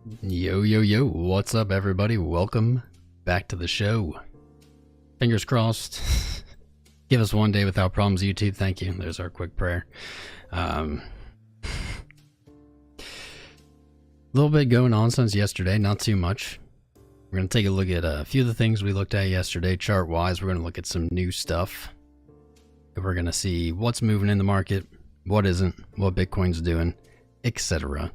Yo, what's up everybody? Welcome back to the show. Fingers crossed. Give us one day without problems, YouTube. Thank you. There's our quick prayer. A little bit going on since yesterday, not too much. We're going to take a look at a few of the things we looked at yesterday, chart-wise. We're going to look at some new stuff. We're going to see what's moving in the market, what isn't, what Bitcoin's doing, etc.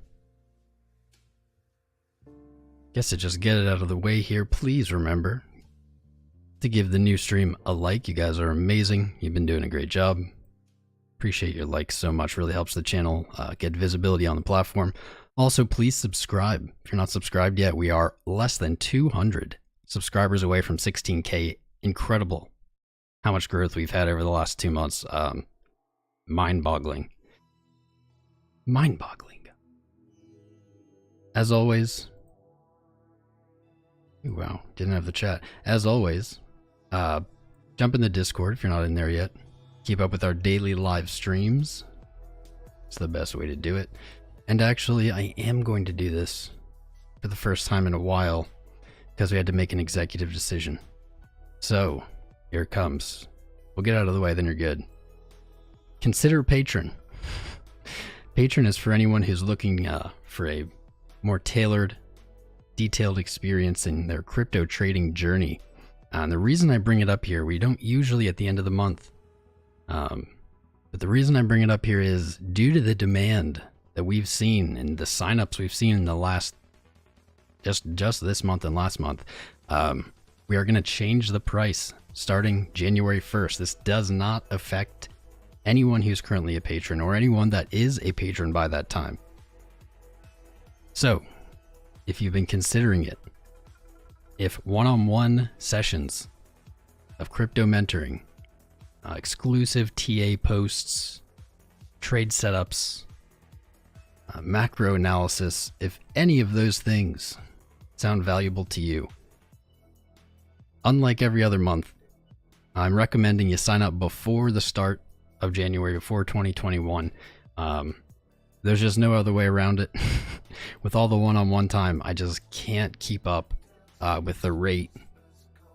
Guess to just get it out of the way here, please remember to give the new stream a like. You guys are amazing. You've been doing a great job. Appreciate your likes so much. Really helps the channel get visibility on the platform. Also, please subscribe. If you're not subscribed yet, we are less than 200 subscribers away from 16K. Incredible how much growth we've had over the last 2 months. Mind-boggling. Mind-boggling. As always, wow, didn't have the chat. As always, jump in the Discord if you're not in there yet. Keep up with our daily live streams. It's the best way to do it. And actually, I am going to do this for the first time in a while because we had to make an executive decision. So, here it comes. We'll get out of the way, then you're good. Consider Patreon. Patreon is for anyone who's looking for a more tailored, detailed experience in their crypto trading journey. And the reason I bring it up here, we don't usually at the end of the month, but the reason I bring it up here is due to the demand that we've seen and the signups we've seen in the last, just this month and last month. We are going to change the price starting January 1st. This does not affect anyone who's currently a patron or anyone that is a patron by that time. So, if you've been considering it, if one-on-one sessions of crypto mentoring, exclusive TA posts, trade setups, macro analysis, if any of those things sound valuable to you, unlike every other month, I'm recommending you sign up before the start of January, before 2021. There's just no other way around it. With all the one-on-one time, I just can't keep up with the rate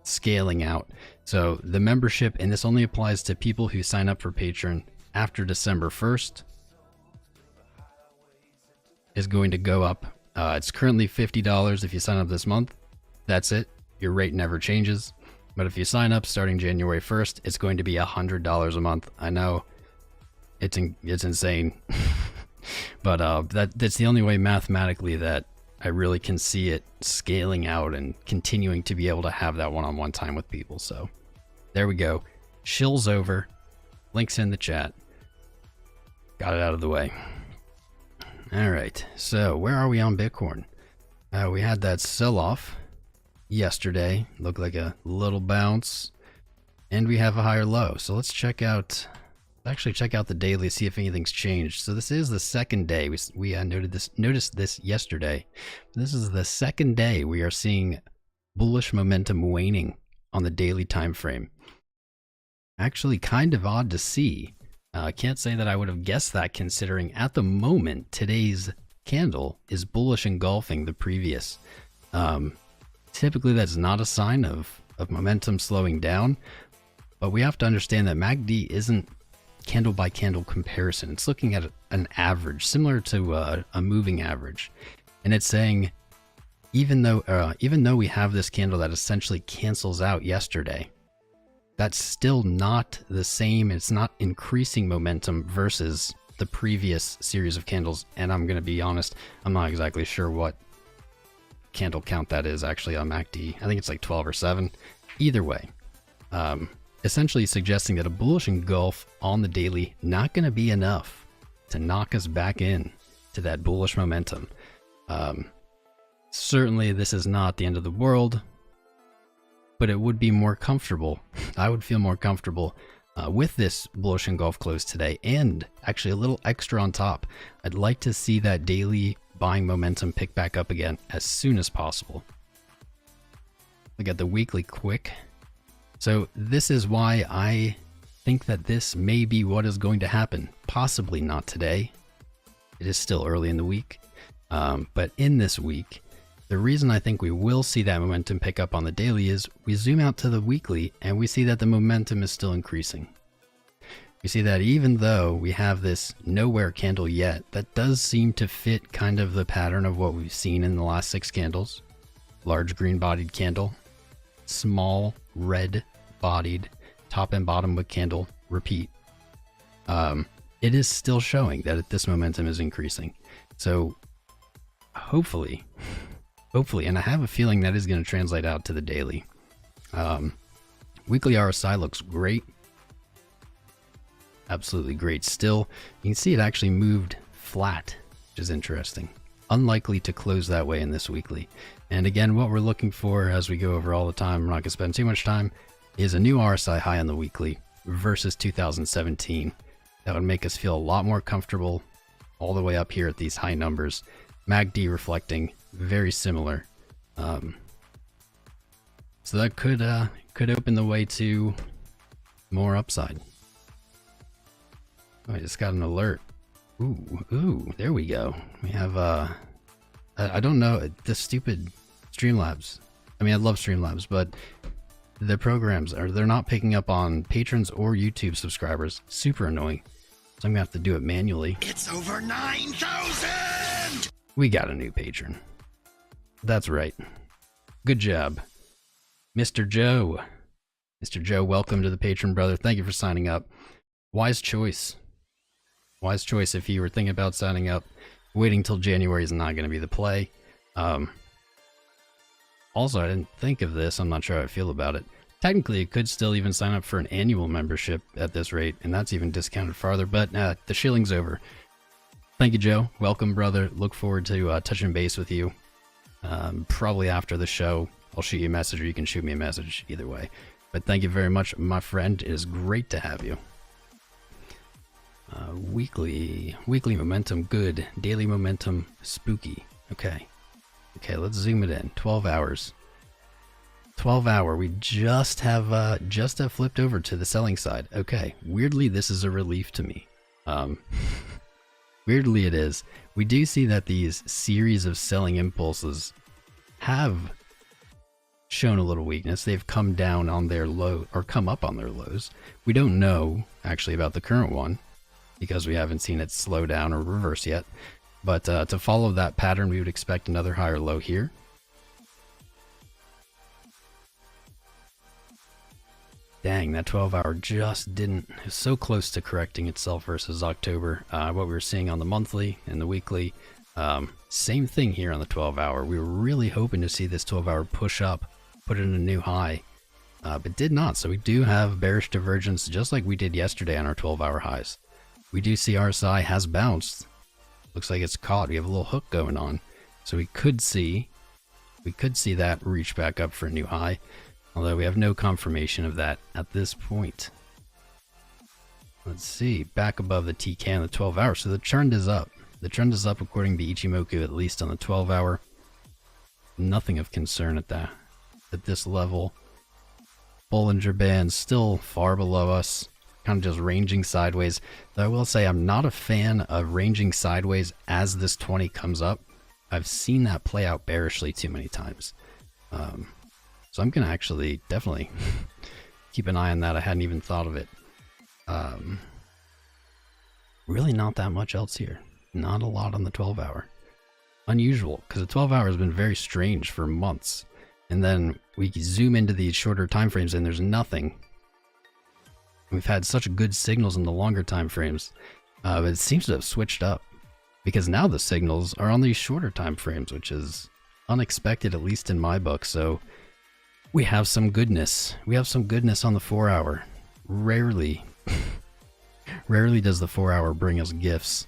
scaling out. So the membership, and this only applies to people who sign up for Patreon after December 1st, is going to go up. It's currently $50 if you sign up this month. That's it. Your rate never changes. But if you sign up starting January 1st, it's going to be $100 a month. I know it's insane. But that's the only way mathematically that I really can see it scaling out and continuing to be able to have that one-on-one time with people. So there we go. Shill's over. Links in the chat. Got it out of the way. All right. So where are we on Bitcoin? We had that sell-off yesterday. Looked like a little bounce. And we have a higher low. So let's check out... Actually check out the daily, see if anything's changed. So this is the second day. We noticed this yesterday. This is the second day we are seeing bullish momentum waning on the daily time frame. Actually kind of odd to see. I can't say that I would have guessed that, considering at the moment today's candle is bullish engulfing the previous. Typically that's not a sign of momentum slowing down, but we have to understand that MACD isn't candle by candle comparison. It's looking at an average similar to a moving average, and it's saying even though we have this candle that essentially cancels out yesterday, that's still not the same. It's not increasing momentum versus the previous series of candles. And I'm going to be honest, I'm not exactly sure what candle count that is actually on MACD. I think it's like 12 or 7. Either way, essentially suggesting that a bullish engulf on the daily not going to be enough to knock us back in to that bullish momentum. Certainly this is not the end of the world, but it would be more comfortable. I would feel more comfortable with this bullish engulf close today, and actually a little extra on top. I'd like to see that daily buying momentum pick back up again as soon as possible. Look at the weekly quick. So this is why I think that this may be what is going to happen. Possibly not today. It is still early in the week. But in this week, The reason I think we will see that momentum pick up on the daily is we zoom out to the weekly and we see that the momentum is still increasing. We see that even though we have this nowhere candle yet, that does seem to fit kind of the pattern of what we've seen in the last 6 candles. Large green bodied candle, small red bodied top and bottom wick candle, repeat. It is still showing that this momentum is increasing. So hopefully, and I have a feeling that is going to translate out to the daily. Weekly RSI looks great. Absolutely great still. You can see it actually moved flat, which is interesting. Unlikely to close that way in this weekly. And again, what we're looking for as we go over all the time, we're not going to spend too much time, is a new RSI high on the weekly versus 2017. That would make us feel a lot more comfortable all the way up here at these high numbers. MACD reflecting very similar. So that could open the way to more upside. Oh, I just got an alert. Ooh, there we go. We have, I don't know, the stupid Streamlabs. I mean, I love Streamlabs, but the programs, they're not picking up on patrons or YouTube subscribers. Super annoying. So I'm gonna have to do it manually. It's over 9,000! We got a new patron. That's right. Good job. Mr. Joe. Mr. Joe, welcome to the patron, brother. Thank you for signing up. Wise choice. Wise choice if you were thinking about signing up. Waiting till January is not going to be the play. Also, I didn't think of this. I'm not sure how I feel about it. Technically, you could still even sign up for an annual membership at this rate, and that's even discounted farther, but the shilling's over. Thank you, Joe. Welcome, brother. Look forward to touching base with you. Probably after the show. I'll shoot you a message, or you can shoot me a message, either way. But thank you very much, my friend. It is great to have you. Weekly momentum, good. Daily momentum, spooky. Okay, let's zoom it in. 12 hours. 12 hour. We just have flipped over to the selling side. Okay. Weirdly, this is a relief to me. Weirdly, it is. We do see that these series of selling impulses have shown a little weakness. They've come down on their low, or come up on their lows. We don't know actually about the current one, because we haven't seen it slow down or reverse yet. But to follow that pattern, we would expect another higher low here. Dang, that 12 hour just didn't, it was so close to correcting itself versus October. What we were seeing on the monthly and the weekly, same thing here on the 12 hour. We were really hoping to see this 12 hour push up, put it in a new high, but did not. So we do have bearish divergence just like we did yesterday on our 12 hour highs. We do see RSI has bounced. Looks like it's caught. We have a little hook going on. So we could see that reach back up for a new high, although we have no confirmation of that at this point. Let's see, back above the TK on the 12 hour. So the trend is up. The trend is up according to Ichimoku, at least on the 12 hour. Nothing of concern at this level. Bollinger Band still far below us. Kind of just ranging sideways. Though I will say I'm not a fan of ranging sideways as this 20 comes up. I've seen that play out bearishly too many times. So I'm going to actually definitely keep an eye on that. I hadn't even thought of it. Really not that much else here. Not a lot on the 12 hour. Unusual, because the 12 hour has been very strange for months. And then we zoom into these shorter time frames and there's nothing. We've had such good signals in the longer time frames, but it seems to have switched up because now the signals are on these shorter time frames, which is unexpected, at least in my book. So we have some goodness. We have some goodness on the 4 hour. Rarely does the 4 hour bring us gifts,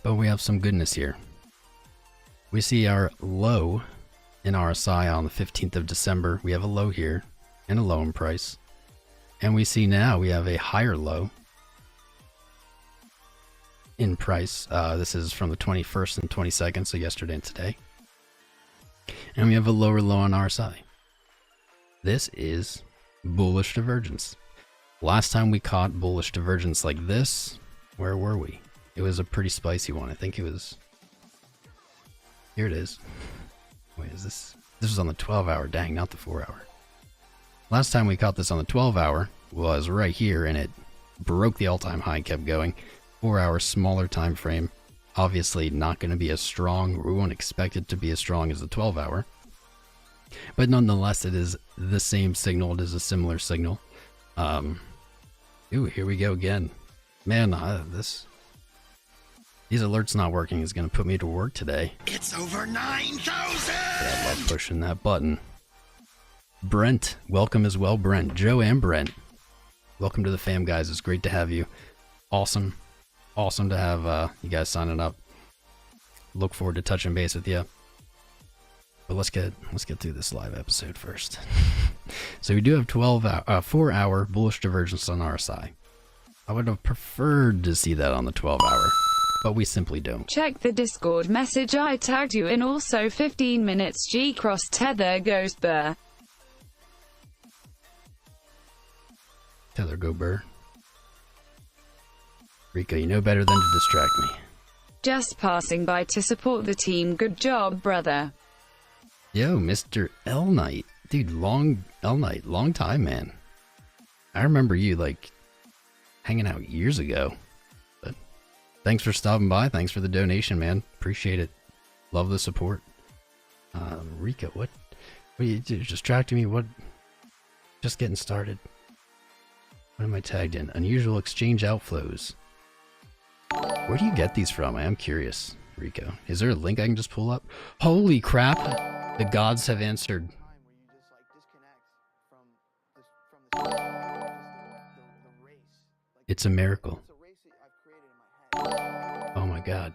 but we have some goodness here. We see our low in RSI on the 15th of December. We have a low here and a low in price. And we see now we have a higher low in price. This is from the 21st and 22nd, so yesterday and today. And we have a lower low on RSI. This is bullish divergence. Last time we caught bullish divergence like this, where were we? It was a pretty spicy one. I think it was Here it is. Wait, is this? This was on the 12-hour. Dang, not the 4-hour. Last time we caught this on the 12-hour was right here, and it broke the all-time high and kept going. 4-hour, smaller time frame. Obviously not going to be as strong. We won't expect it to be as strong as the 12-hour. But nonetheless, it is the same signal. It is a similar signal. Ooh, here we go again. Man, these alerts not working is going to put me to work today. It's over 9,000! Yeah, I love pushing that button. Brent, welcome as well, Brent. Joe and Brent, welcome to the fam, guys. It's great to have you. Awesome to have you guys signing up. Look forward to touching base with you. But let's get through this live episode first. So we do have 4-hour bullish divergence on RSI. I would have preferred to see that on the 12-hour, but we simply don't. Check the Discord message I tagged you in. Also 15 minutes G cross tether goes burr. Tether go burr. Rico, you know better than to distract me. Just passing by to support the team. Good job, brother. Yo, Mr. L Knight. Dude, L Knight, long time, man. I remember you, like, hanging out years ago. But thanks for stopping by. Thanks for the donation, man. Appreciate it. Love the support. Rico, what are you distracting me? What? Just getting started. What am I tagged in? Unusual exchange outflows. Where do you get these from? I am curious, Rico. Is there a link I can just pull up? Holy crap! The gods have answered. It's a miracle. Oh my god.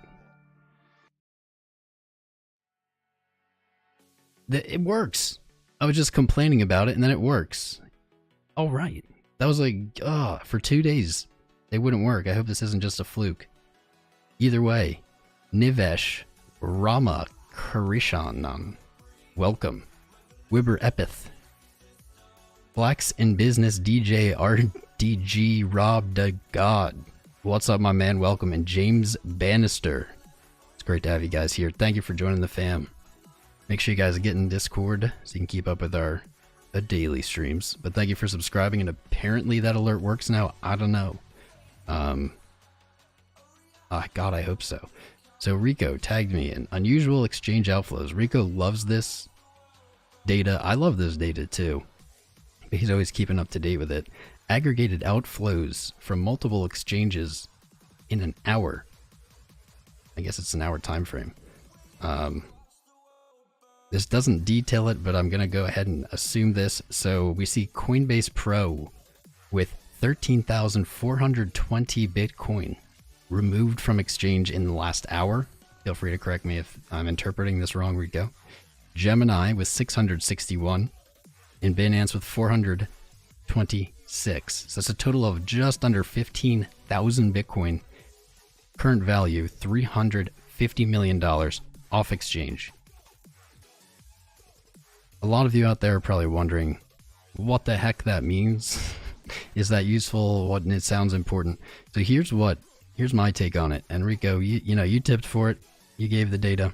It works! I was just complaining about it and then it works. Alright. That was like, for 2 days. They wouldn't work. I hope this isn't just a fluke. Either way, Nivesh Rama Karishanan, welcome. Wibber Epith, Flax in Business DJ RDG Rob the God. What's up, my man? Welcome. And James Bannister. It's great to have you guys here. Thank you for joining the fam. Make sure you guys get in Discord so you can keep up with our daily streams. But thank you for subscribing, and apparently that alert works now. I don't know. God, I hope so. So Rico tagged me in unusual exchange outflows. Rico loves this data. I love this data too. He's always keeping up to date with it. Aggregated outflows from multiple exchanges in an hour. I guess it's an hour time frame. This doesn't detail it, but I'm going to go ahead and assume this. So we see Coinbase Pro with 13,420 Bitcoin removed from exchange in the last hour. Feel free to correct me if I'm interpreting this wrong, Rico. Gemini with 661 and Binance with 426. So it's a total of just under 15,000 Bitcoin. Current value, $350 million off exchange. A lot of you out there are probably wondering what the heck that means. Is that useful? What? It sounds important. So here's my take on it. Enrico, you know, you tipped for it. You gave the data.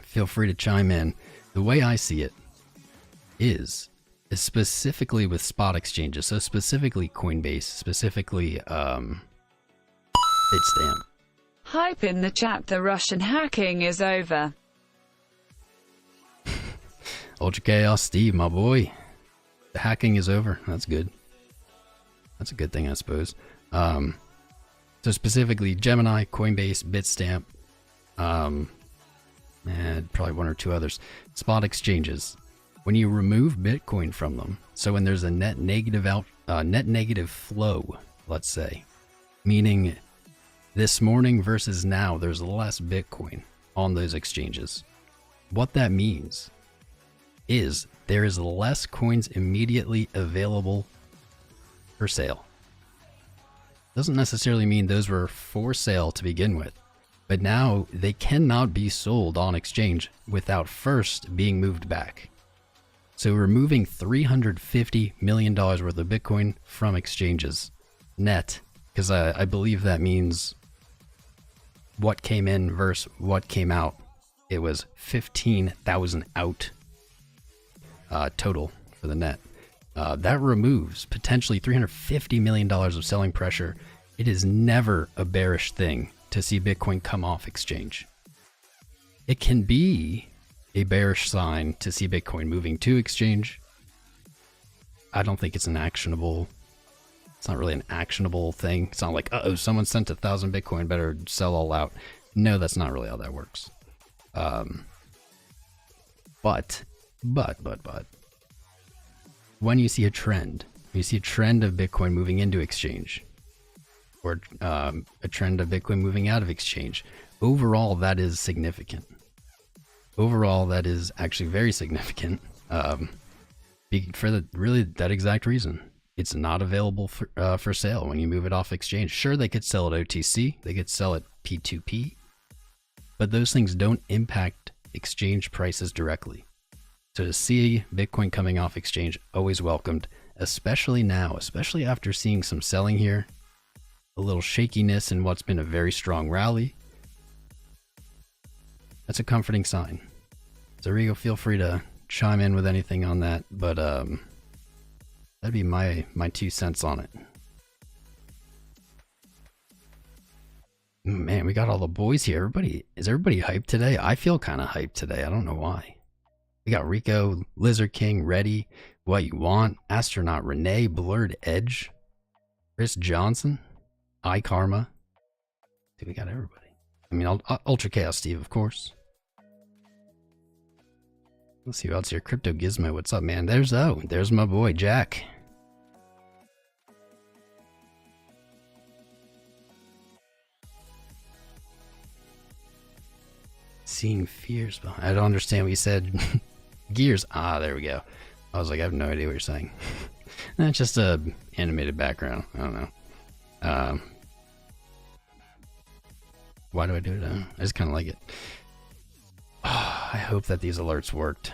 Feel free to chime in. The way I see it is specifically with spot exchanges. So specifically Coinbase, specifically Bitstamp. Hype in the chat. The Russian hacking is over. Ultra Chaos Steve, my boy. The hacking is over. That's good. That's a good thing, I suppose. So specifically Gemini, Coinbase, Bitstamp, and probably one or two others. Spot exchanges. When you remove Bitcoin from them, so when there's a net negative flow, let's say, meaning this morning versus now, there's less Bitcoin on those exchanges. What that means is there is less coins immediately available for sale. Doesn't necessarily mean those were for sale to begin with, but now they cannot be sold on exchange without first being moved back. So removing $350 million worth of Bitcoin from exchanges net, because I believe that means what came in versus what came out it was 15,000 out total for the net. That removes potentially $350 million of selling pressure. It is never a bearish thing to see Bitcoin come off exchange. It can be a bearish sign to see Bitcoin moving to exchange. I don't think it's an actionable, it's not really an actionable thing. It's not like, uh-oh, someone sent 1,000 Bitcoin, better sell all out. No, that's not really how that works. But when you see a trend, of Bitcoin moving into exchange, or a trend of Bitcoin moving out of exchange, overall that is significant. Overall, that is actually very significant, for that exact reason. It's not available for sale when you move it off exchange. Sure, they could sell it OTC, they could sell it P2P, but those things don't impact exchange prices directly. So to see Bitcoin coming off exchange, always welcomed, especially now, especially after seeing some selling here, a little shakiness in what's been a very strong rally. That's a comforting sign. So Rigo, feel free to chime in with anything on that, but that'd be my 2 cents on it. Man, we got all the boys here. Is everybody hyped today? I feel kind of hyped today. I don't know why. We got Rico, Lizard King, Ready, What You Want, Astronaut Renee, Blurred Edge, Chris Johnson, iKarma. Dude, we got everybody. I mean, Ultra Chaos Steve, of course. Let's see who else here. Crypto Gizmo, what's up, man? There's my boy, Jack. Seeing fears behind. I don't understand what you said. Gears. Ah, there we go. I was like, I have no idea what you're saying. That's just a animated background. I don't know. Why do I do it? I just kind of like it. I hope that these alerts worked.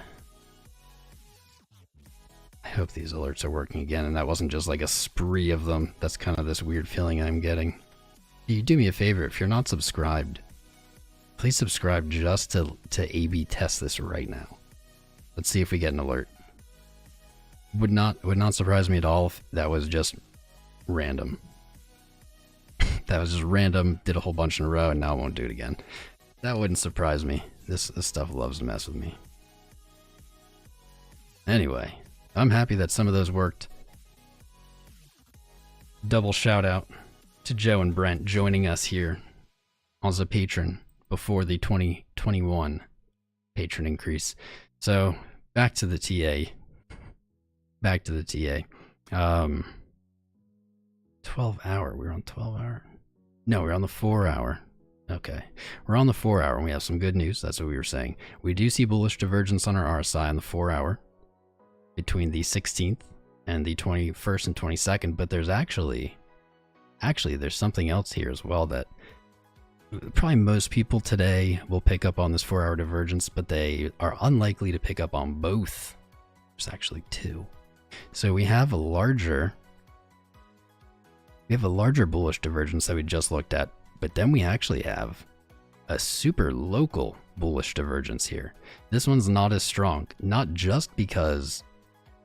I hope these alerts are working again, and that wasn't just like a spree of them. That's kind of this weird feeling I'm getting. You do me a favor, if you're not subscribed, please subscribe just to A/B test this right now. Let's see if we get an alert. Would not surprise me at all if that was just random. That was just random, did a whole bunch in a row, and now I won't do it again. That wouldn't surprise me. This stuff loves to mess with me. Anyway, I'm happy that some of those worked. Double shout out to Joe and Brent joining us here as a patron before the 2021 patron increase. So back to the TA. 12 hour. We're on 12 hour. No, we're on the 4 hour. Okay, we're on the 4 hour and we have some good news. That's what we were saying. We do see bullish divergence on our RSI on the 4 hour between the 16th and the 21st and 22nd, but there's actually there's something else here as well that probably most people today will pick up on this 4 hour divergence, but they are unlikely to pick up on both. There's actually two. So we have a larger bullish divergence that we just looked at. But then we actually have a super local bullish divergence here. This one's not as strong, not just because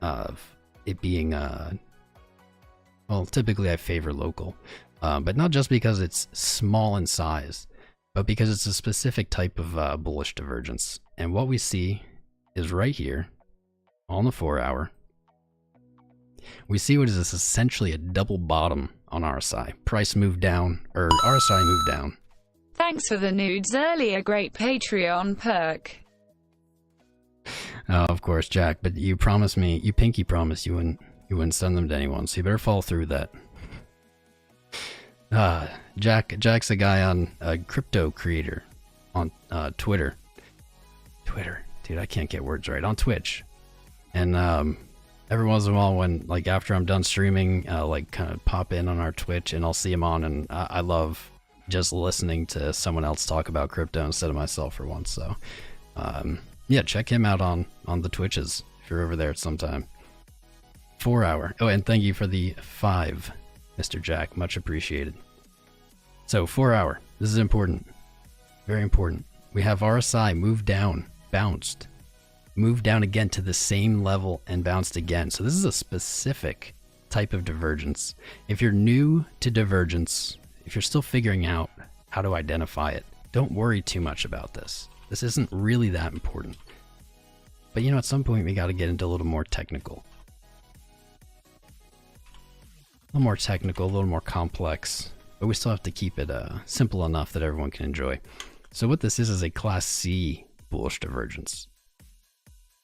of it being, well, typically I favor local, but not just because it's small in size, but because it's a specific type of bullish divergence. And what we see is right here on the 4 hour, we see what is essentially a double bottom on RSI. Price moved down, or RSI moved down. Thanks for the nudes earlier, great Patreon perk. Of course, Jack, but you promised me, you pinky promised you wouldn't send them to anyone, so you better follow through with that. Jack's a guy on a crypto creator on Twitter. Dude, I can't get words right. On Twitch. And every once in a while, when like after I'm done streaming, like kind of pop in on our Twitch and I'll see him on, and I love just listening to someone else talk about crypto instead of myself for once. So yeah, check him out on the Twitches if you're over there sometime. 4 hour. Oh, and thank you for the 5, Mr. Jack, much appreciated. So 4 hour, this is important, very important. We have RSI move down, bounced, moved down again to the same level and bounced again. So this is a specific type of divergence. If you're new to divergence, if you're still figuring out how to identify it, don't worry too much about this. This isn't really that important. But you know, at some point we got to get into a little more technical. A little more technical, a little more complex, but we still have to keep it simple enough that everyone can enjoy. So what this is a Class C bullish divergence.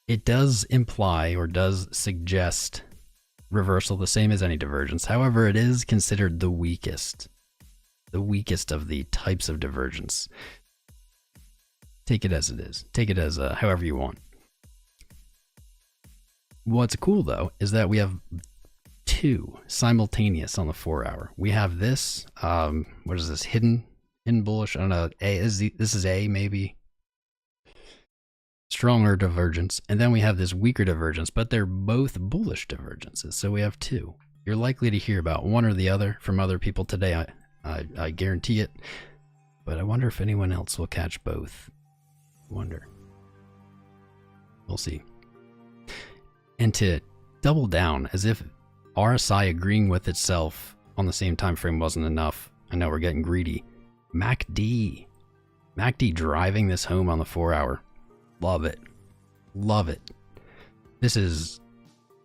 It does imply or does suggest reversal, the same as any divergence. However, it is considered the weakest of the types of divergence. Take it as it is. Take it as however you want. What's cool though is that we have two simultaneous on the 4 hour. We have this, what is this, hidden bullish? I don't know, this is A maybe. Stronger divergence, and then we have this weaker divergence, but they're both bullish divergences, so we have two. You're likely to hear about one or the other from other people today, I guarantee it, but I wonder if anyone else will catch both. Wonder. We'll see. And to double down, as if RSI agreeing with itself on the same time frame wasn't enough, I know we're getting greedy. MACD driving this home on the 4 hour. Love it. Love it. This is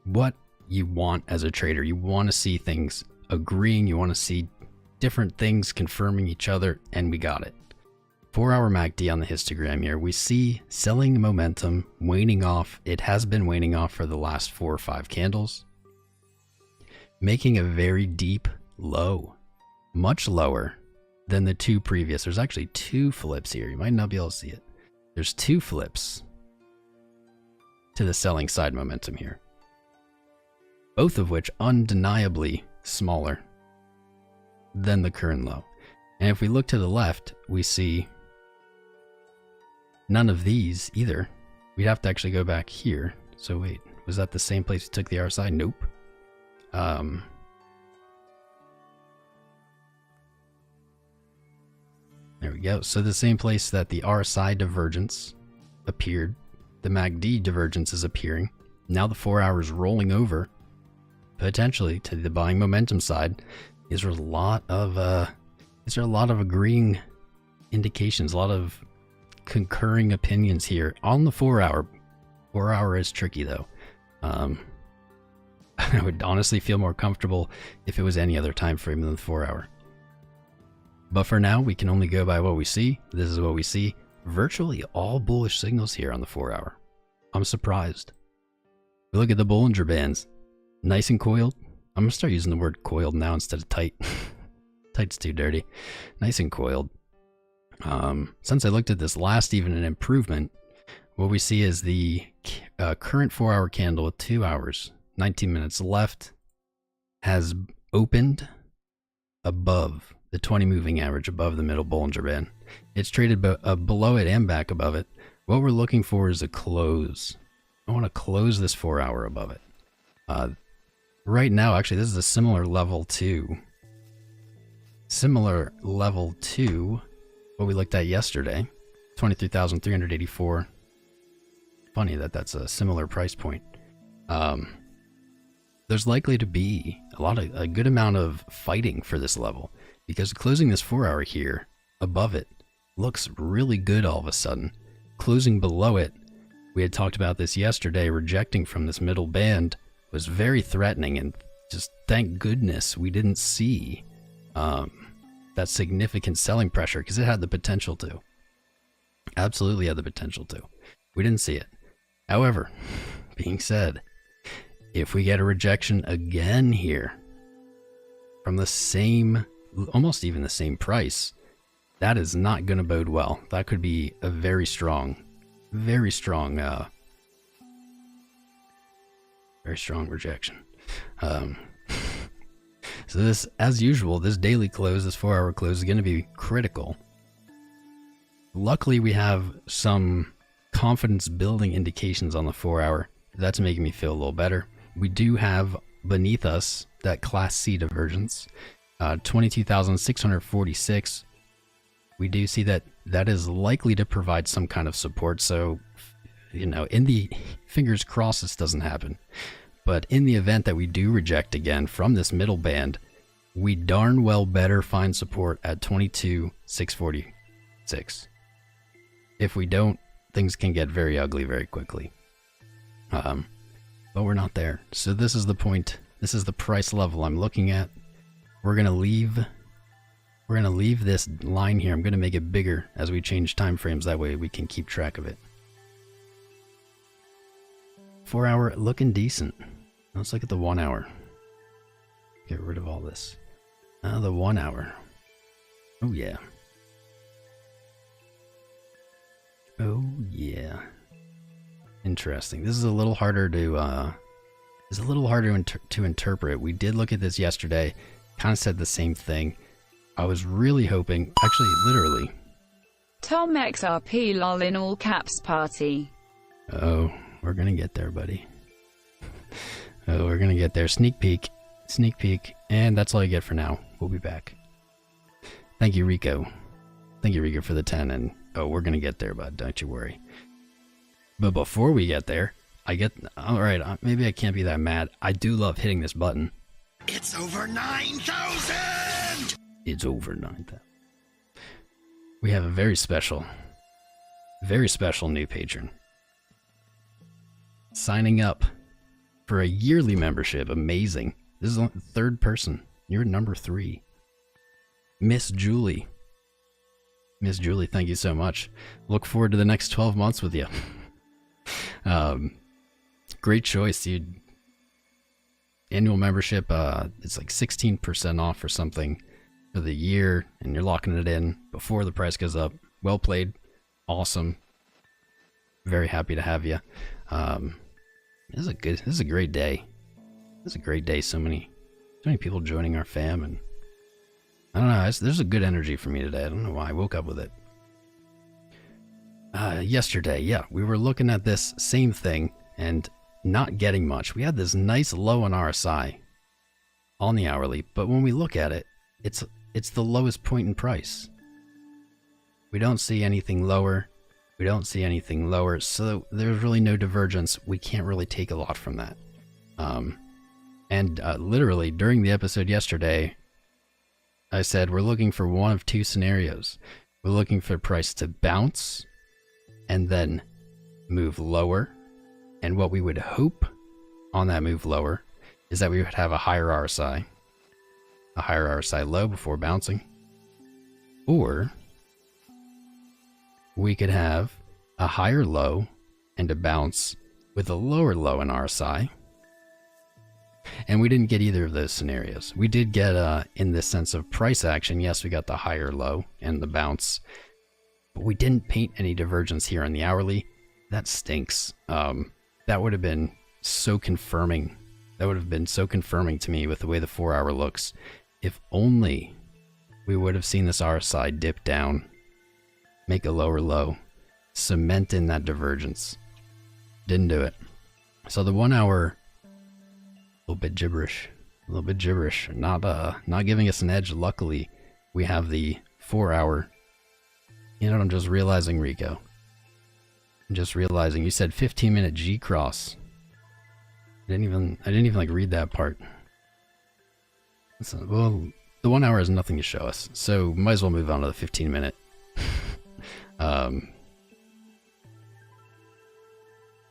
what you want as a trader. You want to see things agreeing. You want to see different things confirming each other, and we got it. 4 hour MACD on the histogram here. We see selling momentum waning off. It has been waning off for the last 4 or 5 candles, making a very deep low, much lower than the two previous. There's actually 2 flips here. You might not be able to see it. There's 2 flips to the selling side momentum here, both of which undeniably smaller than the current low. And if we look to the left, we see none of these either. We'd have to actually go back here. So wait, was that the same place we took the RSI? Nope. There we go. So the same place that the RSI divergence appeared, the MACD divergence is appearing. Now the 4 hours rolling over, potentially to the buying momentum side. Is there a lot of agreeing indications, a lot of concurring opinions here on the 4 hour. 4 hour is tricky though. I would honestly feel more comfortable if it was any other time frame than the 4 hour. But for now, we can only go by what we see. This is what we see. Virtually all bullish signals here on the 4 hour. I'm surprised. We look at the Bollinger Bands. Nice and coiled. I'm going to start using the word coiled now instead of tight. Tight's too dirty. Nice and coiled. Since I looked at this last, even an improvement, what we see is the current 4 hour candle with 2 hours, 19 minutes left, has opened above the 20 moving average, above the middle Bollinger Band. It's traded below it and back above it. What we're looking for is a close. I want to close this 4 hour above it. Right now, actually, this is a similar level to what we looked at yesterday, 23,384. Funny that that's a similar price point. There's likely to be a good amount of fighting for this level, because closing this 4 hour here above it looks really good all of a sudden. Closing below it, we had talked about this yesterday, rejecting from this middle band was very threatening, and just thank goodness we didn't see that significant selling pressure, because it had the potential to. Absolutely had the potential to. We didn't see it. However, being said, if we get a rejection again here from the same, almost even the same price, that is not going to bode well. That could be a very strong rejection. So this, as usual, this daily close, this 4 hour close is going to be critical. Luckily, we have some confidence building indications on the 4 hour. That's making me feel a little better. We do have beneath us that Class C divergence, 22,646. we do see that that is likely to provide some kind of support. So, in the fingers crossed this doesn't happen. But in the event that we do reject again from this middle band, we darn well better find support at 22,646. If we don't, things can get very ugly very quickly. But we're not there. So this is the point. This is the price level I'm looking at. We're going to leave this line here. I'm going to make it bigger as we change time frames. That way we can keep track of it. 4 hour looking decent. Let's look at the 1 hour. Get rid of all this. The 1 hour. Oh yeah. Oh yeah. Interesting. This is a little harder to to interpret. We did look at this yesterday. Kind of said the same thing. I was really hoping, actually, literally. Tom XRP lol in all caps party. Oh, we're gonna get there, buddy. Oh, we're gonna get there. Sneak peek, and that's all you get for now. We'll be back. Thank you, Rico. Thank you, Rico, for the 10. And oh, we're gonna get there, bud. Don't you worry. But before we get there, all right. Maybe I can't be that mad. I do love hitting this button. It's over 9,000. It's over 9,000. We have a very special new patron signing up for a yearly membership. Amazing. This is the third person. You're number 3. Miss Julie. Miss Julie, thank you so much. Look forward to the next 12 months with you. Great choice, dude. Annual membership, it's like 16% off or something for the year, and you're locking it in before the price goes up. Well played. Awesome. Very happy to have you. This is a great day. This is a great day. So many people joining our fam, and I don't know, there's a good energy for me today. I don't know why. I woke up with it. Yesterday, yeah, we were looking at this same thing and not getting much. We had this nice low on RSI on the hourly, but when we look at it, it's the lowest point in price. We don't see anything lower. So there's really no divergence. We can't really take a lot from that. Literally during the episode yesterday, I said we're looking for one of two scenarios. We're looking for price to bounce and then move lower. And what we would hope on that move lower is that we would have a higher RSI low before bouncing. Or we could have a higher low and a bounce with a lower low in RSI. And we didn't get either of those scenarios. We did get, in the sense of price action, yes, we got the higher low and the bounce, but we didn't paint any divergence here on the hourly. That stinks. That would have been so confirming. That would have been so confirming to me with the way the 4 hour looks. If only we would have seen this RSI dip down, make a lower low, cement in that divergence. Didn't do it. So the 1 hour, a little bit gibberish. Not giving us an edge. Luckily, we have the 4 hour. You know what I'm just realizing, Rico? I'm just realizing you said 15-minute G cross. I didn't even like read that part. Well, the 1 hour has nothing to show us, so might as well move on to the 15-minute.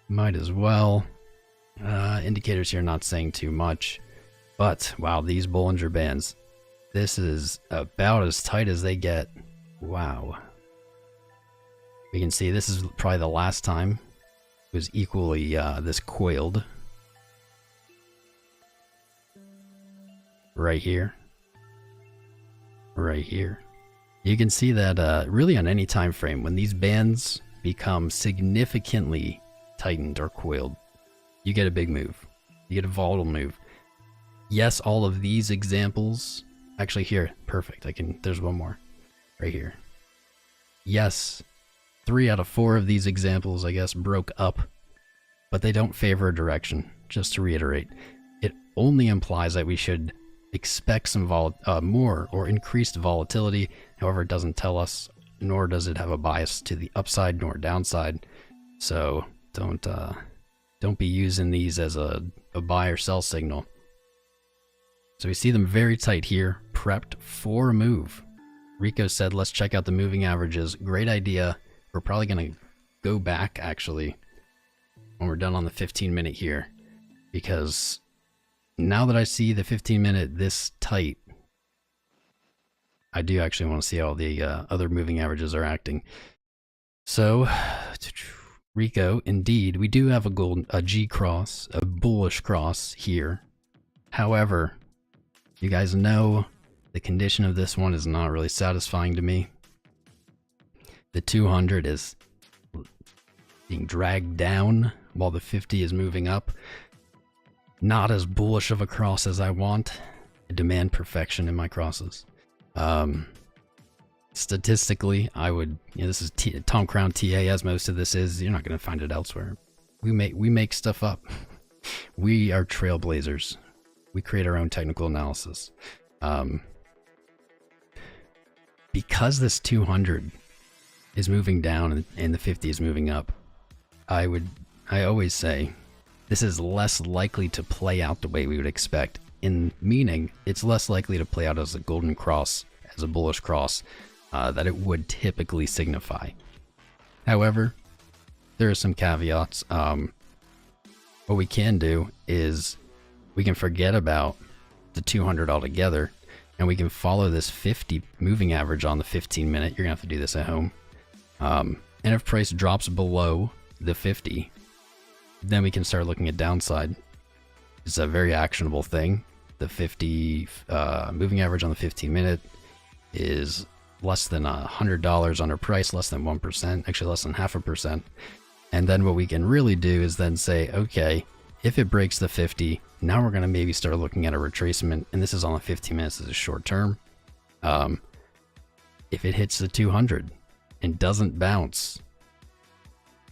Might as well. Indicators here not saying too much, but wow, these Bollinger Bands. This is about as tight as they get. Wow. We can see this is probably the last time it was equally this coiled. Right here. You can see that really on any time frame, when these bands become significantly tightened or coiled, you get a big move. You get a volatile move. Yes, all of these examples, actually here, perfect. There's one more right here. Yes, 3 out of 4 of these examples, I guess, broke up, but they don't favor a direction. Just to reiterate, it only implies that we should expect some more or increased volatility. However, it doesn't tell us nor does it have a bias to the upside nor downside. So don't be using these as a buy or sell signal. So we see them very tight here, prepped for a move. Rico said, let's check out the moving averages. Great idea. We're probably going to go back actually when we're done on the 15-minute here, because now that I see the 15-minute this tight, I do actually want to see how the other moving averages are acting. So, Rico, indeed, we do have a G cross, a bullish cross here. However, you guys know the condition of this one is not really satisfying to me. The 200 is being dragged down while the 50 is moving up. Not as bullish of a cross as I want. I demand perfection in my crosses. Statistically, I would, this is Tom Crown TA, as most of this is. You're not going to find it elsewhere. We make stuff up. We are trailblazers. We create our own technical analysis. Because this 200 is moving down and the 50 is moving up, I always say this is less likely to play out the way we would expect. In meaning, it's less likely to play out as a golden cross, as a bullish cross, that it would typically signify. However, there are some caveats. What we can do is we can forget about the 200 altogether, and we can follow this 50 moving average on the 15-minute. You're gonna have to do this at home. And if price drops below the 50, then we can start looking at downside. It's a very actionable thing. The 50 moving average on the 15-minute is less than $100 under price, less than 1%, actually less than 0.5%. And then what we can really do is then say, okay, if it breaks the 50, now we're going to maybe start looking at a retracement, and this is on the 15 minutes as a short term. If it hits the 200 and doesn't bounce,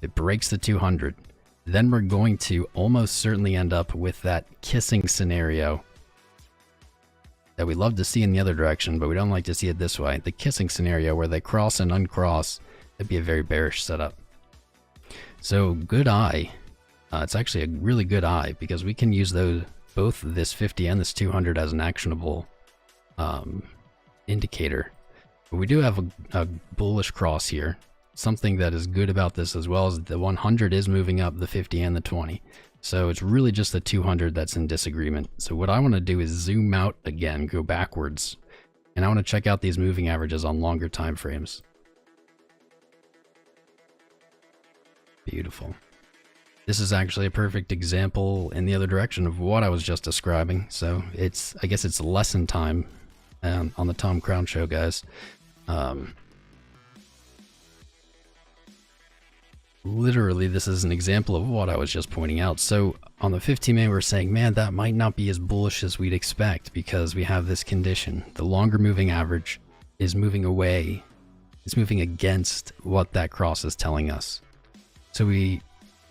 it breaks the 200, then we're going to almost certainly end up with that kissing scenario that we love to see in the other direction, but we don't like to see it this way. The kissing scenario where they cross and uncross, that'd be a very bearish setup. So good eye. It's actually a really good eye because we can use both this 50 and this 200 as an actionable indicator. But we do have a bullish cross here. Something that is good about this as well is the 100 is moving up, the 50 and the 20. So it's really just the 200 that's in disagreement. So what I want to do is zoom out again, go backwards, and I want to check out these moving averages on longer time frames. Beautiful. This is actually a perfect example in the other direction of what I was just describing. So I guess it's lesson time on the Tom Crown Show, guys. Literally, this is an example of what I was just pointing out. So on the 15-minute, we're saying, man, that might not be as bullish as we'd expect because we have this condition. The longer moving average is moving away. It's moving against what that cross is telling us. So we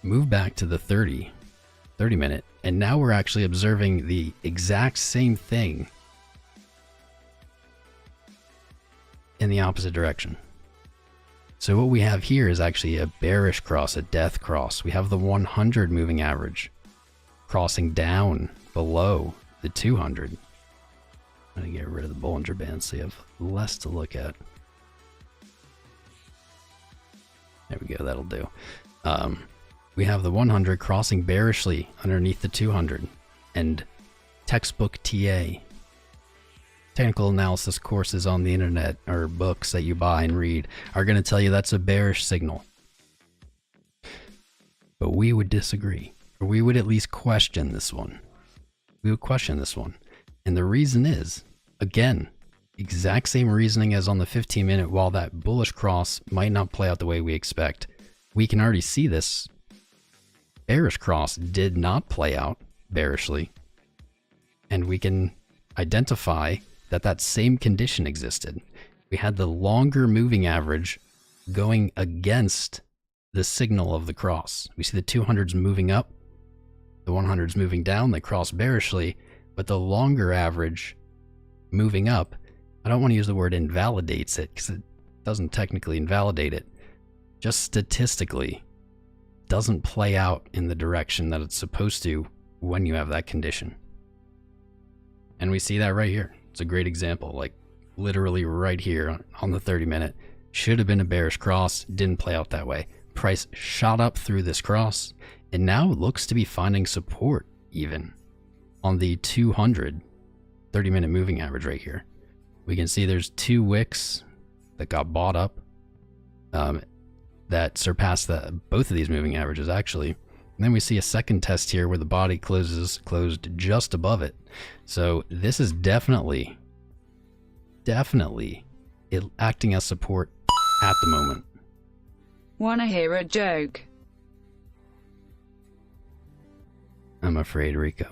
move back to the 30-minute, and now we're actually observing the exact same thing in the opposite direction. So what we have here is actually a bearish cross, a death cross. We have the 100 moving average crossing down below the 200. I'm going to get rid of the Bollinger Band so you have less to look at. There we go, that'll do. We have the 100 crossing bearishly underneath the 200. And textbook TA, technical analysis courses on the internet or books that you buy and read are going to tell you that's a bearish signal. But we would disagree, or we would at least question this one. We would question this one. And the reason is, again, exact same reasoning as on the 15-minute. While that bullish cross might not play out the way we expect, we can already see this bearish cross did not play out bearishly. And we can identify that same condition existed. We had the longer moving average going against the signal of the cross. We see the 200s moving up, the 100s moving down, they cross bearishly, but the longer average moving up, I don't want to use the word invalidates it because doesn't technically invalidate it, just statistically doesn't play out in the direction that it's supposed to when you have that condition. And we see that right here. It's a great example, like literally right here on the 30-minute. Should have been a bearish cross, didn't play out that way. Price shot up through this cross, and now looks to be finding support even on the 200 30-minute moving average right here. We can see there's 2 wicks that got bought up that surpassed both of these moving averages actually. And then we see a second test here where the body closed just above it. So this is definitely it acting as support at the moment. Wanna hear a joke? I'm afraid, Rico.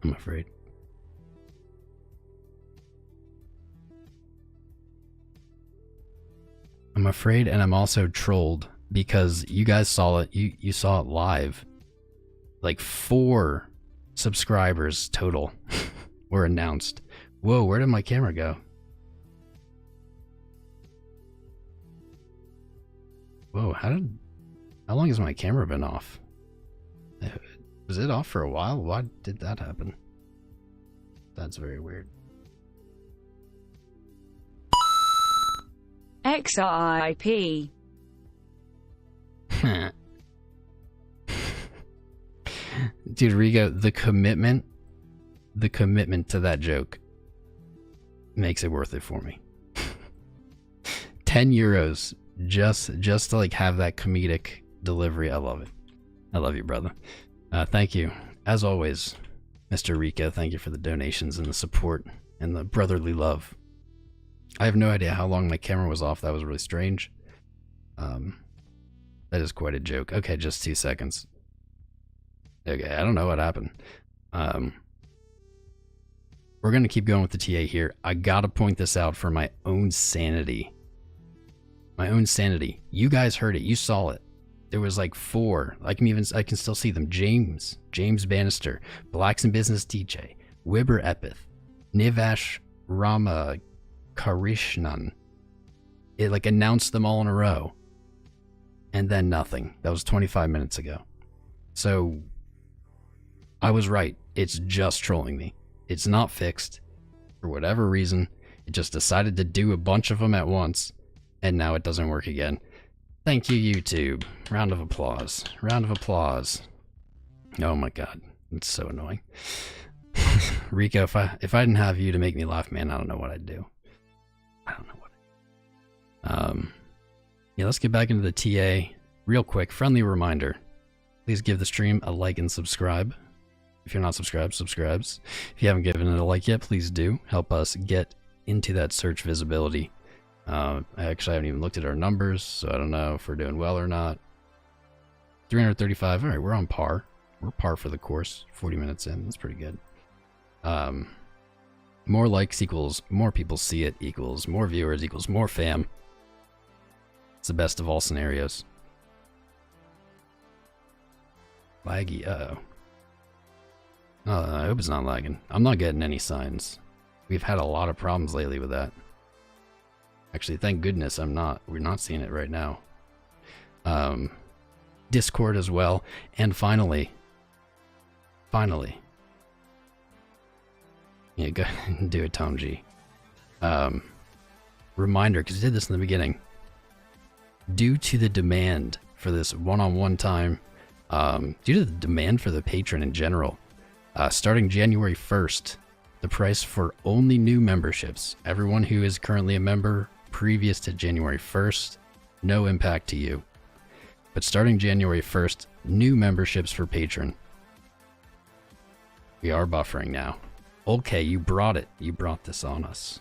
I'm afraid. I'm afraid, and I'm also trolled because you guys saw it. You saw it live. Like 4 subscribers total were announced. Whoa, where did my camera go? Whoa, how long has my camera been off? Was it off for a while? Why did that happen? That's very weird. XRP. Dude, Rico, the commitment to that joke makes it worth it for me. 10 euros just to like have that comedic delivery. I love it. I love you, brother. Thank you. As always, Mr. Rico, thank you for the donations and the support and the brotherly love. I have no idea how long my camera was off. That was really strange. That is quite a joke. Okay, just 2 seconds. Okay, I don't know what happened. We're going to keep going with the TA here. I got to point this out for my own sanity. My own sanity. You guys heard it. You saw it. There was like 4. I can still see them. James Bannister, Blacks in Business DJ, Wibber Epith, Nivash Rama Karishnan. It like announced them all in a row. And then nothing. That was 25 minutes ago. So I was right. It's just trolling me. It's not fixed. For whatever reason, it just decided to do a bunch of them at once. And now it doesn't work again. Thank you, YouTube. Round of applause. Round of applause. Oh my god. It's so annoying. Rico, if I didn't have you to make me laugh, man, I don't know what I'd do. I don't know what yeah, let's get back into the TA. Real quick, friendly reminder. Please give the stream a like and subscribe. If you're not subscribed, subscribes. If you haven't given it a like yet, please do. Help us get into that search visibility. I actually haven't even looked at our numbers, so I don't know if we're doing well or not. 335. All right, we're on par. We're par for the course. 40 minutes in. That's pretty good. More likes equals more people see it equals more viewers equals more fam. It's the best of all scenarios. Laggy. Uh-oh. I hope it's not lagging. I'm not getting any signs. We've had a lot of problems lately with that. Actually, thank goodness we're not seeing it right now. Discord as well. And finally, yeah, go do it, Tom G. Reminder, because I did this in the beginning. Due to the demand for this one-on-one time, due to the demand for the patron in general, starting January 1st, the price for only new memberships, everyone who is currently a member previous to January 1st, no impact to you. But starting January 1st, new memberships for patron. We are buffering now. Okay, you brought it. You brought this on us.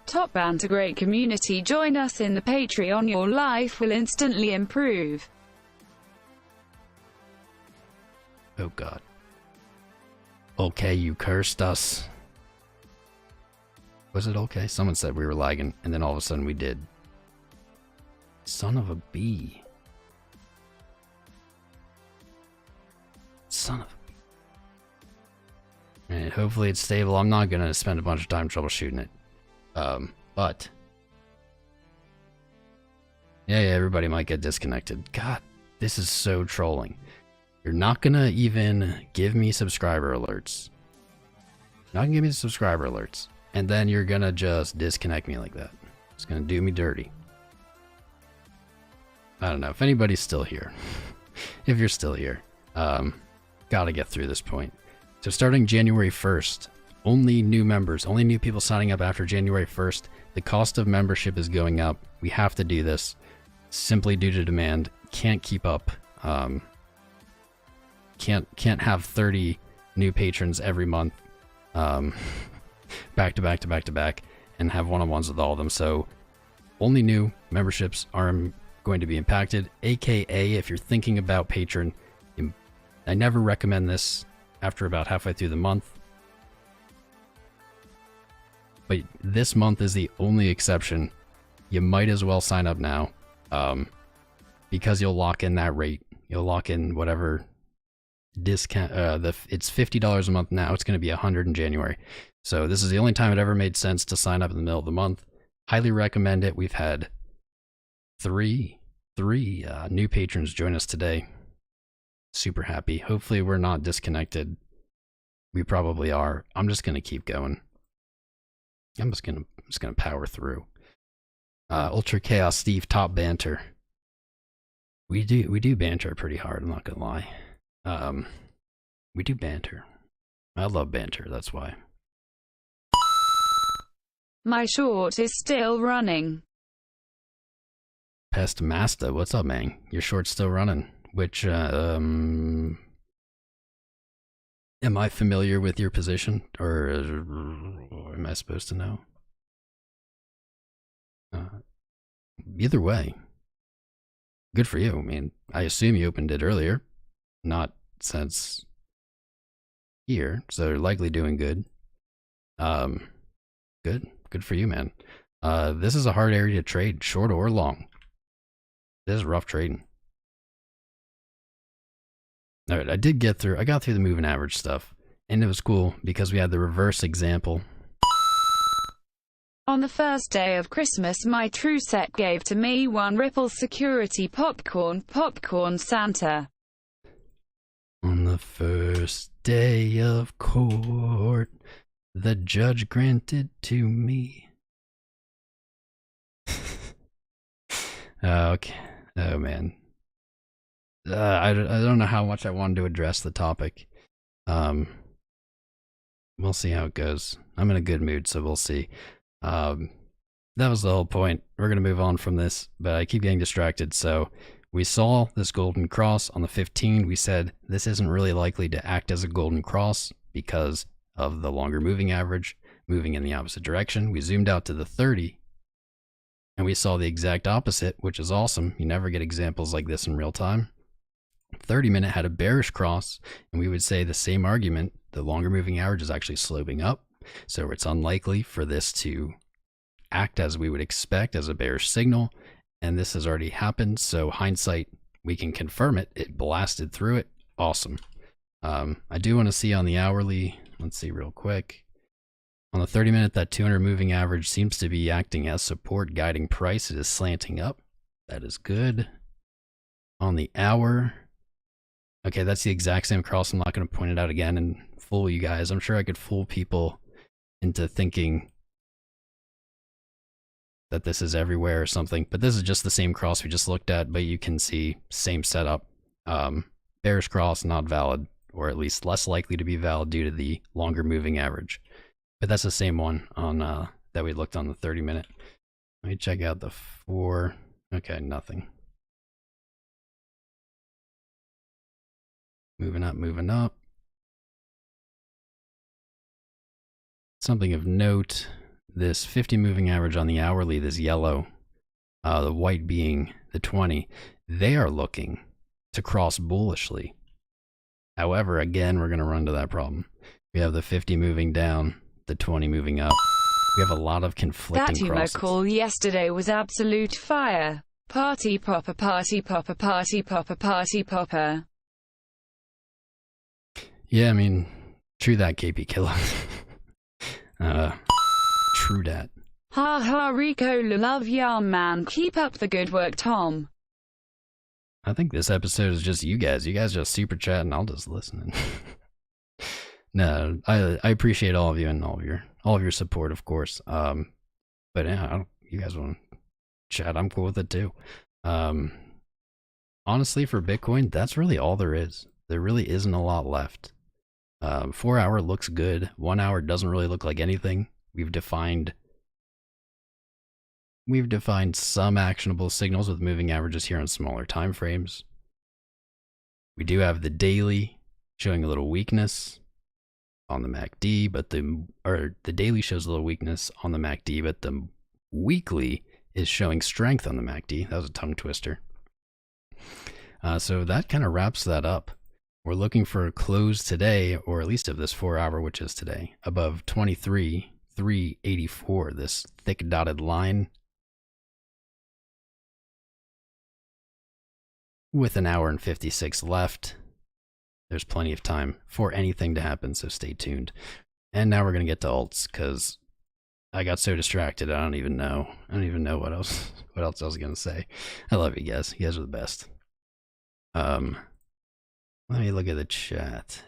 Top banter, great community. Join us in the Patreon. Your life will instantly improve. Oh god. Okay, you cursed us. Was it okay? Someone said we were lagging, and then all of a sudden we did. Son of a bee. Son of a bee. And hopefully it's stable. I'm not gonna spend a bunch of time troubleshooting it. But yeah, everybody might get disconnected. God, this is so trolling. You're not gonna even give me subscriber alerts. Not gonna give me the subscriber alerts. And then you're gonna just disconnect me like that. It's gonna do me dirty. I don't know if anybody's still here. If you're still here, gotta get through this point. So starting January 1st, only new members, only new people signing up after January 1st. The cost of membership is going up. We have to do this simply due to demand. Can't keep up. Can't have 30 new patrons every month, back to back to back to back, and have one-on-ones with all of them. So only new memberships are going to be impacted. AKA, if you're thinking about Patreon, I never recommend this after about halfway through the month. But this month is the only exception. You might as well sign up now, because you'll lock in that rate. You'll lock in whatever discount. It's $50 a month now. It's going to be $100 in January. So this is the only time it ever made sense to sign up in the middle of the month. Highly recommend it. We've had three new patrons join us today. Super happy. Hopefully we're not disconnected. We probably are. I'm just going to keep going. I'm just gonna power through. Ultra Chaos Steve, top banter. We do banter pretty hard, I'm not gonna lie. We do banter. I love banter, that's why. My short is still running. Pest Master, what's up, man? Your short's still running. Which am I familiar with your position, or am I supposed to know? Either way, good for you. I mean, I assume you opened it earlier, not since here, so you're likely doing good. Good for you, man. This is a hard area to trade, short or long. This is rough trading. All right, I got through the moving average stuff, and it was cool because we had the reverse example. On the first day of Christmas, my true set gave to me one Ripple security popcorn Santa. On the first day of court, the judge granted to me. Okay. Oh, man. I don't know how much I wanted to address the topic. We'll see how it goes. I'm in a good mood, so we'll see. That was the whole point. We're going to move on from this, but I keep getting distracted. So we saw this golden cross on the 15. We said this isn't really likely to act as a golden cross because of the longer moving average moving in the opposite direction. We zoomed out to the 30 and we saw the exact opposite, which is awesome. You never get examples like this in real time. 30-minute had a bearish cross, and we would say the same argument. The longer moving average is actually sloping up, so it's unlikely for this to act as we would expect as a bearish signal, and this has already happened. So hindsight, we can confirm it. It blasted through it. Awesome. I do want to see on the hourly. Let's see real quick. On the 30-minute, that 200 moving average seems to be acting as support, guiding price. It is slanting up. That is good. On the hour, okay, that's the exact same cross. I'm not going to point it out again and fool you guys. I'm sure I could fool people into thinking that this is everywhere or something, but this is just the same cross we just looked at, but you can see same setup. Bearish cross, not valid, or at least less likely to be valid due to the longer moving average. But that's the same one on that we looked on the 30-minute. Let me check out the 4. Okay, nothing. Moving up, moving up. Something of note, this 50 moving average on the hourly, this yellow, the white being the 20, they are looking to cross bullishly. However, again, we're going to run into that problem. We have the 50 moving down, the 20 moving up. We have a lot of conflicting crosses. That call yesterday was absolute fire. Party popper, party popper, party popper, party popper. Yeah, I mean, True that, KP Killer. True that. Ha ha, Rico, love ya, man. Keep up the good work, Tom. I think this episode is just you guys. You guys just super chat and I'll just listen. No, I appreciate all of you and all of your support, of course. But yeah, you guys want to chat? I'm cool with it too. Honestly, for Bitcoin, that's really all there is. There really isn't a lot left. 4 hour looks good. 1 hour doesn't really look like anything. We've defined some actionable signals with moving averages here on smaller time frames. We do have the daily showing a little weakness on the MACD, but the daily shows a little weakness on the MACD, but the weekly is showing strength on the MACD. That was a tongue twister. So that kind of wraps that up. We're looking for a close today, or at least of this 4 hour, which is today, above 23,384, this thick dotted line. With an hour and 56 left, there's plenty of time for anything to happen, so stay tuned. And now we're going to get to alts, because I got so distracted, I don't even know what else I was going to say. I love you guys. You guys are the best. Let me look at the chat.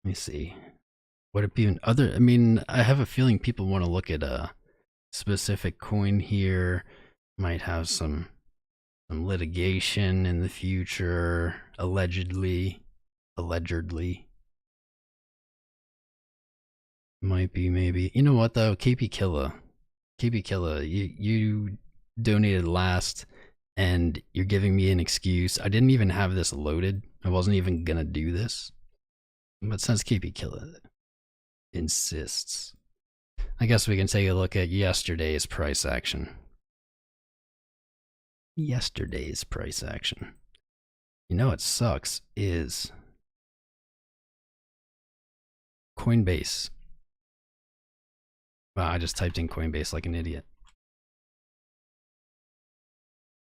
Let me see. Would it be an other? I mean, I have a feeling people want to look at a specific coin here. Might have some litigation in the future, allegedly. Might be, maybe. You know what though? KP Killa, you donated last, and you're giving me an excuse. I didn't even have this loaded. I wasn't even gonna do this. But since KP Killa insists, I guess we can take a look at yesterday's price action. You know what sucks is Coinbase. Wow, I just typed in Coinbase like an idiot.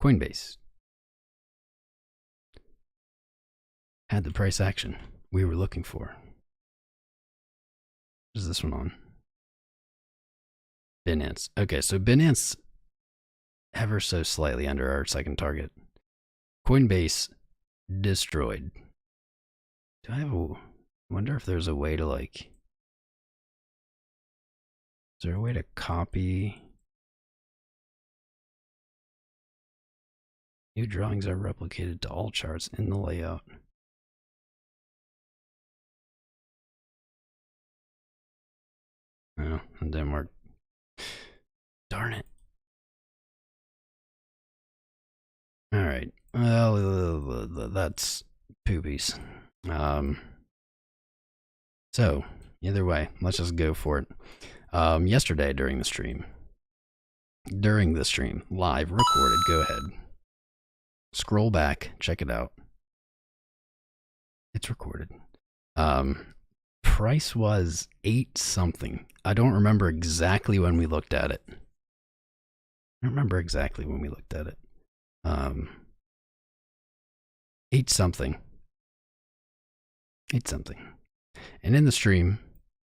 Coinbase had the price action we were looking for. What is this one on? Binance. Okay, so Binance ever so slightly under our second target. Coinbase destroyed. Do I have a... wonder if there's a way to like... Is there a way to copy... New drawings are replicated to all charts in the layout. Oh, it didn't work. Darn it. Alright. Well, that's poopies. So, either way, let's just go for it. Yesterday during the stream, live recorded, go ahead. Scroll back, check it out. It's recorded. Price was 8 something. I don't remember exactly when we looked at it. 8 something. And in the stream,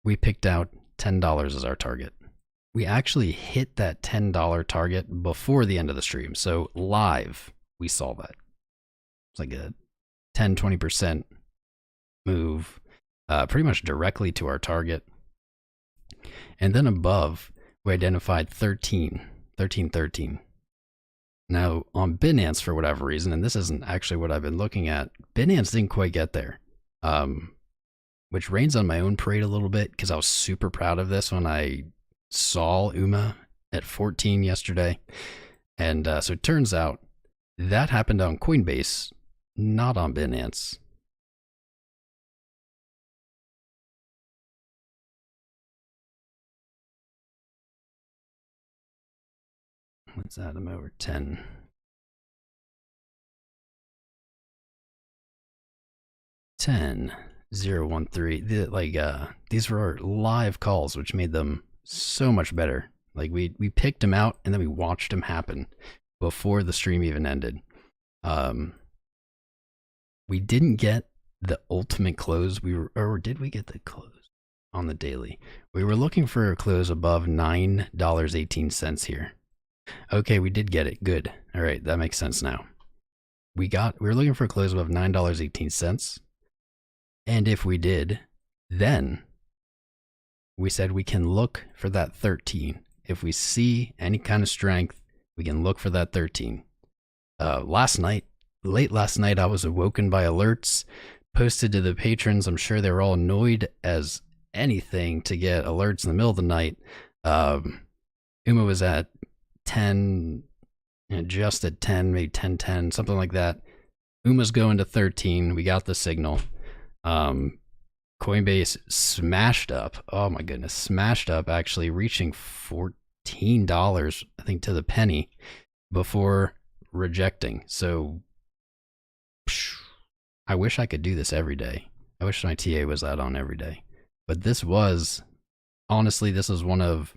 we picked out $10 as our target. We actually hit that $10 target before the end of the stream. So live, we saw that. It's like a 10-20% move, pretty much directly to our target. And then above, we identified 1313. Now on Binance, for whatever reason, and this isn't actually what I've been looking at, Binance didn't quite get there, which rains on my own parade a little bit because I was super proud of this when I saw UMA at 14 yesterday. And so it turns out that happened on Coinbase, not on Binance. Let's add them over 10. 10-013. These were our live calls, which made them so much better. Like we picked them out and then we watched them happen before the stream even ended. We didn't get the ultimate close. Or did we get the close? on the daily. We were looking for a close above $9.18 here. Okay, we did get it. Good. All right, that makes sense now. We were looking for a close above $9.18. And if we did, then we said we can look for that 13. If we see any kind of strength, we can look for that 13. Late last night, I was awoken by alerts posted to the patrons. I'm sure they were all annoyed as anything to get alerts in the middle of the night. UMA was at 10, just at 10, maybe 10:10, something like that. UMA's going to 13. We got the signal. Coinbase smashed up. Oh my goodness, smashed up, actually reaching $14, I think, to the penny before rejecting. So I wish I could do this every day. I wish my TA was that on every day. But this was, honestly, this is one of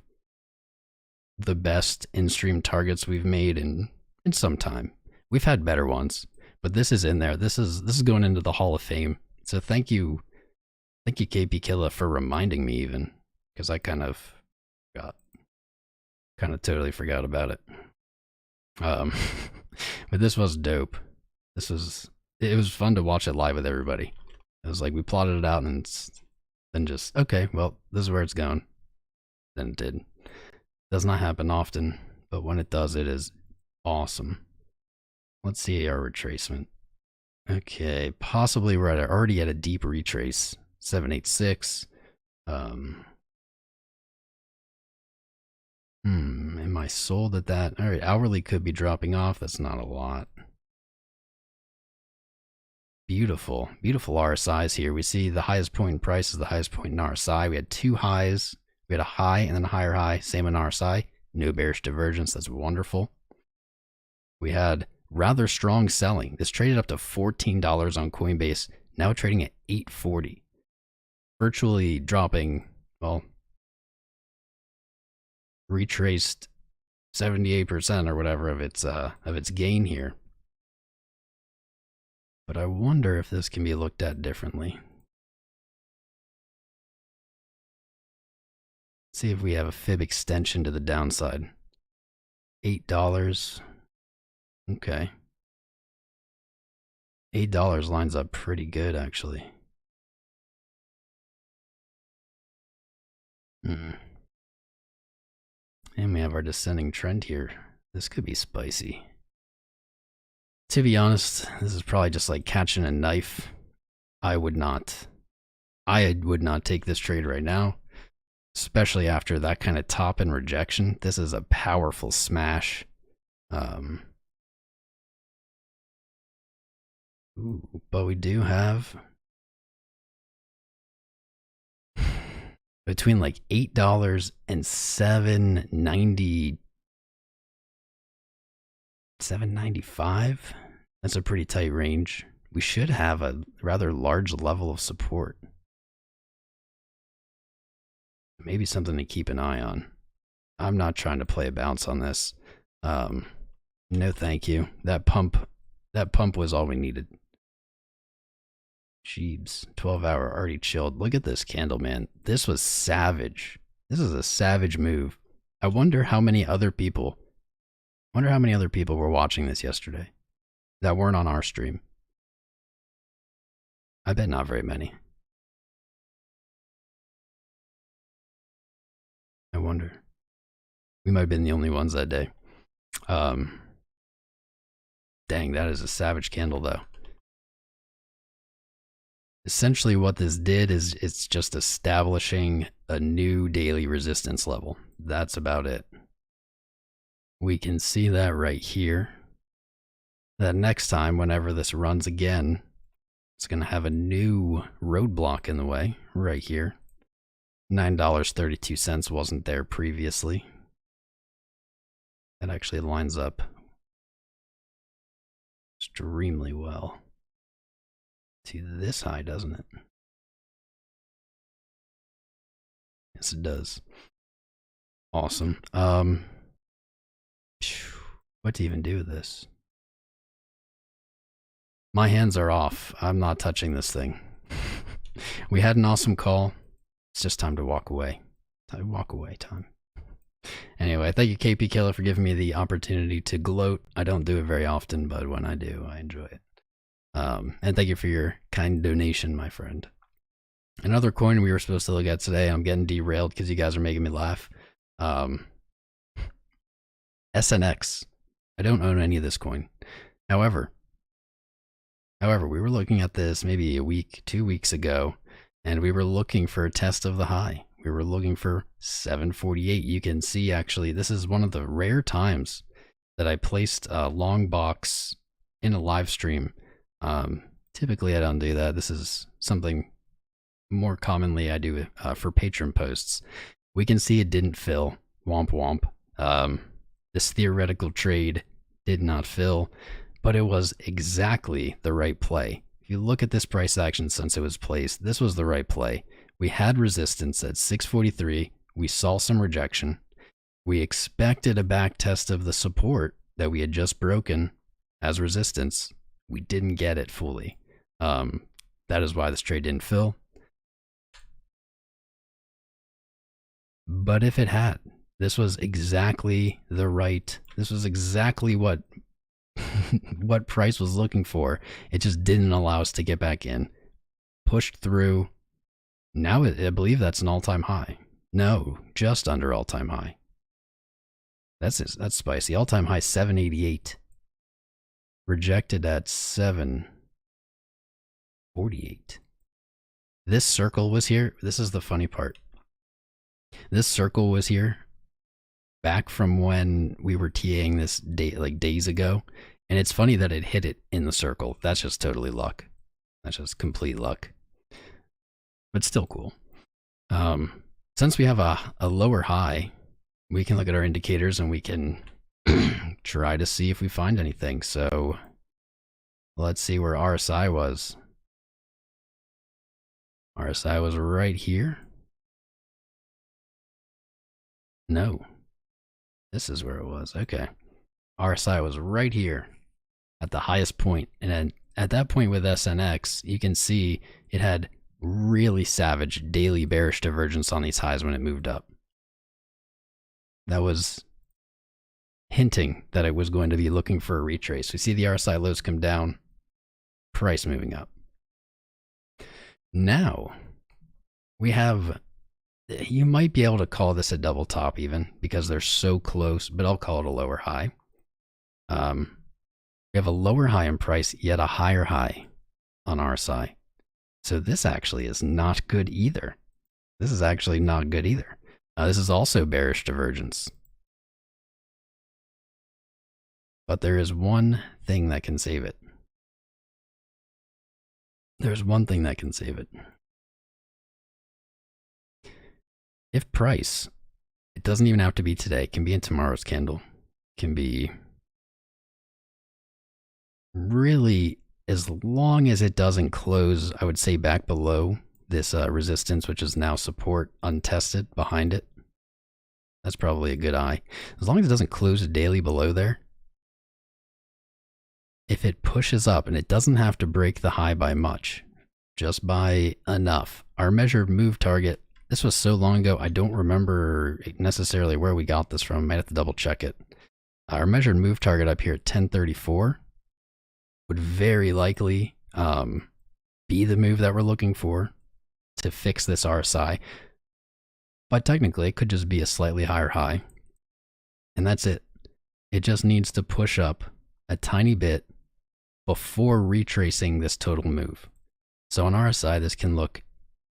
the best in-stream targets we've made in some time. We've had better ones, but this is in there. This is going into the Hall of Fame. So thank you KP Killa for reminding me, even, because I kind of totally forgot about it. But this was dope. It was fun to watch it live with everybody. It was like we plotted it out and then just, okay, well, this is where it's going. Then it did. Does not happen often, but when it does, it is awesome. Let's see our retracement. Okay, possibly we're already at a deep retrace. 786. Am I sold at that? All right, hourly could be dropping off. That's not a lot. Beautiful, beautiful RSIs here. We see the highest point in price is the highest point in RSI. We had two highs. We had a high and then a higher high. Same in RSI. No bearish divergence. That's wonderful. We had rather strong selling. This traded up to $14 on Coinbase. Now trading at $8.40. Virtually dropping, well, retraced 78% or whatever of its gain here. But I wonder if this can be looked at differently. See if we have a fib extension to the downside. $8. Okay. $8 lines up pretty good, actually. And we have our descending trend here. This could be spicy. To be honest, this is probably just like catching a knife. I would not take this trade right now, especially after that kind of top and rejection. This is a powerful smash. But we do have between like $8 and $7.95. That's a pretty tight range. We should have a rather large level of support. Maybe something to keep an eye on. I'm not trying to play a bounce on this. No thank you. That pump was all we needed. Jeebs, 12-hour already chilled. Look at this candle, man. This was savage. This is a savage move. I wonder how many other people were watching this yesterday that weren't on our stream. I bet not very many. I wonder. We might have been the only ones that day. Dang, that is a savage candle, though. Essentially what this did is it's just establishing a new daily resistance level. That's about it. We can see that right here. That next time, whenever this runs again, it's going to have a new roadblock in the way right here. $9.32 wasn't there previously. That actually lines up extremely well to this high, doesn't it? Yes, it does. Awesome. What to even do with this? My hands are off. I'm not touching this thing. We had an awesome call. It's just time to walk away. Walk away time. Anyway, thank you KP Killer for giving me the opportunity to gloat. I don't do it very often, but when I do, I enjoy it. And thank you for your kind donation, my friend. Another coin we were supposed to look at today, I'm getting derailed because you guys are making me laugh. SNX. I don't own any of this coin. However, we were looking at this maybe a week, 2 weeks ago, and we were looking for a test of the high. We were looking for 748. You can see, actually, this is one of the rare times that I placed a long box in a live stream. Typically I don't do that. This is something more commonly I do for patron posts. We can see it didn't fill. Womp womp. This theoretical trade did not fill, but it was exactly the right play. If you look at this price action since it was placed, this was the right play. We had resistance at 643. We saw some rejection. We expected a back test of the support that we had just broken as resistance. We didn't get it fully. That is why this trade didn't fill. But if it had, this was exactly the right, this was exactly what what price was looking for. It just didn't allow us to get back in. Pushed through. Now I believe that's an all-time high. No, just under all-time high. That's spicy. All-time high 788. Rejected at 748. This circle was here. This is the funny part. This circle was here back from when we were TAing this days ago. And it's funny that it hit it in the circle. That's just totally luck. That's just complete luck. But still cool. Since we have a lower high, we can look at our indicators and we can try to see if we find anything. So let's see where RSI was. RSI was right here. No, this is where it was. Okay. RSI was right here at the highest point. And then at that point with SNX, you can see it had really savage daily bearish divergence on these highs when it moved up. That was hinting that it was going to be looking for a retrace. We see the RSI lows come down, price moving up. Now we have, you might be able to call this a double top even because they're so close, but I'll call it a lower high. We have a lower high in price, yet a higher high on RSI. So this actually is not good either. This is actually not good either. This is also bearish divergence. But there is one thing that can save it. There's one thing that can save it. If price, it doesn't even have to be today, it can be in tomorrow's candle, it can be really, as long as it doesn't close, I would say back below this resistance, which is now support untested behind it. That's probably a good eye. As long as it doesn't close daily below there. If it pushes up, and it doesn't have to break the high by much, just by enough. Our measured move target, this was so long ago, I don't remember necessarily where we got this from. I might have to double check it. Our measured move target up here at 1034 would very likely be the move that we're looking for to fix this RSI. But technically, it could just be a slightly higher high. And that's it. It just needs to push up a tiny bit before retracing this total move. So on RSI, this can look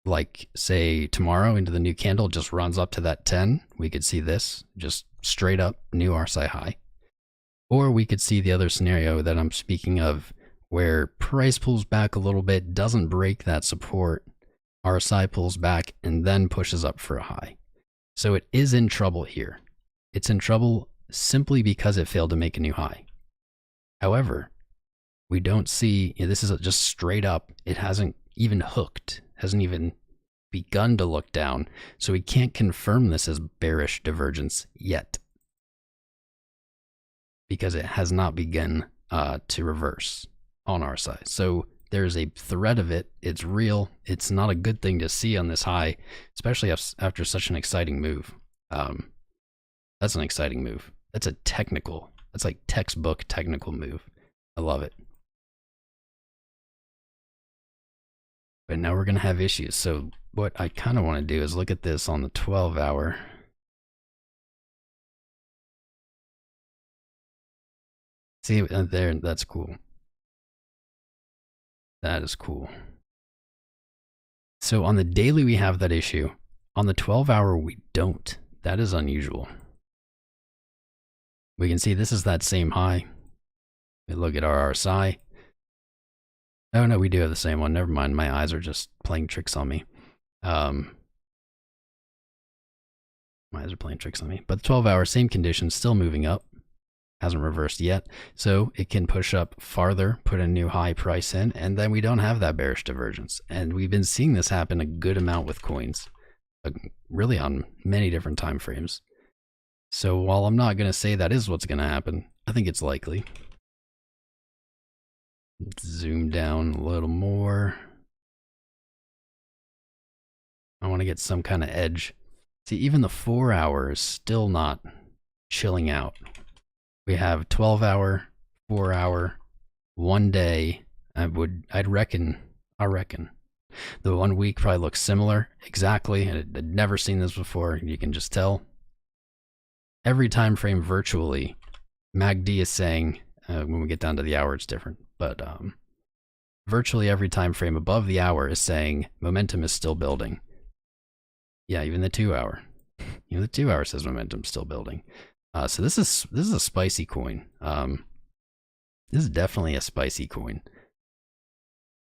like, say, tomorrow into the new candle just runs up to that 10. We could see this just straight up new RSI high. Or we could see the other scenario that I'm speaking of, where price pulls back a little bit, doesn't break that support, RSI pulls back, and then pushes up for a high. So it is in trouble here. It's in trouble simply because it failed to make a new high. However, we don't see, this is just straight up, it hasn't even hooked, hasn't even begun to look down, so we can't confirm this as bearish divergence yet, because it has not begun to reverse on our side. So There's a threat of it. It's real. It's not a good thing to see on this high, especially after such an exciting move. That's an exciting move. That's a technical. That's like textbook technical move. I love it. But now we're going to have issues. So what I kind of want to do is look at this on the 12-hour. See there, that's cool. That is cool. So on the daily we have that issue. On the 12-hour we don't. That is unusual. We can see this is that same high. We look at our RSI. Oh no, we do have the same one. Never mind. My eyes are just playing tricks on me. My eyes are playing tricks on me. But the 12-hour, same conditions, still moving up. Hasn't reversed yet. So it can push up farther, put a new high price in, and then we don't have that bearish divergence. And we've been seeing this happen a good amount with coins, really on many different time frames. So while I'm not going to say that is what's going to happen, I think it's likely. Zoom down a little more. I want to get some kind of edge. See, even the 4-hour is still not chilling out. We have 12-hour, 4-hour, 1 day. I reckon the 1 week probably looks similar. Exactly. I'd never seen this before. You can just tell. Every time frame virtually, MACD is saying, when we get down to the hour, it's different. But virtually every time frame above the hour is saying momentum is still building. Yeah, even the 2-hour. Even the 2-hour says momentum still building. So this is a spicy coin. This is definitely a spicy coin.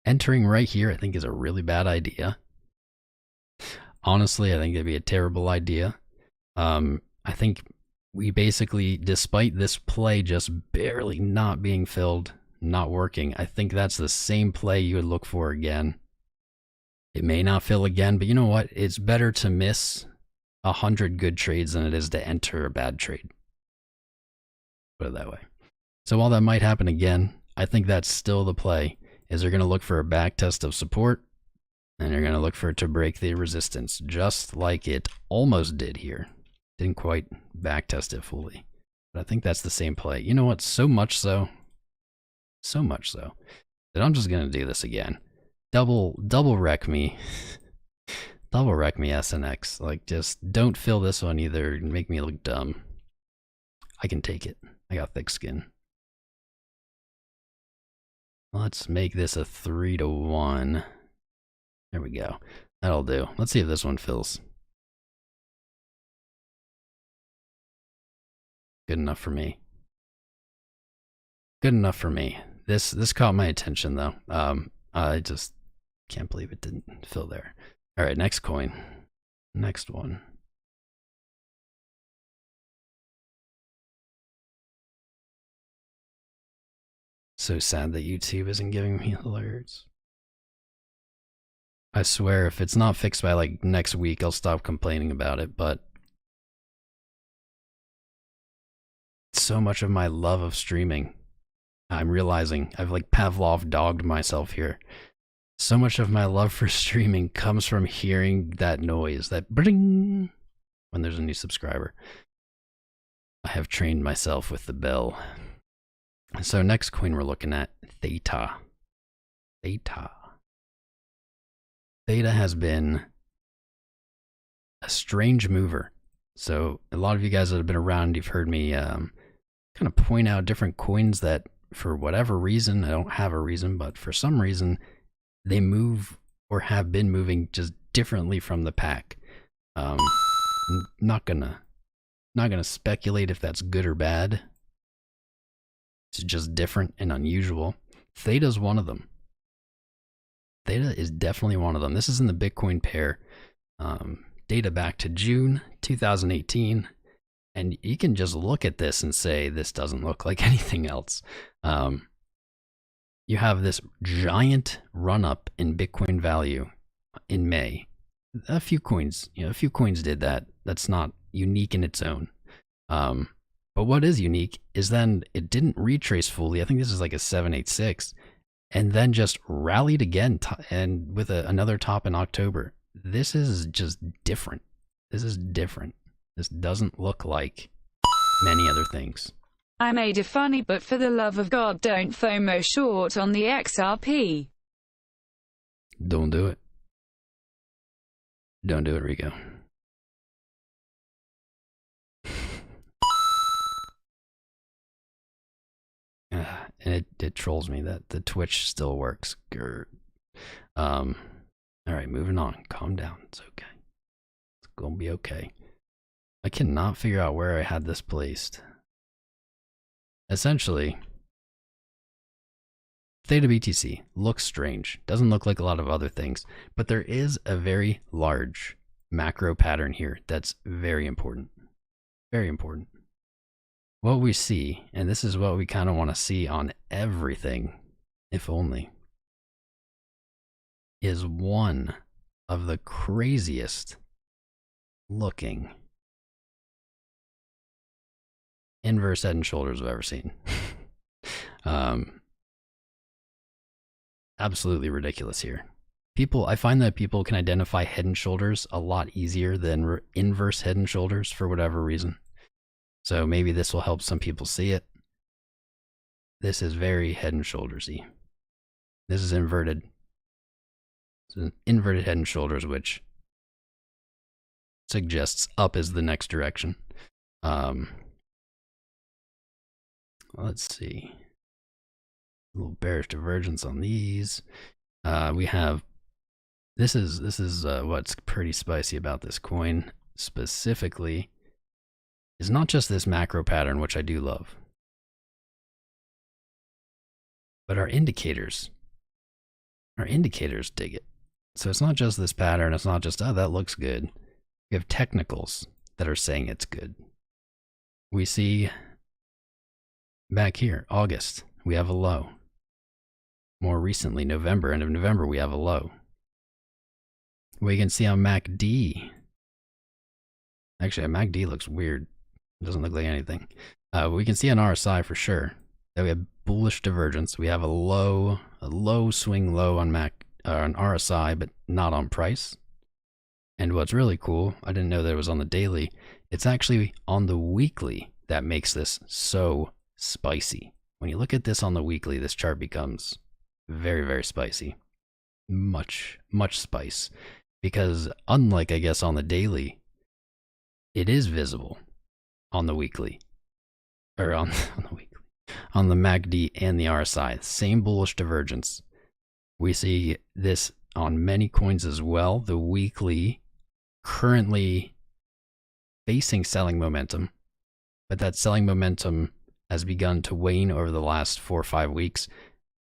Entering right here, I think, is a really bad idea. Honestly, I think it'd be a terrible idea. I think we basically, despite this play just barely not being filled, not working, I think that's the same play you would look for again. It may not fill again, but you know what? It's better to miss 100 good trades than it is to enter a bad trade. Put it that way. So while that might happen again, I think that's still the play, is they're going to look for a back test of support, and you're going to look for it to break the resistance, just like it almost did here. Didn't quite back test it fully, but I think that's the same play. You know what? So much so that I'm just gonna do this again. Double wreck me, double wreck me SNX. Like, just don't fill this one either and make me look dumb. I can take it. I got thick skin. Let's make this a 3-to-1. There we go. That'll do. Let's see if this one fills. Good enough for me. Good enough for me. This caught my attention though. I just can't believe it didn't fill there. All right, next coin. Next one. So sad that YouTube isn't giving me alerts. I swear, if it's not fixed by like next week, I'll stop complaining about it, but so much of my love of streaming, I'm realizing I've like Pavlov dogged myself here. So much of my love for streaming comes from hearing that noise, that bring, when there's a new subscriber. I have trained myself with the bell. So next coin we're looking at, Theta. Theta has been a strange mover. So a lot of you guys that have been around, you've heard me kind of point out different coins that, for whatever reason, I don't have a reason, but for some reason, they move or have been moving just differently from the pack. I'm not gonna speculate if that's good or bad. It's just different and unusual. Theta's one of them. Theta is definitely one of them. This is in the Bitcoin pair. Data back to June 2018. And you can just look at this and say, this doesn't look like anything else. You have this giant run up in Bitcoin value in May. A few coins did that. That's not unique in its own. But what is unique is then it didn't retrace fully. I think this is like a 786. and then just rallied again and with another top in October. This is just different. This is different. This doesn't look like many other things. I made a funny, but for the love of God, don't FOMO short on the XRP. Don't do it. Don't do it, Rico. And it trolls me that the Twitch still works. All right, moving on. Calm down. It's okay. It's gonna be okay. I cannot figure out where I had this placed. Essentially, Theta BTC looks strange. Doesn't look like a lot of other things, but there is a very large macro pattern here that's very important. Very important. What we see, and this is what we kind of want to see on everything, if only, is one of the craziest looking inverse head and shoulders I've ever seen. Absolutely ridiculous here. I find that people can identify head and shoulders a lot easier than inverse head and shoulders for whatever reason. So maybe this will help some people see it. This is very head and shoulders-y. This is inverted. It's an inverted head and shoulders, which suggests up is the next direction. Let's see. A little bearish divergence on these. We have this is what's pretty spicy about this coin specifically is not just this macro pattern, which I do love, but our indicators dig it. So it's not just this pattern. It's not just, oh, that looks good. We have technicals that are saying it's good. We see back here, August, we have a low. More recently, November, end of November, we have a low. We can see on MACD. Actually, MACD looks weird. It doesn't look like anything. We can see on RSI for sure that we have bullish divergence. We have a low swing low on on RSI, but not on price. And what's really cool, I didn't know that it was on the daily. It's actually on the weekly that makes this so spicy. When you look at this on the weekly, this chart becomes very, very spicy. Much spice. Because unlike, I guess, on the daily, it is visible on the weekly. Or on the weekly. On the MACD and the RSI. Same bullish divergence. We see this on many coins as well. The weekly currently facing selling momentum. But that selling momentum has begun to wane over the last 4 or 5 weeks.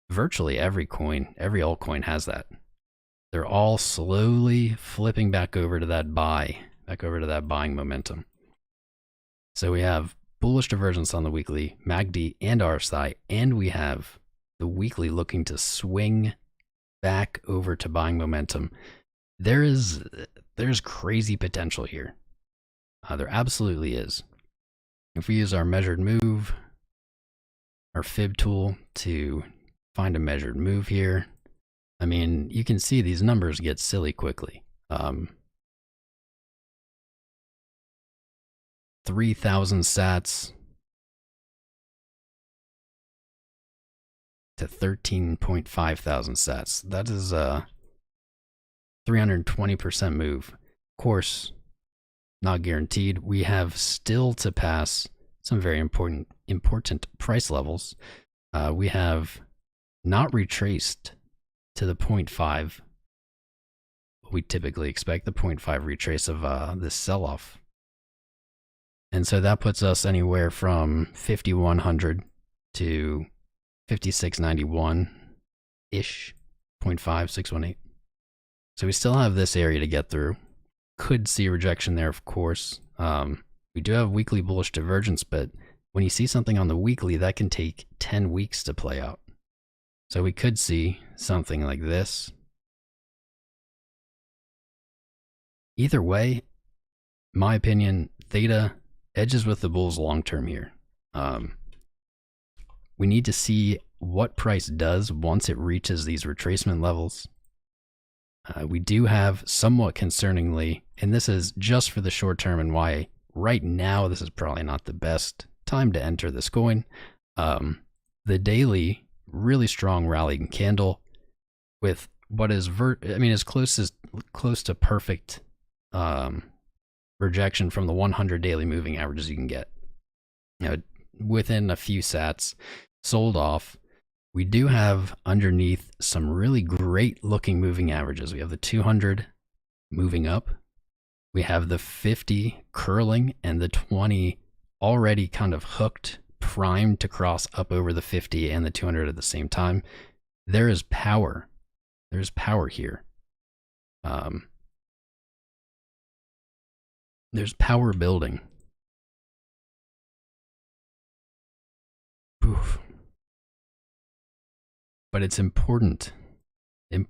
Virtually every coin, every altcoin has that. They're all slowly flipping back over to that buying momentum. So we have bullish divergence on the weekly, MACD and RSI, and we have the weekly looking to swing back over to buying momentum. There's crazy potential here. There absolutely is. If we use our measured move, our fib tool to find a measured move here, I mean, you can see these numbers get silly quickly. 3,000 sats to 13.5 thousand sats. That is a 320% move. Of course, not guaranteed. We have still to pass some very important price levels. We have not retraced to the 0.5 we typically expect, the 0.5 retrace of this sell-off. And so that puts us anywhere from 5,100 to 5,691-ish, 0.5618. So we still have this area to get through. Could see rejection there, of course. We do have weekly bullish divergence, but when you see something on the weekly, that can take 10 weeks to play out. So we could see something like this. Either way, my opinion, Theta edges with the bulls long term here. We need to see what price does once it reaches these retracement levels. We do have somewhat concerningly, and this is just for the short term and why right now this is probably not the best time to enter this coin. The daily really strong rallying candle with what is as close to perfect rejection from the 100 daily moving averages you can get. Within a few sats, sold off. We do have underneath some really great looking moving averages. We have the 200 moving up. We have the 50 curling and the 20 already kind of hooked, primed to cross up over the 50 and the 200 at the same time. There is power. There's power here. There's power building. Oof. But it's important, in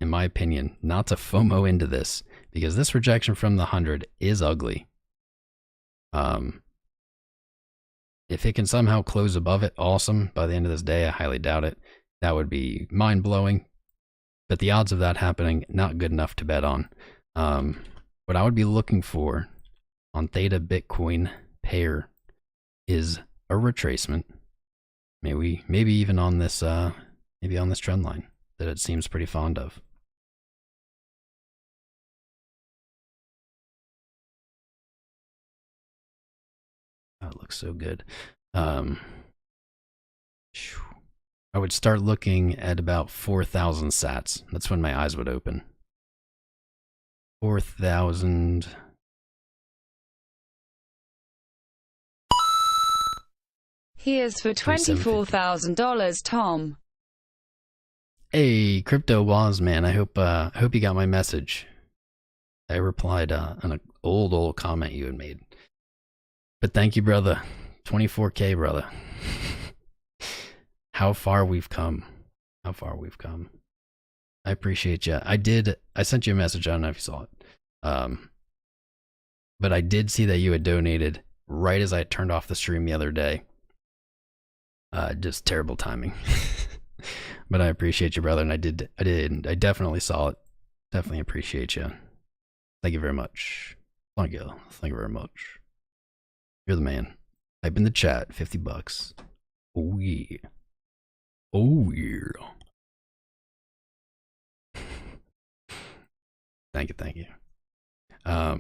my opinion, not to FOMO into this, because this rejection from the 100 is ugly. If it can somehow close above it, awesome. By the end of this day, I highly doubt it. That would be mind-blowing. But the odds of that happening, not good enough to bet on. What I would be looking for on Theta Bitcoin pair is a retracement. Maybe even on this trend line that it seems pretty fond of. Oh, it looks so good. I would start looking at about 4,000 sats. That's when my eyes would open. 4,000. Here's for $24,000, Tom. Hey, Crypto Waz, man. I hope you got my message. I replied on an old comment you had made. But thank you, brother. 24K, brother. How far we've come. How far we've come. I appreciate you. I sent you a message. I don't know if you saw it. But I did see that you had donated right as I turned off the stream the other day. Just terrible timing. But I appreciate you, brother, and I definitely saw it. Definitely appreciate you. Thank you very much. Thank you very much. You're the man. Type in the chat, $50. Oh yeah. Oh yeah. Thank you. I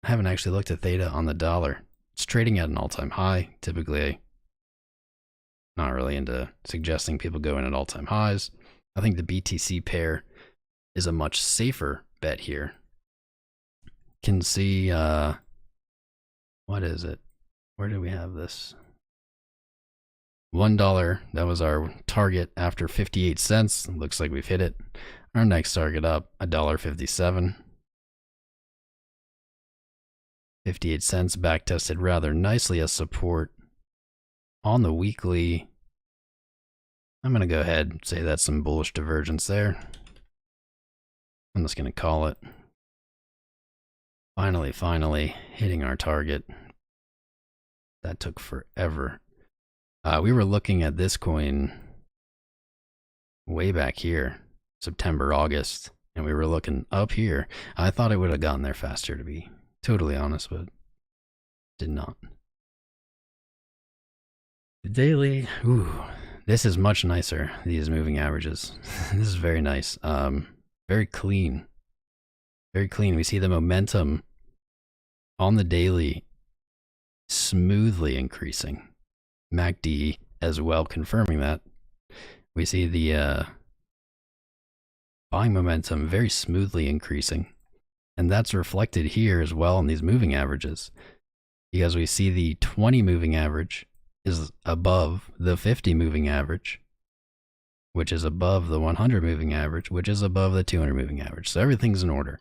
haven't actually looked at Theta on the dollar. It's trading at an all-time high. Typically, not really into suggesting people go in at all-time highs. I think the BTC pair is a much safer bet here. Can see, what is it? Where do we have this? $1, that was our target after 58 cents. Looks like we've hit it. Our next target up, $1.57. 58 cents back tested rather nicely as support. On the weekly, I'm going to go ahead and say that's some bullish divergence there. I'm just going to call it. Finally hitting our target. That took forever. We were looking at this coin way back here, September, August, and we were looking up here. I thought it would have gotten there faster, to be totally honest, but did not. The daily, ooh, this is much nicer, these moving averages. This is very nice. Very clean. Very clean. We see the momentum on the daily smoothly increasing. MACD as well confirming that. We see the buying momentum very smoothly increasing. And that's reflected here as well in these moving averages. Because we see the 20 moving average is above the 50 moving average, which is above the 100 moving average, which is above the 200 moving average. So everything's in order.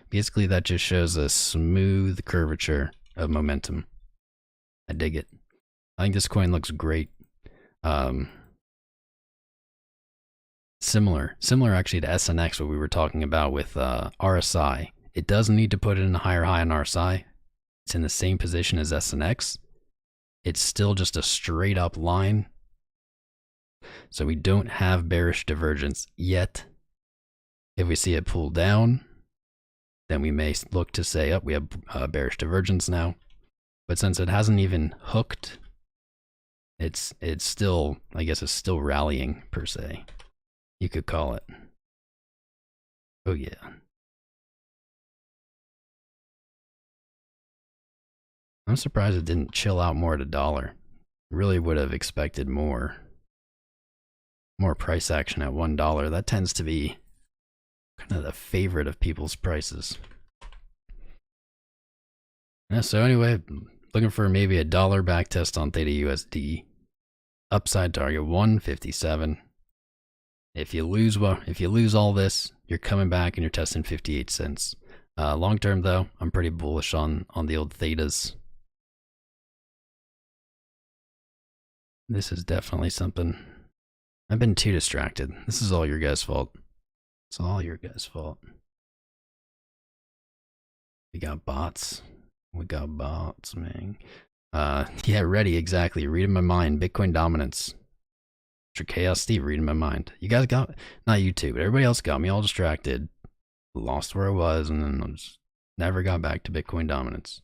Basically, that just shows a smooth curvature of momentum. I dig it. I think this coin looks great. Similar actually to SNX, what we were talking about with RSI. It doesn't need to put in a higher high on RSI. It's in the same position as SNX. It's still just a straight up line. So we don't have bearish divergence yet. If we see it pull down, then we may look to say, oh, we have bearish divergence now. But since it hasn't even hooked, it's still, I guess it's still rallying per se. You could call it. Oh yeah. I'm surprised it didn't chill out more at $1. Really would have expected more price action at $1. That tends to be kind of the favorite of people's prices. Yeah, so anyway, looking for maybe a $1 back test on Theta USD. Upside target 157. If you lose all this, you're coming back and you're testing 58 cents. Long term though, I'm pretty bullish on the old Thetas. This is definitely something. I've been too distracted. This is all your guys' fault. It's all your guys' fault. We got bots. We got bots, man. Yeah, ready, exactly. Reading my mind. Bitcoin dominance. Mr. Chaos Steve, reading my mind. You guys got, not you two, but everybody else got me all distracted. Lost where I was, and then I just never got back to Bitcoin dominance.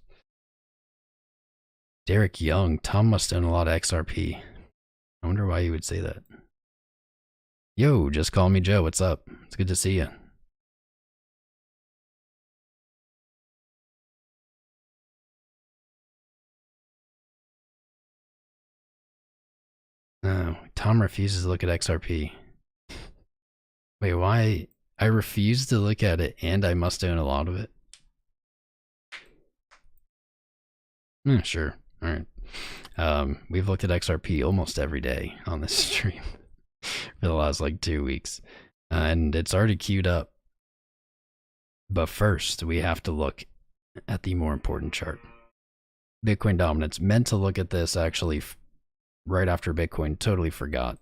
Derek Young, Tom must own a lot of XRP. I wonder why you would say that. Yo, just call me Joe. What's up? It's good to see you. No, Tom refuses to look at XRP. Wait, why? I refuse to look at it and I must own a lot of it? Sure. All right. We've looked at XRP almost every day on this stream for the last like 2 weeks. And it's already queued up. But first, we have to look at the more important chart. Bitcoin dominance. Meant to look at this actually right after Bitcoin, totally forgot.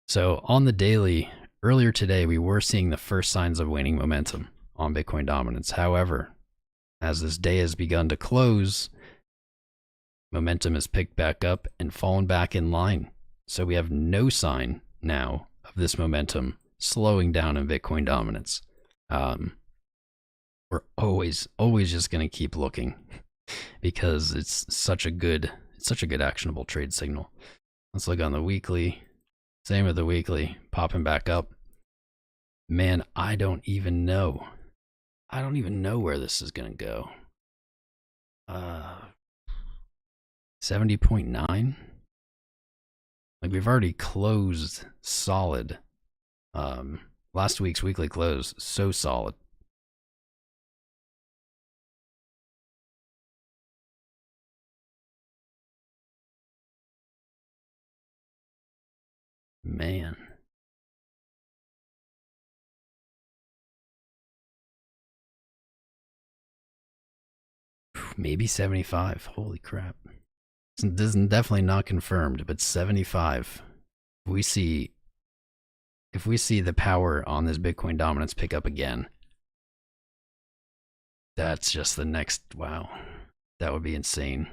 So on the daily, earlier today, we were seeing the first signs of waning momentum on Bitcoin dominance. However, as this day has begun to close, momentum has picked back up and fallen back in line. So we have no sign now of this momentum slowing down in Bitcoin dominance. We're always just going to keep looking because it's such a good actionable trade signal. Let's look on the weekly. Same with the weekly, popping back up. Man, I don't even know. I don't even know where this is going to go. 70.9? Like we've already closed solid. Last week's weekly close, so solid. Man. Maybe 75. Holy crap. This is definitely not confirmed, but 75. If we see the power on this Bitcoin dominance pick up again, that's just the next, wow. That would be insane.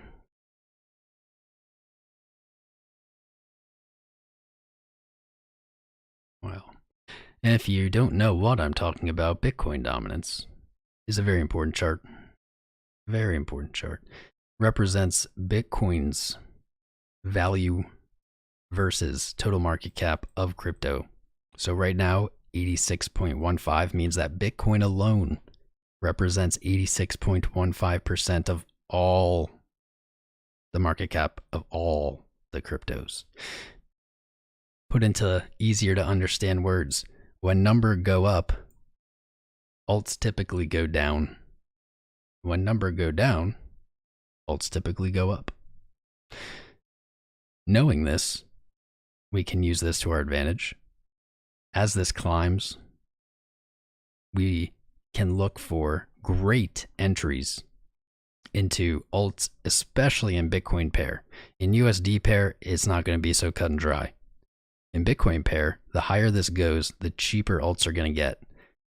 Wow. And if you don't know what I'm talking about, Bitcoin dominance is a very important chart. Very important chart. Represents Bitcoin's value versus total market cap of crypto. So right now, 86.15 means that Bitcoin alone represents 86.15% of all the market cap of all the cryptos. Put into easier to understand words, when numbers go up, alts typically go down. When numbers go down, alts typically go up. Knowing this, we can use this to our advantage. As this climbs, we can look for great entries into alts, especially in Bitcoin pair. In USD pair, it's not going to be so cut and dry. In Bitcoin pair, the higher this goes, the cheaper alts are going to get.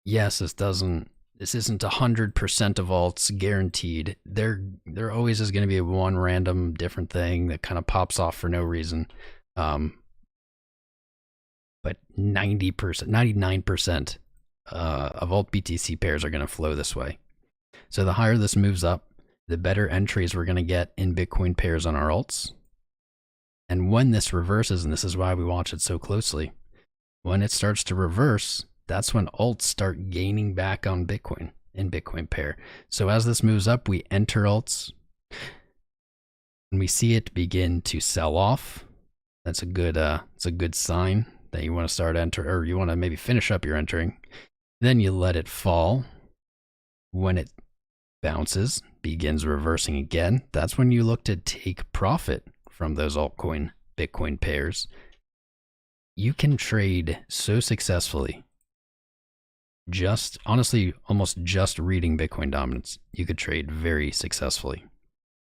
Yes, this isn't 100% of alts guaranteed. There always is going to be one random different thing that kind of pops off for no reason. but 90%, 99% of alt BTC pairs are going to flow this way. So the higher this moves up, the better entries we're going to get in Bitcoin pairs on our alts. And when this reverses, and this is why we watch it so closely, when it starts to reverse, that's when alts start gaining back on Bitcoin in Bitcoin pair. So as this moves up, we enter alts. When we see it begin to sell off, that's a good sign that you want to start or you want to maybe finish up your entering. Then you let it fall. When it bounces, begins reversing again, that's when you look to take profit from those altcoin Bitcoin pairs. You can trade so successfully, honestly, almost just reading Bitcoin dominance. You could trade very successfully.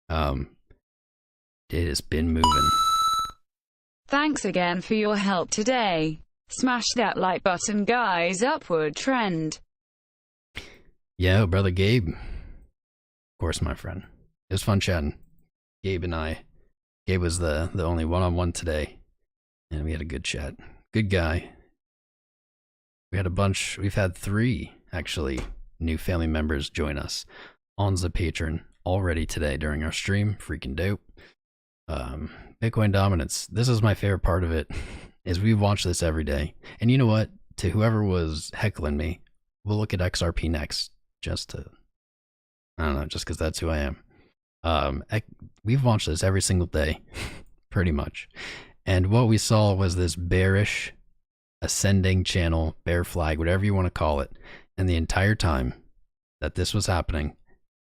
It has been moving. Thanks again for your help today. Smash that like button, guys. Upward trend. Yeah, brother Gabe. Of course, my friend. It was fun chatting. Gabe and I. Gabe was the only one-on-one today, and we had a good chat. Good guy. We've had 3, actually, new family members join us on the Patreon already today during our stream. Freaking dope. Bitcoin dominance. This is my favorite part of it, is we watch this every day. And you know what? To whoever was heckling me, we'll look at XRP next. Just because that's who I am. We've watched this every single day, pretty much. And what we saw was this bearish ascending channel, bear flag, whatever you want to call it. And the entire time that this was happening,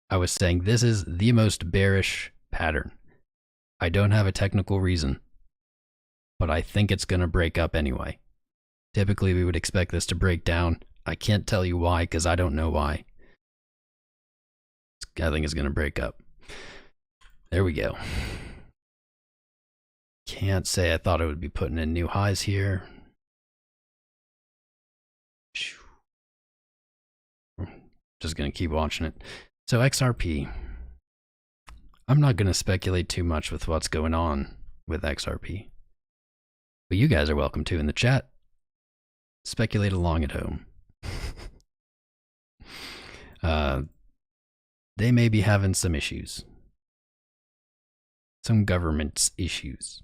I was saying this is the most bearish pattern. I don't have a technical reason, but I think it's going to break up anyway. Typically, we would expect this to break down. I can't tell you why, because I don't know why. I think it's going to break up. There we go. Can't say I thought it would be putting in new highs here. Just going to keep watching it. So XRP. I'm not going to speculate too much with what's going on with XRP. But you guys are welcome to in the chat. Speculate along at home. They may be having some issues. Some government issues.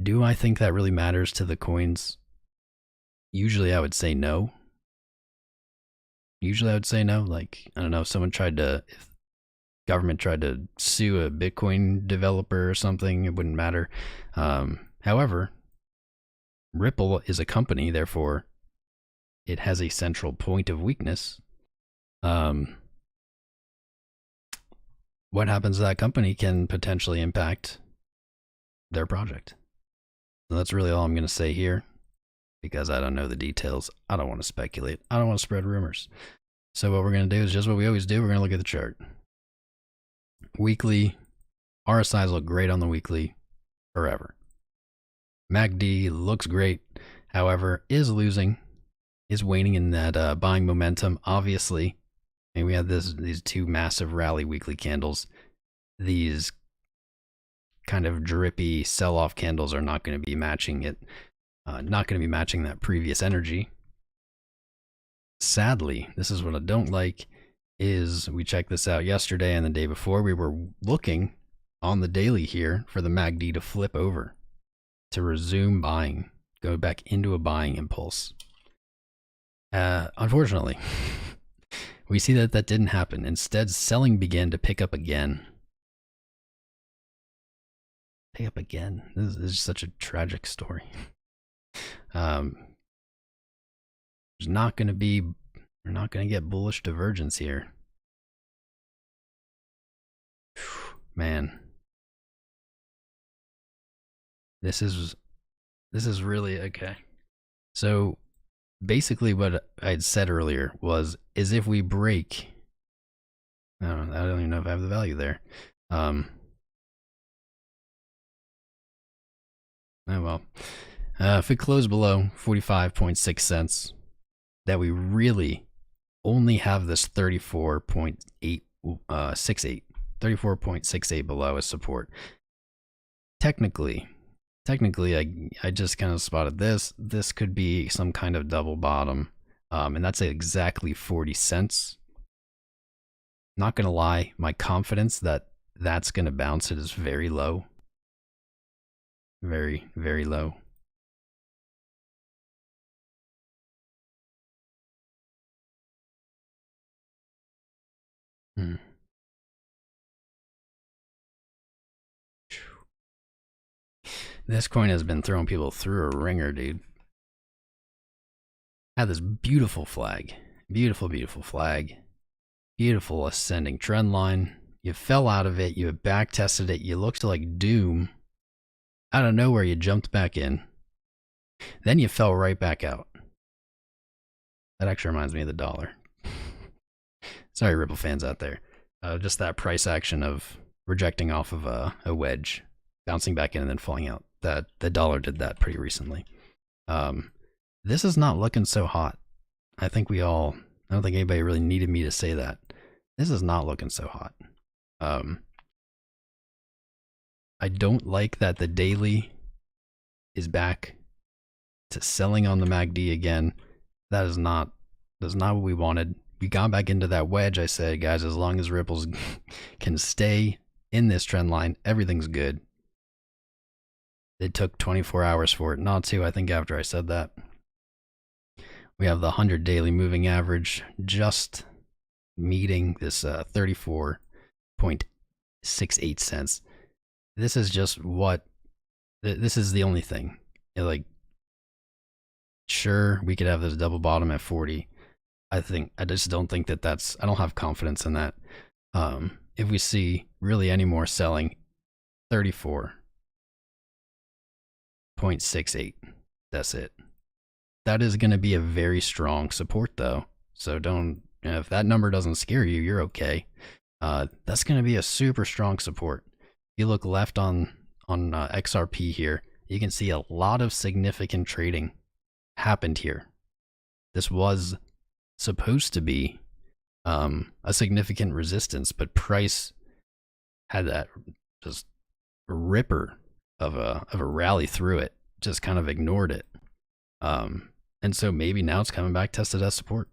Do I think that really matters to the coins? Usually I would say no. Like, I don't know, if government tried to sue a Bitcoin developer or something, it wouldn't matter. However, Ripple is a company, therefore it has a central point of weakness. What happens to that company can potentially impact their project. So that's really all I'm going to say here, because I don't know the details. I don't want to speculate. I don't want to spread rumors. So what we're going to do is just what we always do. We're going to look at the chart. Weekly, RSIs look great on the weekly forever. MACD looks great, however, is waning in that buying momentum, obviously. And we had these 2 massive rally weekly candles. These kind of drippy sell-off candles are not going to be matching it, not going to be matching that previous energy. Sadly, this is what I don't like, is we checked this out yesterday and the day before. We were looking on the daily here for the MACD to flip over, to resume buying, go back into a buying impulse. Unfortunately, we see that didn't happen. Instead, selling began to pick up again. This is such a tragic story. We're not going to get bullish divergence here. Man. This is really okay. So basically what I'd said earlier is if we break, I don't even know if I have the value there. Oh well. If we close below 45.6 cents, that we really only have this 34.68 below as support. Technically, technically, I just kind of spotted this. This could be some kind of double bottom. And that's at exactly 40 cents. Not going to lie, my confidence that that's going to bounce it is very low. Very, very low. This coin has been throwing people through a ringer, dude. Had this beautiful flag. Beautiful, beautiful flag. Beautiful ascending trend line. You fell out of it. You back tested it. You looked like doom. Out of nowhere, you jumped back in. Then you fell right back out. That actually reminds me of the dollar. Sorry, Ripple fans out there. Just that price action of rejecting off of a wedge, bouncing back in and then falling out. That the dollar did that pretty recently. This is not looking so hot. I don't think anybody really needed me to say that. This is not looking so hot. I don't like that the daily is back to selling on the MACD again. That's not what we wanted. We got back into that wedge. I said, guys, as long as Ripple's can stay in this trend line, everything's good. It took 24 hours for it not to, I think, after I said that. We have the 100 daily moving average just meeting this 34.68 cents. This is just this is the only thing. Like, sure, we could have this double bottom at 40. I just don't think I don't have confidence in that. If we see really any more selling, 34.68, that's it. That is going to be a very strong support though. So if that number doesn't scare you, you're okay. That's going to be a super strong support. If you look left on XRP here, you can see a lot of significant trading happened here. This was supposed to be a significant resistance, but price had that just ripper of a rally through it, just kind of ignored it. And so maybe now it's coming back tested as support.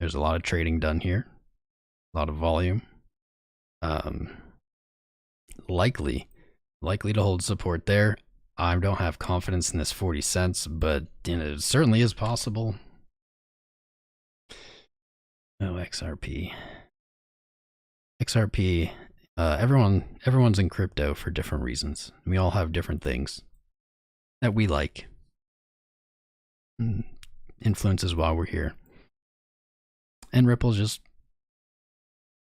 There's a lot of trading done here, a lot of volume. Likely to hold support there. I don't have confidence in this 40 cents, but it certainly is possible. Oh, XRP. Everyone's in crypto for different reasons. We all have different things that we like. Influences why we're here. And Ripple's just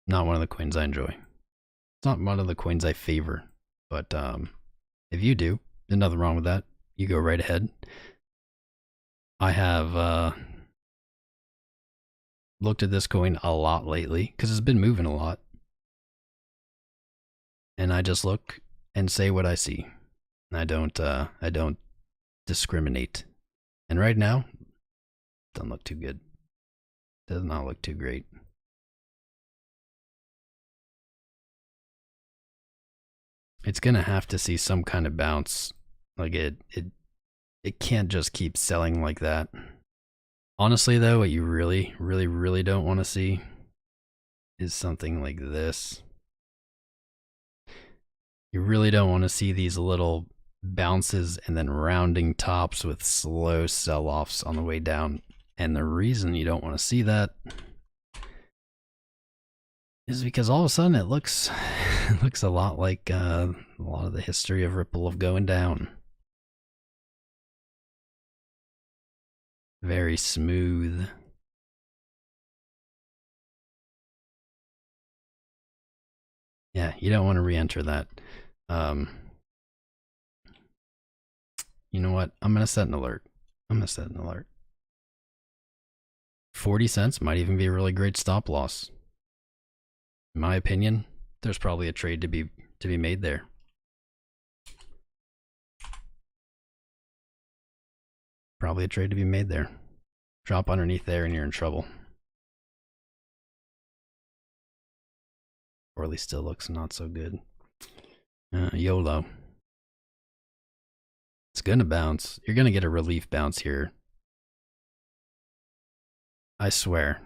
not one of the coins I enjoy. It's not one of the coins I favor. But if you do, there's nothing wrong with that. You go right ahead. I have looked at this coin a lot lately because it's been moving a lot. And I just look and say what I see. I don't discriminate. And right now, doesn't look too good. Does not look too great. It's gonna have to see some kind of bounce. Like it can't just keep selling like that. Honestly though, what you really don't want to see is something like this. You really don't want to see these little bounces and then rounding tops with slow sell-offs on the way down. And the reason you don't want to see that is because all of a sudden it looks a lot like a lot of the history of Ripple of going down. Very smooth. Yeah, you don't want to re-enter that. You know what? I'm going to set an alert. 40 cents might even be a really great stop loss. In my opinion, there's probably a trade to be made there. Probably a trade to be made there. Drop underneath there and you're in trouble. Or at least still looks not so good. YOLO. It's gonna bounce. You're gonna get a relief bounce here. I swear.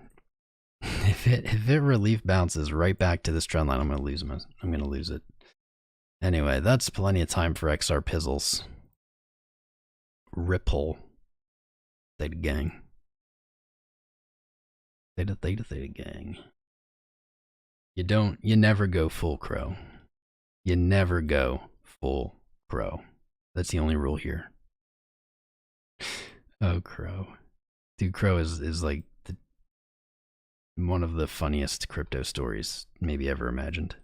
If it relief bounces right back to this trend line, I'm gonna lose it. Anyway, that's plenty of time for XR pizzles. Ripple. Theta gang. Theta gang. You never go full crow. You never go full crow. That's the only rule here. Oh, crow. Dude, crow is like one of the funniest crypto stories maybe ever imagined.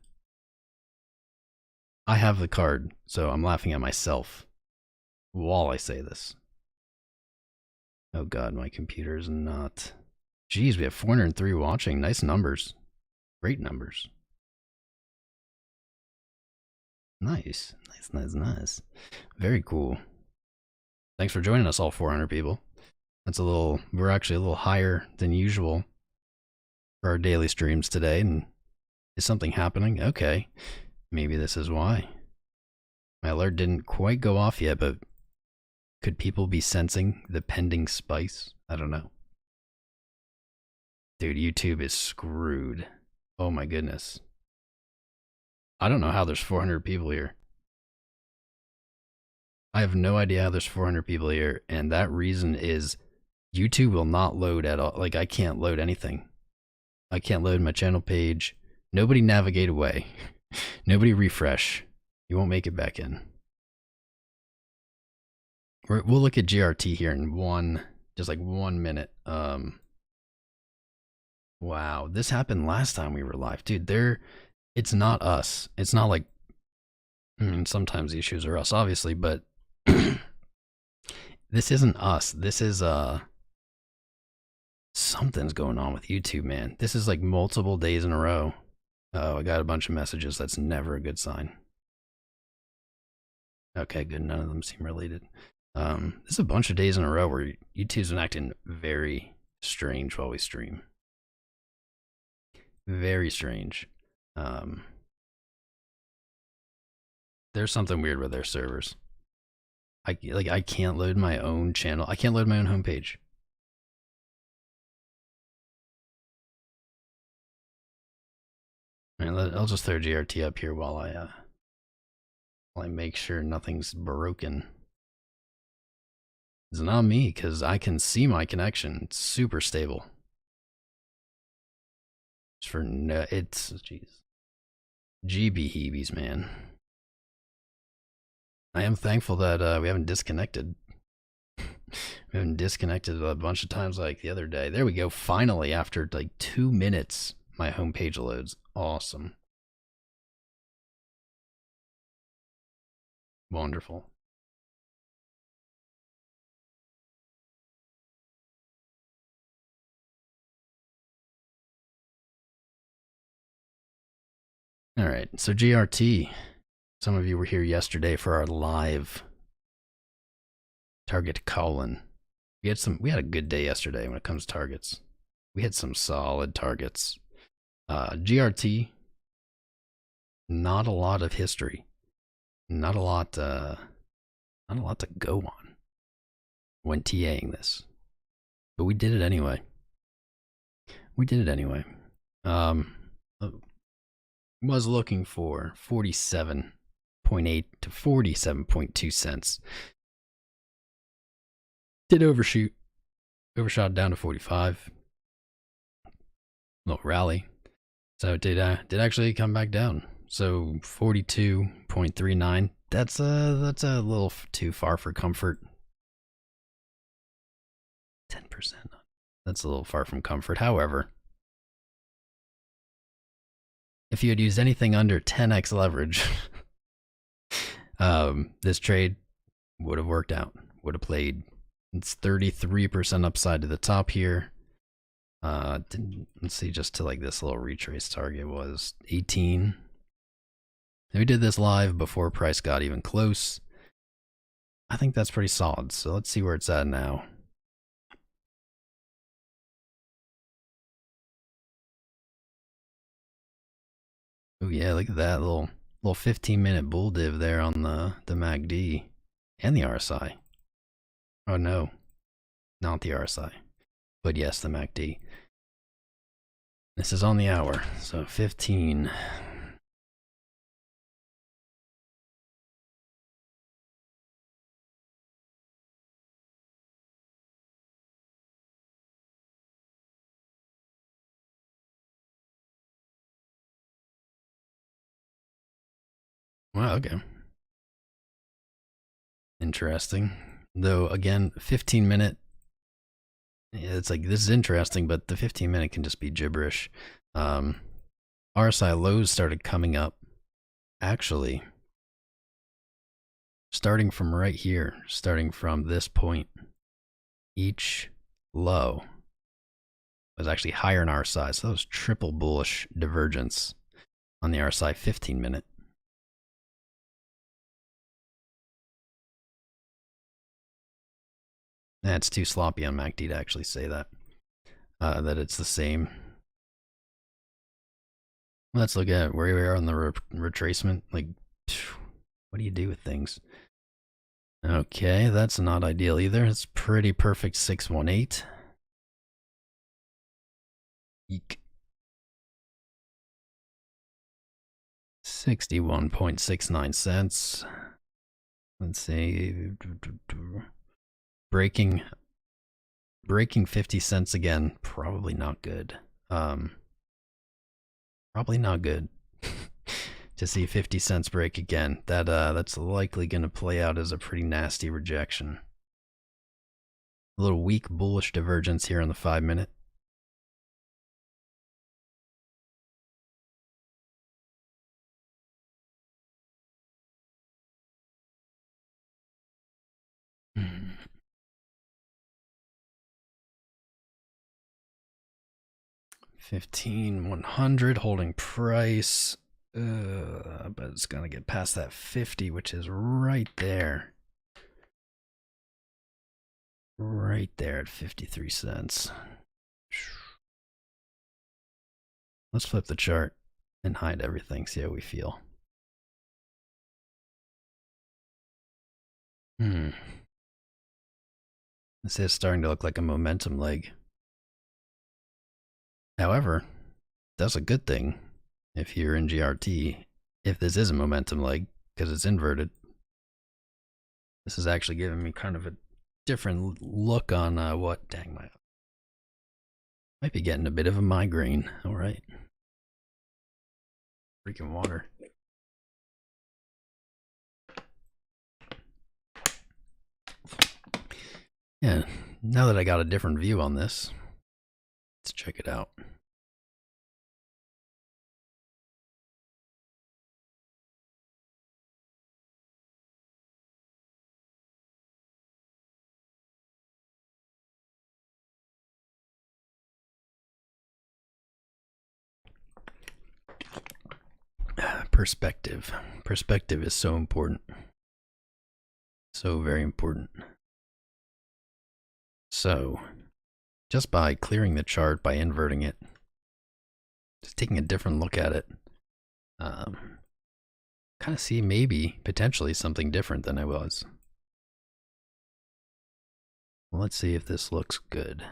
I have the card, so I'm laughing at myself while I say this. Oh god, my computer is not... Jeez, we have 403 watching. Nice numbers. Great numbers. Nice. Nice. Very cool. Thanks for joining us, all 400 people. We're actually a little higher than usual for our daily streams today. And is something happening? Okay. Maybe this is why. My alert didn't quite go off yet, but could people be sensing the pending spice? I don't know. Dude, YouTube is screwed. Oh my goodness. I don't know how there's 400 people here. I have no idea how there's 400 people here, and that reason is YouTube will not load at all. Like, I can't load anything. I can't load my channel page. Nobody navigate away. Nobody refresh. You won't make it back in. We'll look at GRT here in just like 1 minute. Wow, this happened last time we were live. Dude, it's not us. It's not like, I mean, sometimes the issues are us, obviously, but this isn't us. This is, something's going on with YouTube, man. This is like multiple days in a row. Oh, I got a bunch of messages. That's never a good sign. Okay, good. None of them seem related. This is a bunch of days in a row where YouTube's been acting very strange while we stream. Very strange. There's something weird with their servers. I can't load my own channel. I can't load my own homepage. I'll just throw GRT up here while I make sure nothing's broken. It's not me, because I can see my connection. It's super stable. Jeez. GB heebies, man. I am thankful that we haven't disconnected. We haven't disconnected a bunch of times like the other day. There we go. Finally, after like 2 minutes, my homepage loads. Awesome. Wonderful. All right, so GRT. Some of you were here yesterday for our live target colon. We had a good day yesterday when it comes to targets. We had some solid targets. GRT, not a lot of history. Not a lot to go on when TAing this. But we did it anyway. Was looking for 47.8 to 47.2 cents. Did overshot down to 45. Little rally. So it did actually come back down. So 42.39. That's a little too far for comfort. 10%. That's a little far from comfort. However, if you had used anything under 10x leverage, this trade would have worked out, would have played. It's 33% upside to the top here. Let's see, just to like this little retrace target was 18. And we did this live before price got even close. I think that's pretty solid. So let's see where it's at now. Oh yeah, look at that little 15-minute bull div there on the MACD. And the RSI. Oh no, not the RSI. But yes, the MACD. This is on the hour, so 15. Wow, okay. Interesting. Though, again, 15-minute, it's like, this is interesting, but the 15-minute can just be gibberish. RSI lows started coming up, actually, starting from right here, starting from this point. Each low was actually higher in RSI, so that was triple bullish divergence on the RSI 15-minute. It's too sloppy on MACD to actually say that, that it's the same. Let's look at where we are on the retracement. Like, what do you do with things? Okay, that's not ideal either. It's pretty perfect 618. Eek. 61.69 cents. Let's see. Breaking 50 cents again. Probably not good. Probably not good. To see 50 cents break again. That's likely going to play out as a pretty nasty rejection. A little weak bullish divergence here on the 5-minute. $15,100 holding price. But it's gonna get past that 50, which is right there. Right there at 53 cents. Let's flip the chart and hide everything, see how we feel. This is starting to look like a momentum leg. However, that's a good thing if you're in GRT, if this is a momentum leg, because it's inverted. This is actually giving me kind of a different look on what, dang, might be getting a bit of a migraine. All right. Freaking water. Yeah, now that I got a different view on this, let's check it out. Perspective. Perspective is so important. So very important. So, just by clearing the chart, by inverting it, just taking a different look at it, kind of see maybe, potentially something different than I was. Well, let's see if this looks good.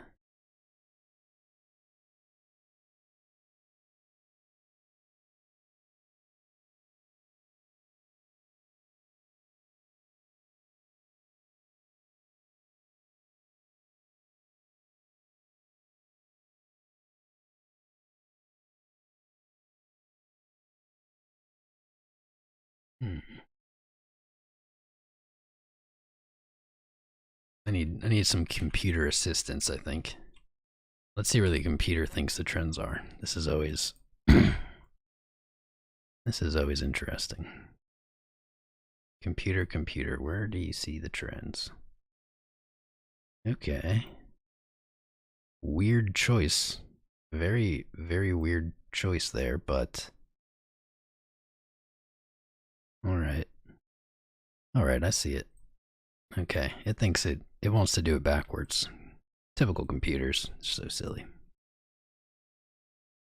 I need some computer assistance, I think. Let's see where the computer thinks the trends are. This is always this is always interesting. Computer, where do you see the trends? Okay. Weird choice. Very, very weird choice there, but alright. Alright, I see it. Okay, it thinks it wants to do it backwards. Typical computers. So silly.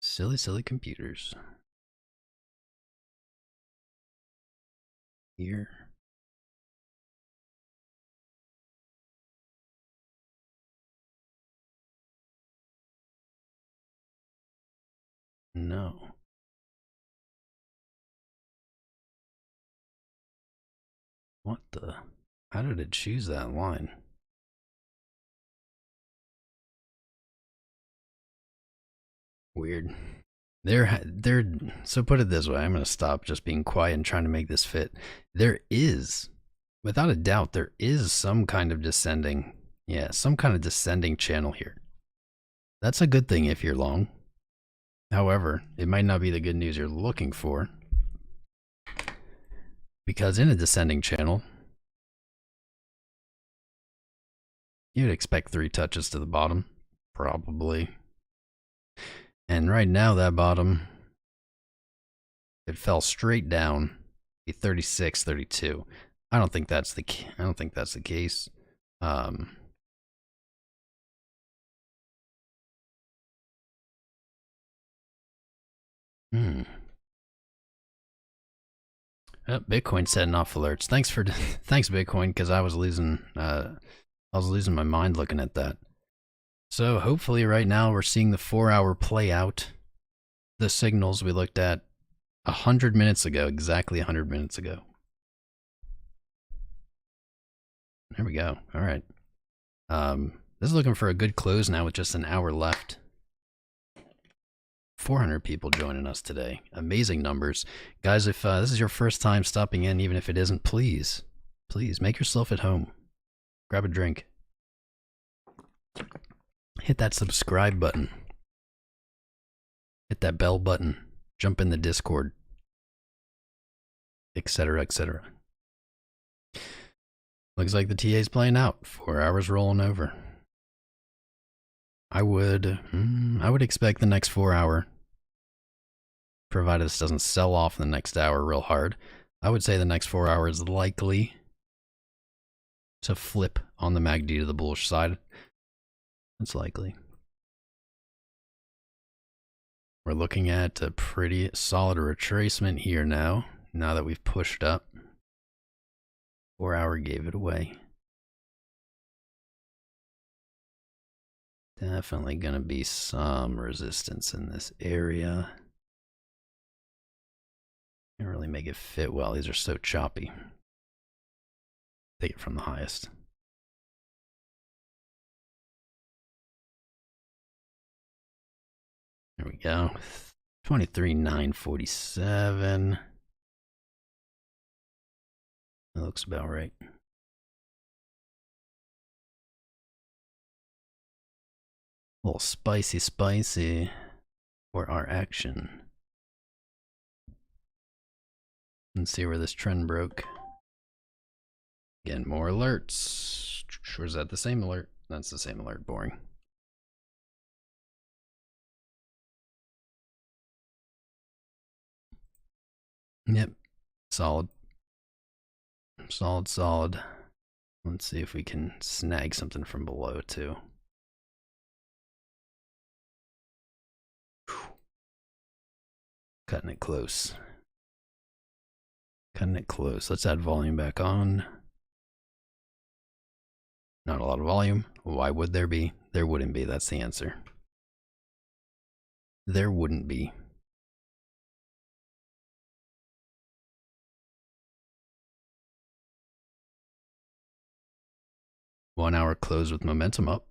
Silly computers. Here. No. What the? How did it choose that line? Weird. So put it this way, I'm going to stop just being quiet and trying to make this fit. There is, without a doubt, there is some kind of descending, some kind of descending channel here. That's a good thing if you're long. However, it might not be the good news you're looking for, because in a descending channel, you'd expect 3 touches to the bottom, probably. And right now, that bottom, it fell straight down, be 36, 32. I don't think that's the case. Oh, Bitcoin setting off alerts. Thanks Bitcoin, because I was losing my mind looking at that. So hopefully right now we're seeing the 4-hour play out the signals we looked at 100 minutes ago, exactly 100 minutes ago. There we go. All right. This is looking for a good close now with just an hour left. 400 people joining us today. Amazing numbers. Guys, if this is your first time stopping in, even if it isn't, please make yourself at home. Grab a drink. Hit that subscribe button. Hit that bell button. Jump in the Discord. Etc., etc. Looks like the TA's playing out. 4 hours rolling over. I would expect the next 4 hour, provided this doesn't sell off in the next hour real hard, I would say the next 4 hours is likely to flip on the MACD to the bullish side. It's likely. We're looking at a pretty solid retracement here now that we've pushed up. 4 hour gave it away. Definitely gonna be some resistance in this area. Can't really make it fit well. These are so choppy. Take it from the highest. There we go. 23,947. That looks about right. A little spicy for our action. Let's see where this trend broke. Again, more alerts. Or is that the same alert? That's the same alert. Boring. Yep. Solid. Solid. Let's see if we can snag something from below too. Cutting it close. Let's add volume back on. Not a lot of volume. Why would there be? There wouldn't be. That's the answer. There wouldn't be. One hour close with momentum up.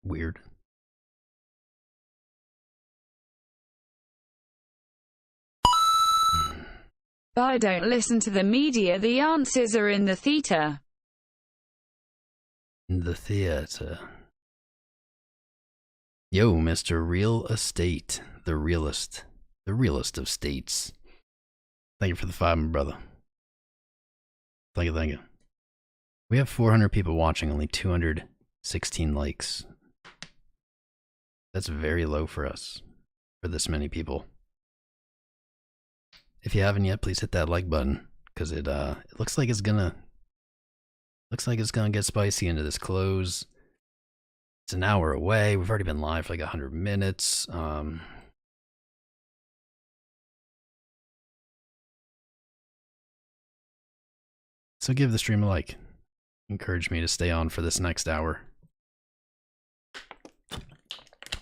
Weird. But don't listen to the media, the answers are in the Theta. The theater. Yo, Mr. Real Estate. The realest of states. Thank you for the 5, my brother. Thank you. We have 400 people watching, only 216 likes. That's very low for us, for this many people. If you haven't yet, please hit that like button, because it looks like it's gonna get spicy into this close. It's an hour away. We've already been live for like 100 minutes. So give the stream a like. Encourage me to stay on for this next hour.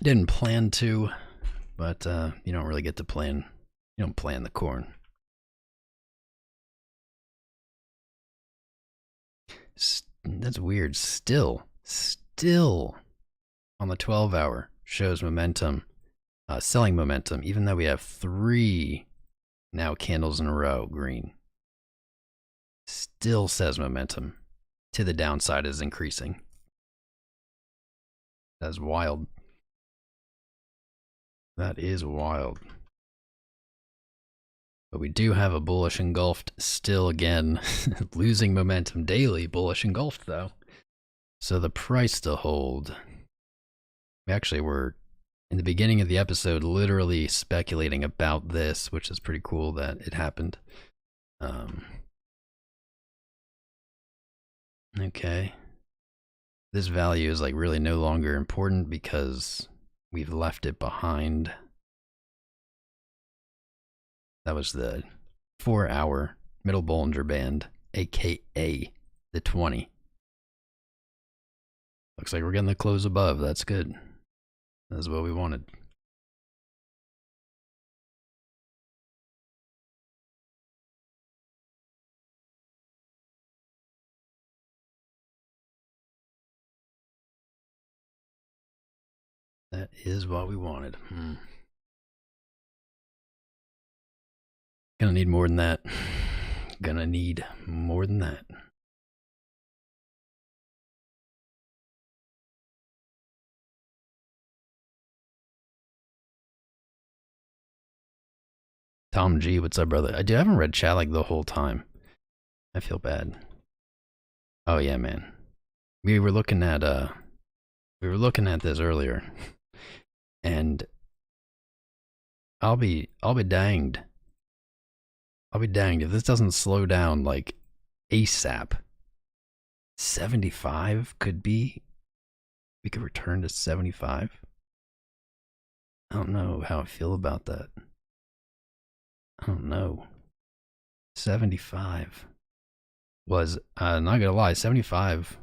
Didn't plan to, but you don't really get to plan. You don't plan the corn. That's weird. Still on the 12-hour shows momentum, selling momentum, even though we have 3 now candles in a row green. Still says momentum to the downside is increasing. That's wild. That is wild. But we do have a bullish engulfed still again, losing momentum daily, bullish engulfed though. So the price to hold. We actually were, in the beginning of the episode, literally speculating about this, which is pretty cool that it happened. Okay. This value is like really no longer important because we've left it behind. That was the 4-hour middle Bollinger Band, aka the 20. Looks like we're getting the close above. That's good. That's what we wanted. That is what we wanted. Gonna need more than that. Gonna need more than that. Tom G, what's up, brother? I haven't read chat like the whole time. I feel bad. Oh yeah, man. We were looking at this earlier, and I'll be danged. I'll be danged if this doesn't slow down like ASAP. 75 could be. We could return to 75. I don't know how I feel about that. I don't know. 75 was, not gonna lie, 75,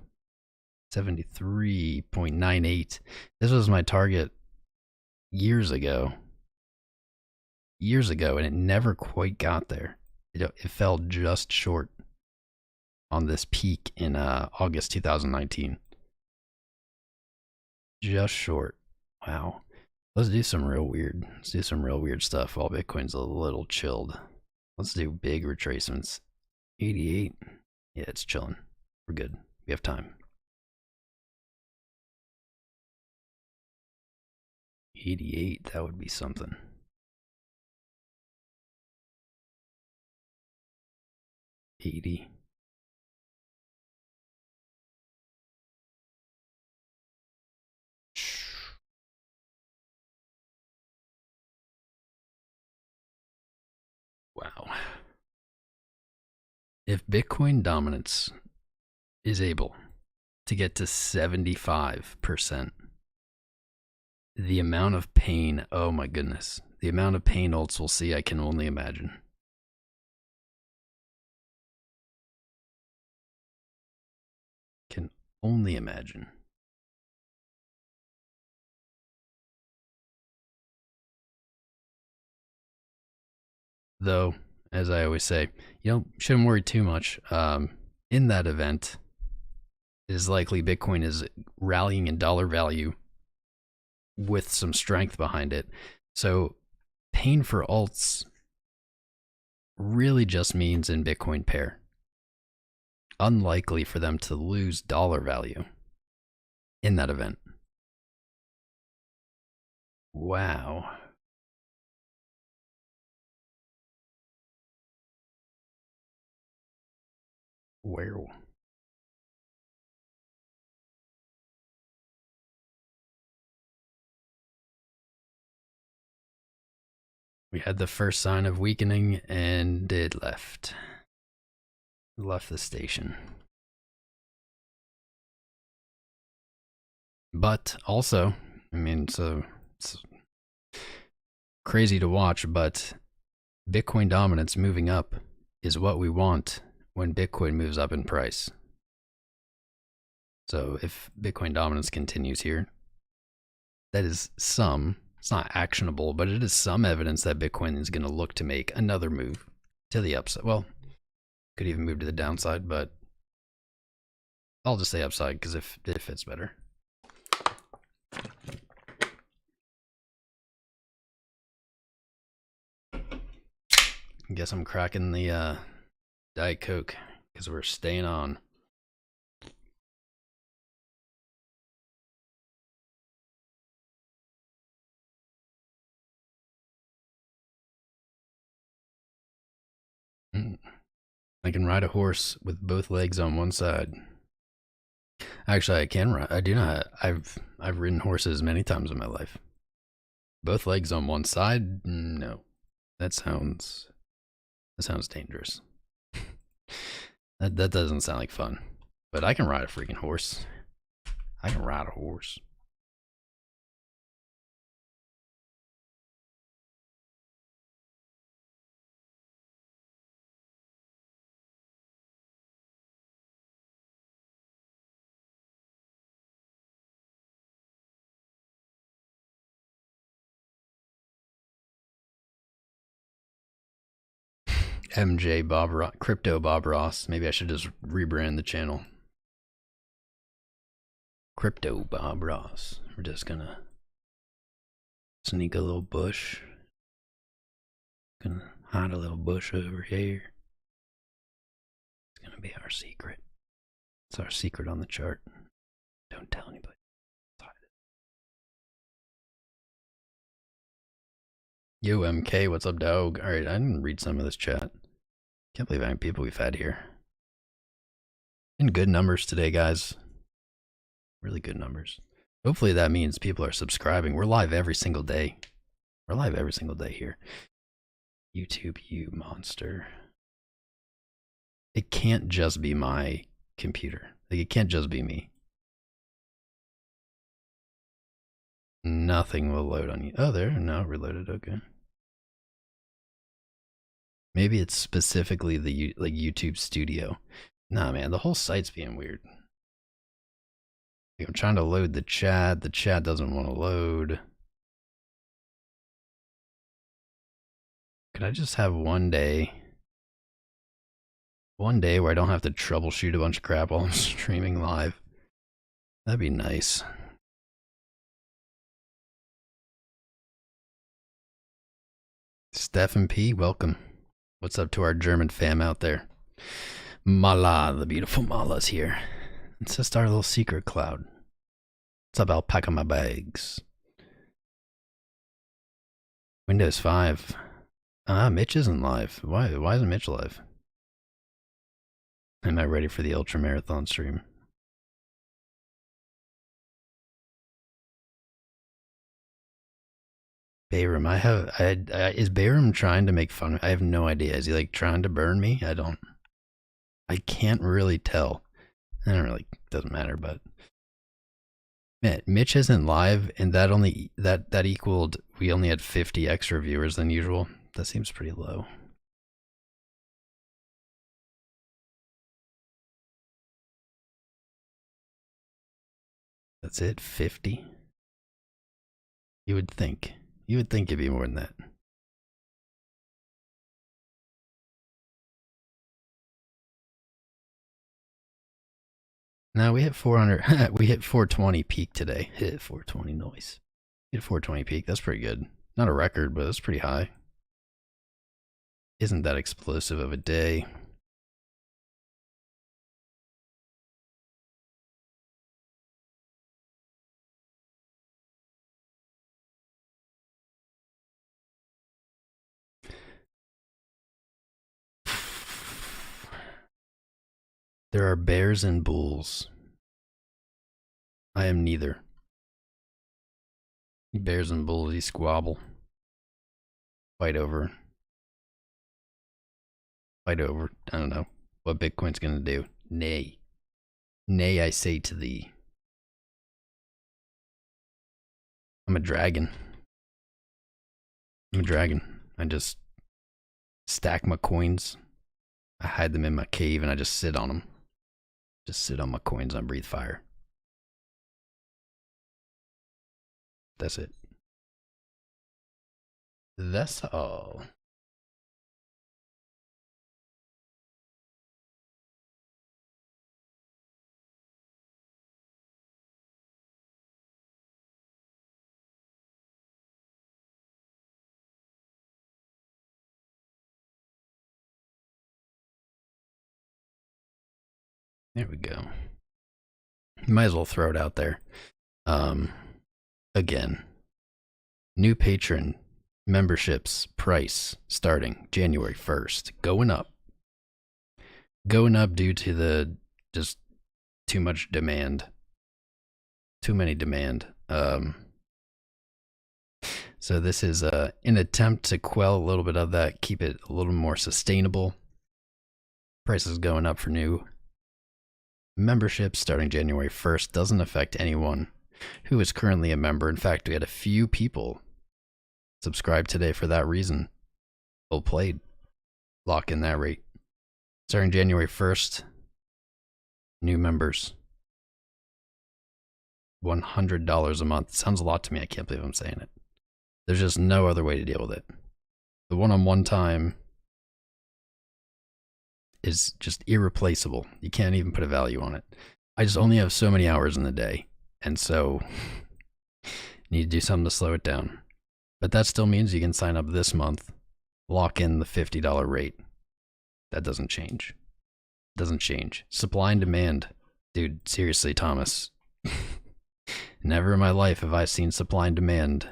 73.98. This was my target years ago. And it never quite got there. It fell just short on this peak in August 2019. Just short. Wow. Let's do some real weird. Let's do some real weird stuff while Bitcoin's a little chilled. Let's do big retracements. 88. Yeah, it's chilling. We're good. We have time. 88. That would be something. 80. Wow. If Bitcoin dominance is able to get to 75%, the amount of pain, oh my goodness, the amount of pain alts will see, I can only imagine. Can only imagine. Though, as I always say, shouldn't worry too much. In that event, it is likely Bitcoin is rallying in dollar value with some strength behind it. So pain for alts really just means in Bitcoin pair. Unlikely for them to lose dollar value in that event. Wow. Where? We had the first sign of weakening and it left. Left the station. But also, I mean, so it's crazy to watch, but Bitcoin dominance moving up is what we want when Bitcoin moves up in price. So if Bitcoin dominance continues here, that is some, it's not actionable, but it is some evidence that Bitcoin is going to look to make another move to the upside. Well, could even move to the downside, but I'll just say upside because it fits better. I guess I'm cracking the Diet Coke because we're staying on. I can ride a horse with both legs on one side. Actually, I can ride. I do not. I've ridden horses many times in my life. Both legs on one side? No. That sounds dangerous. that doesn't sound like fun. But I can ride a freaking horse. I can ride a horse. MJ Bob Ross, Crypto Bob Ross. Maybe I should just rebrand the channel. Crypto Bob Ross. We're just gonna sneak a little bush. Gonna hide a little bush over here. It's gonna be our secret. It's our secret on the chart. Don't tell anybody. Yo, MK, what's up, dog? Alright, I didn't read some of this chat. Can't believe how many people we've had here. In good numbers today, guys. Really good numbers. Hopefully that means people are subscribing. We're live every single day. We're live every single day here. YouTube, you monster. It can't just be my computer. Like, it can't just be me. Nothing will load on you. Oh, there. No, reloaded. Okay. Maybe it's specifically the like YouTube Studio. Nah, man, the whole site's being weird. I'm trying to load the chat. The chat doesn't want to load. Could I just have one day where I don't have to troubleshoot a bunch of crap while I'm streaming live? That'd be nice. Stephen P, welcome. What's up to our German fam out there? Mala, the beautiful Mala's here. It's just our little secret cloud. What's up, alpaca my bags? Windows 5. Mitch isn't live. Why isn't Mitch live? Am I ready for the ultra marathon stream? Bayram, is Bayram trying to make fun? I have no idea. Is he like trying to burn me? I can't really tell. I don't really, doesn't matter, but man, Mitch isn't live, and that equaled, we only had 50 extra viewers than usual. That seems pretty low. That's it, 50? You would think it'd be more than that. Now we hit 400, we hit 420 peak today. Hit 420 noise. Hit 420 peak, that's pretty good. Not a record, but that's pretty high. Isn't that explosive of a day. There are bears and bulls. I am neither. Bears and bulls, you squabble. Fight over. I don't know what Bitcoin's gonna do. Nay. Nay, I say to thee. I'm a dragon. I just stack my coins. I hide them in my cave and I just sit on them. Just sit on my coins on Breathe Fire. That's it. That's all. There we go. Might as well throw it out there. Again, new patron memberships price starting January 1st, going up. Going up due to the just too much demand. Too many demand. So this is an attempt to quell a little bit of that, keep it a little more sustainable. Prices going up for new memberships starting January 1st. Doesn't affect anyone who is currently a member. In fact, we had a few people subscribe today for that reason. Well played. Lock in that rate. Starting January 1st, new members. $100 a month. Sounds a lot to me. I can't believe I'm saying it. There's just no other way to deal with it. The one-on-one time is just irreplaceable. You can't even put a value on it. I just only have so many hours in the day, and so need to do something to slow it down. But that still means you can sign up this month, lock in the $50 rate. That doesn't change. Doesn't change. Supply and demand. Dude, seriously, Thomas. Never in my life have I seen supply and demand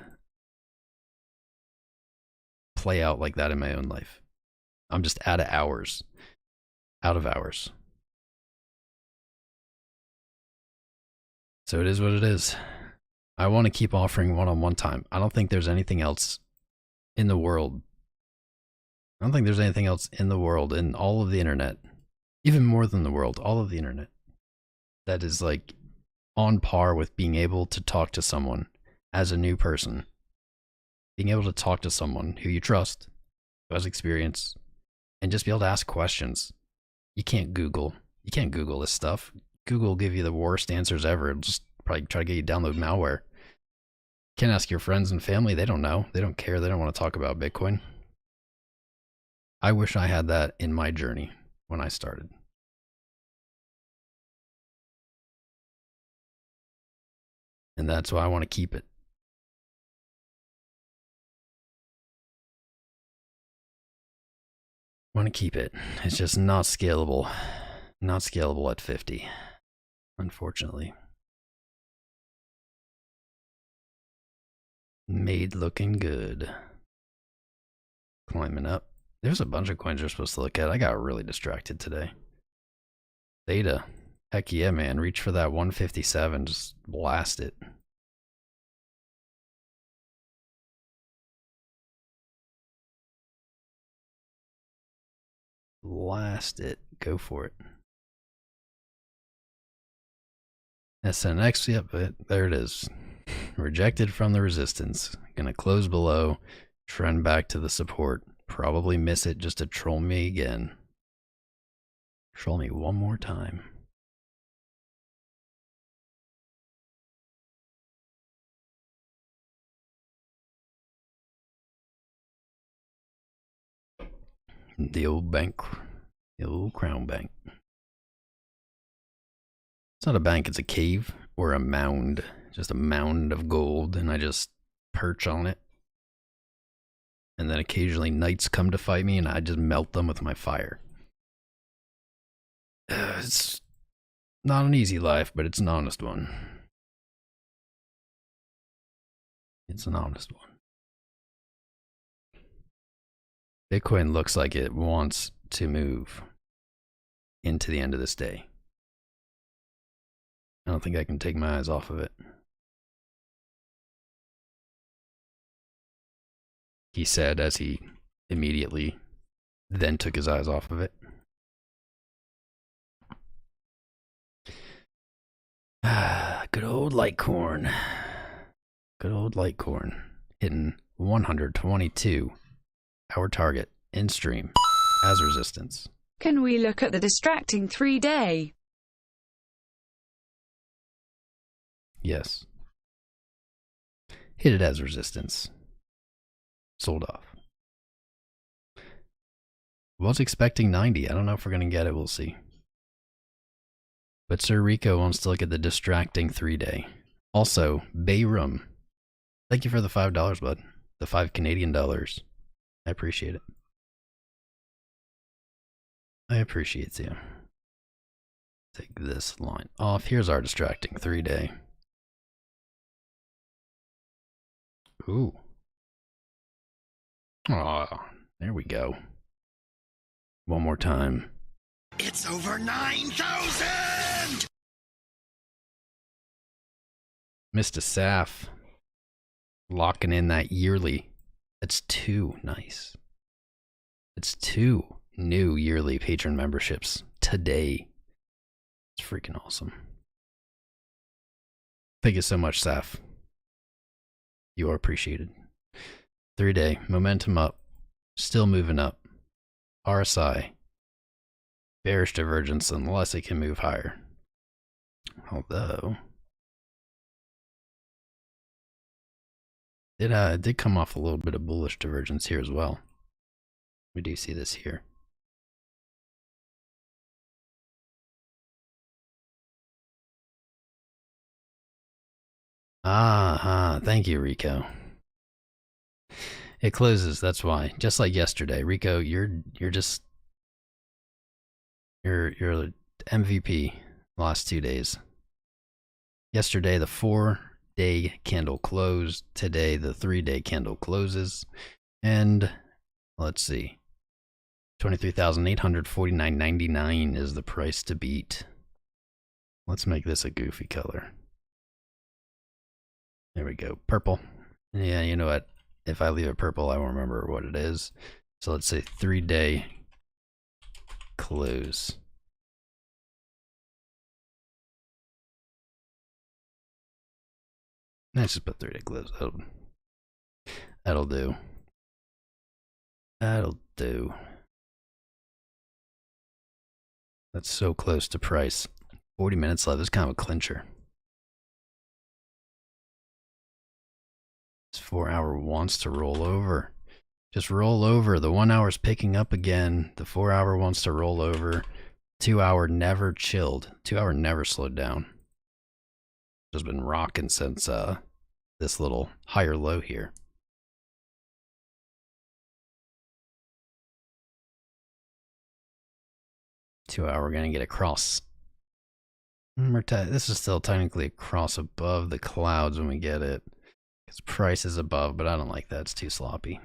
play out like that in my own life. I'm just out of hours. Out of hours. So it is what it is. I want to keep offering one-on-one time. I don't think there's anything else in the world. I don't think there's anything else in the world, in all of the internet, even more than the world, all of the internet, that is like on par with being able to talk to someone as a new person. Being able to talk to someone who you trust, who has experience, and just be able to ask questions. You can't Google. You can't Google this stuff. Google will give you the worst answers ever. It'll just probably try to get you to download malware. You can't ask your friends and family. They don't know. They don't care. They don't want to talk about Bitcoin. I wish I had that in my journey when I started. And that's why I want to keep it. Want to keep it. It's just not scalable. Not scalable at 50, unfortunately. MAID looking good. Climbing up. There's a bunch of coins you're supposed to look at. I got really distracted today. Theta. Heck yeah, man. Reach for that 157. Just blast it. Blast it. Go for it. SNX, yep, there it is. Rejected from the resistance. Gonna close below. Trend back to the support. Probably miss it just to troll me again. Troll me one more time. The old bank. The old crown bank. It's not a bank, it's a cave or a mound. Just a mound of gold, and I just perch on it. And then occasionally knights come to fight me, and I just melt them with my fire. It's not an easy life, but it's an honest one. It's an honest one. Bitcoin looks like it wants to move into the end of this day. I don't think I can take my eyes off of it. He said as he immediately then took his eyes off of it. Good old Litecoin. Good old Litecoin. Hitting 122. Our target in stream as resistance. Can we look at the distracting 3-day? Yes. Hit it as resistance. Sold off. Was expecting 90. I don't know if we're going to get it. We'll see. But Sir Rico wants to look at the distracting 3-day. Also, Bayrum. Thank you for the $5, bud. The 5 Canadian dollars. I appreciate it. I appreciate you. Take this line off. Here's our distracting 3-day. Ooh. Oh, there we go. One more time. It's over 9,000! Mr. Saf. Locking in that yearly. That's 2. Nice. It's 2 new yearly patron memberships today. It's freaking awesome. Thank you so much, Saf. You are appreciated. 3-day, momentum up. Still moving up. RSI. Bearish divergence unless it can move higher. Although it did come off a little bit of bullish divergence here as well. We do see this here. Thank you, Rico. It closes, that's why. Just like yesterday. Rico, you're MVP last 2 days. Yesterday the 4-day candle closed. Today the 3-day candle closes. And let's see. 23,849.99 is the price to beat. Let's make this a goofy color. There we go. Purple. Yeah, you know what? If I leave it purple, I won't remember what it is. So let's say 3-day close. Let's just put 3-day close. That'll do. That'll do. That's so close to price. 40 minutes left. This is kind of a clincher. This 4-hour wants to roll over. Just roll over. The 1 hour's picking up again. The 4-hour wants to roll over. 2-hour never chilled. 2-hour never slowed down. Just been rocking since this little higher low here. We're gonna get across. This is still technically across above the clouds when we get it. Because price is above, but I don't like that. It's too sloppy.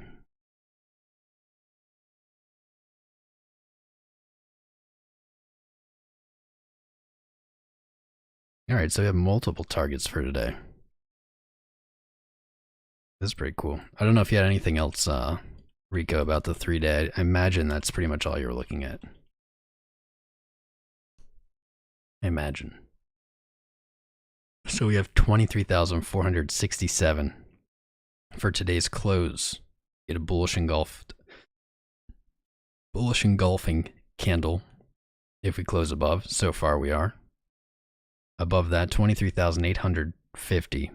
Alright, so we have multiple targets for today. This is pretty cool. I don't know if you had anything else, Rico, about the 3-day. I imagine that's pretty much all you were looking at. I imagine. So we have 23,467 for today's close. Get a bullish engulfing candle if we close above. So far we are. Above that, 23,850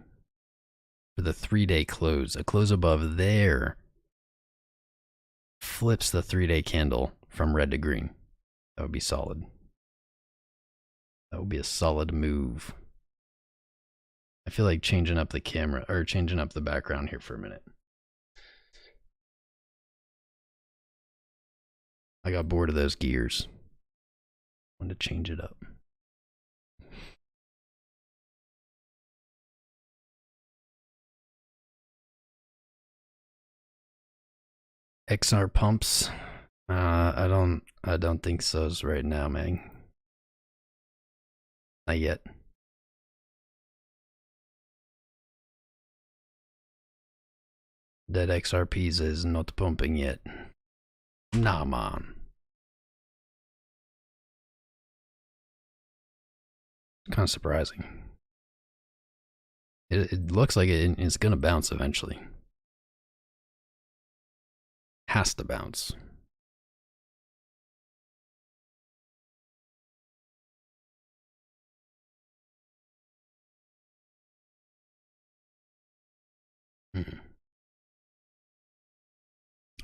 for the 3-day close. A close above there flips the 3-day candle from red to green. That would be solid. That would be a solid move. I feel like changing up the camera, or changing up the background here for a minute. I got bored of those gears. I wanted to change it up. XR pumps. I don't think so right now, man. Not yet. That XRPs is not pumping yet. Nah, man. Kind of surprising. It looks like it's gonna bounce eventually. Has to bounce. I'd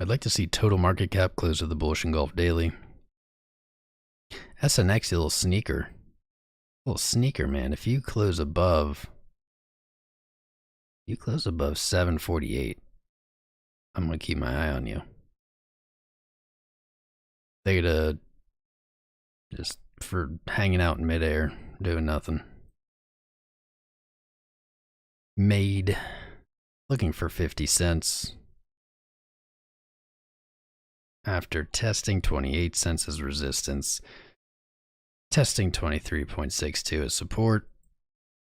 like to see total market cap close to the bullish engulf daily. SNX, a little sneaker. A little sneaker, man. If you close above 748, I'm going to keep my eye on you. Theta, just for hanging out in midair, doing nothing. MAID, looking for 50 cents. After testing 28 cents as resistance, testing 23.62 as support,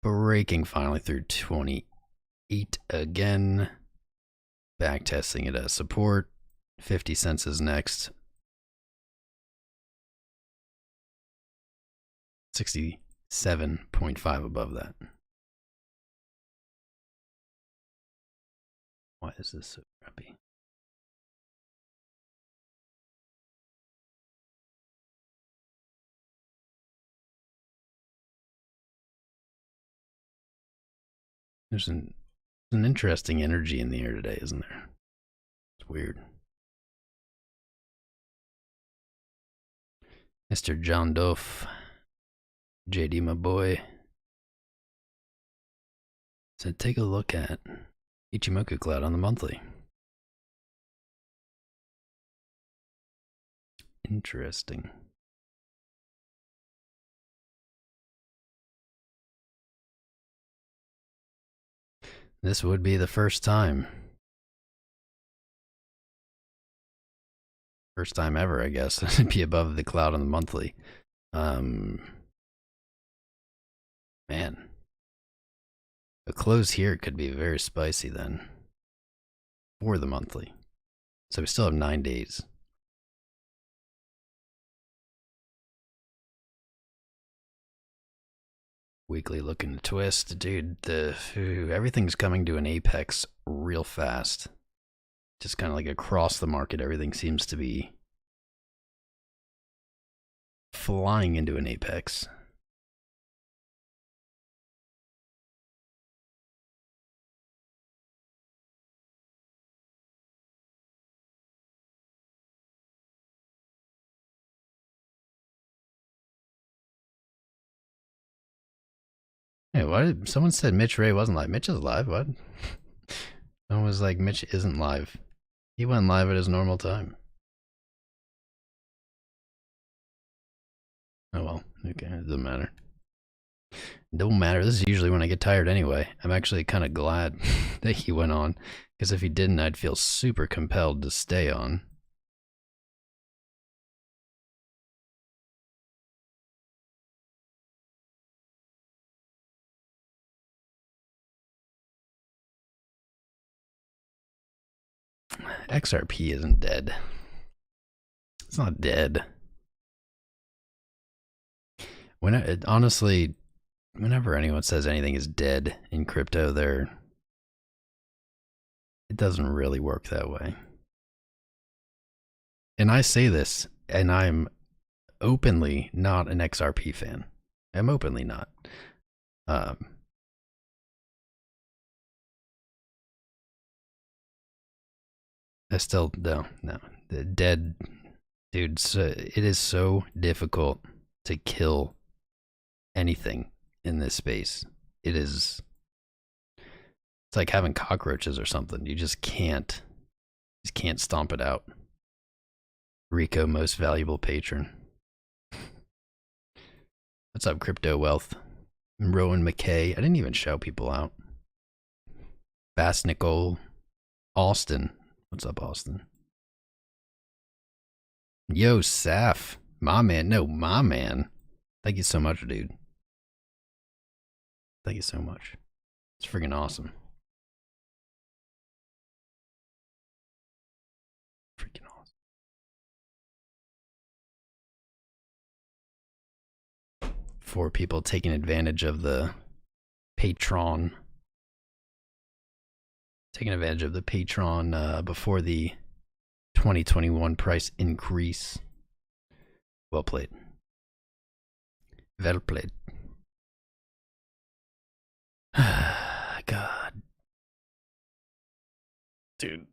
breaking finally through 28 again, back testing it as support, 50 cents is next, 67.5 above that. Why is this so crappy? There's an interesting energy in the air today, isn't there? It's weird. Mr. John Doe, JD, my boy, said take a look at Ichimoku Cloud on the monthly. Interesting. This would be the first time. First time ever, I guess. It'd be above the cloud on the monthly. Man. A close here could be very spicy then. For the monthly. So we still have 9 days. Weekly looking to twist. Dude, everything's coming to an apex real fast. Just kind of like across the market, everything seems to be flying into an apex. Hey, why did someone said Mitch Ray wasn't live? Mitch is live. What? Someone was like, Mitch isn't live. He went live at his normal time. Oh well, okay, it doesn't matter. It don't matter. This is usually when I get tired anyway. I'm actually kind of glad that he went on, because if he didn't, I'd feel super compelled to stay on. XRP isn't dead. It's not dead. Honestly, whenever anyone says anything is dead in crypto, it doesn't really work that way. And I say this, and I'm openly not an XRP fan. I'm openly not. I still no. The dead, dude. It is so difficult to kill anything in this space. It's like having cockroaches or something. You just can't stomp it out. Rico, most valuable patron. What's up, Crypto Wealth? Rowan McKay. I didn't even shout people out. Bass Nicole. Austin. What's up, Austin? Yo, Saf. My man. No, my man. Thank you so much, dude. Thank you so much. It's freaking awesome. Freaking awesome. 4 people taking advantage of the Patreon. Taking advantage of the Patreon before the 2021 price increase. Well played. Well played. God. Dude,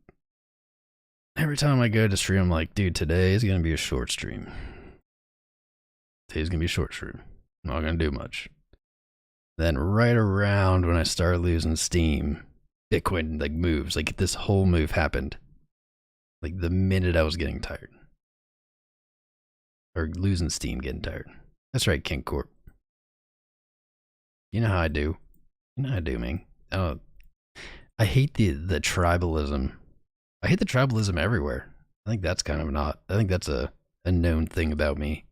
every time I go to stream, I'm like, dude, today is going to be a short stream. Today's going to be a short stream. Not going to do much. Then right around when I start losing steam, Bitcoin like moves. Like this whole move happened. Like the minute I was getting tired. Or losing steam, getting tired. That's right, King Corp. You know how I do. You know how I do, man. I hate the tribalism. I hate the tribalism everywhere. I think that's kind of not. I think that's a known thing about me.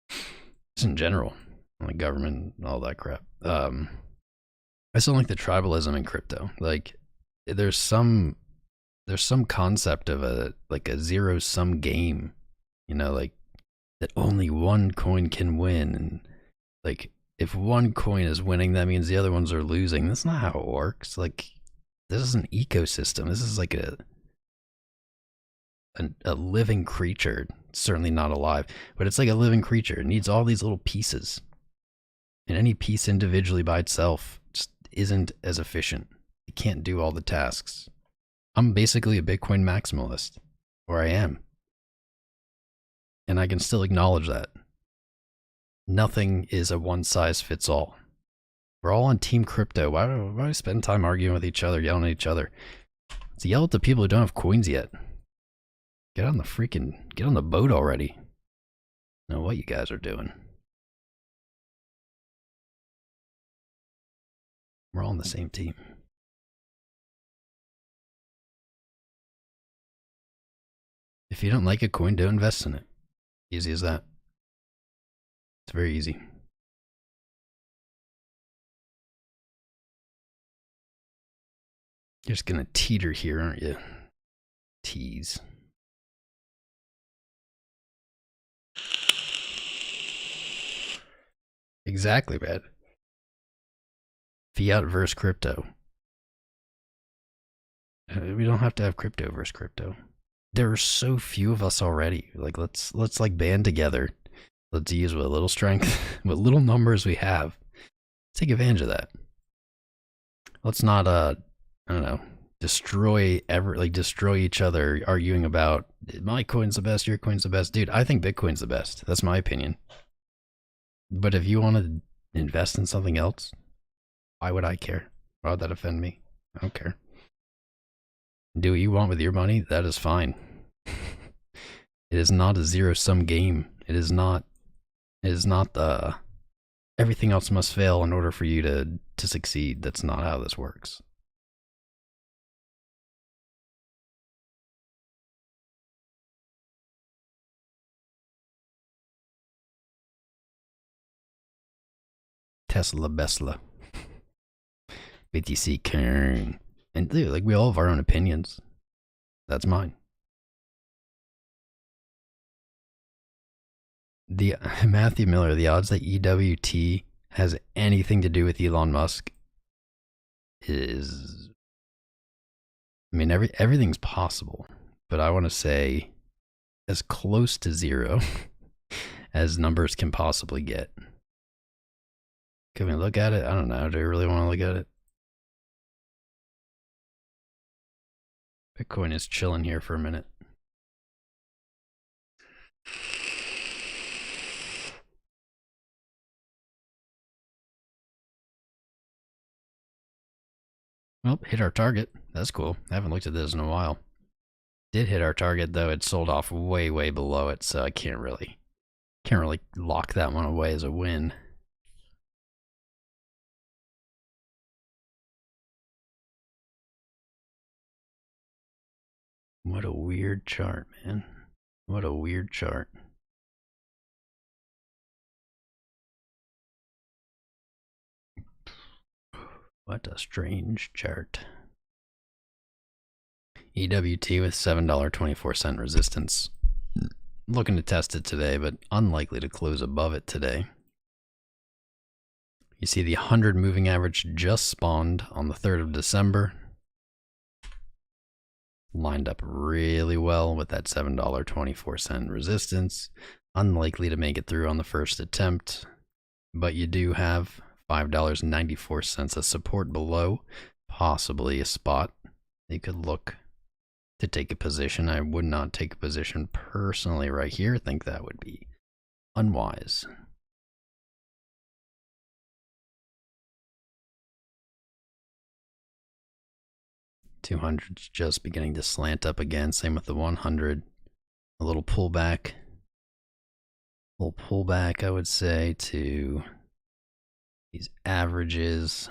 Just in general. Like government and all that crap. I still like the tribalism in crypto. Like there's some concept of a zero sum game, you know, like that only one coin can win, and like if one coin is winning, that means the other ones are losing. That's not how it works. Like this is an ecosystem. This is like a living creature. It's certainly not alive, but it's like a living creature. It needs all these little pieces. And any piece individually by itself just isn't as efficient. It can't do all the tasks. I'm basically a Bitcoin maximalist, or I am. And I can still acknowledge that. Nothing is a one-size-fits-all. We're all on Team Crypto. Why do I spend time arguing with each other, yelling at each other? Let's yell at the people who don't have coins yet. Get on the boat already. I know what you guys are doing. We're all on the same team. If you don't like a coin, don't invest in it. Easy as that. It's very easy. You're just gonna teeter here, aren't you? Tease. Exactly, man. Fiat versus crypto. We don't have to have crypto versus crypto. There are so few of us already. Like let's like band together. Let's use what little strength, what little numbers we have. Let's take advantage of that. Let's not I don't know, destroy each other arguing about my coin's the best, your coin's the best. Dude, I think Bitcoin's the best. That's my opinion. But if you want to invest in something else, why would I care? Why would that offend me? I don't care. Do what you want with your money. That is fine. It is not a zero-sum game. It is not the everything else must fail in order for you to succeed. That's not how this works. Tesla Besla. BTC Kern. And dude, like we all have our own opinions. That's mine. The Matthew Miller, the odds that EWT has anything to do with Elon Musk is, I mean, everything's possible, but I want to say as close to zero as numbers can possibly get. Can we look at it? I don't know. Do I really want to look at it? Bitcoin is chilling here for a minute. Well, hit our target. That's cool. I haven't looked at this in a while. Did hit our target though. It sold off way below it, so I can't really lock that one away as a win. What a weird chart, man. What a weird chart. What a strange chart. EWT with $7.24 resistance. Looking to test it today, but unlikely to close above it today. You see the 100 moving average just spawned on the 3rd of December. Lined up really well with that $7.24 resistance. Unlikely to make it through on the first attempt, but you do have $5.94 as support below, possibly a spot you could look to take a position. I would not take a position personally right here. I think that would be unwise. $200's just beginning to slant up again. Same with the 100. A little pullback. A little pullback, I would say, to these averages.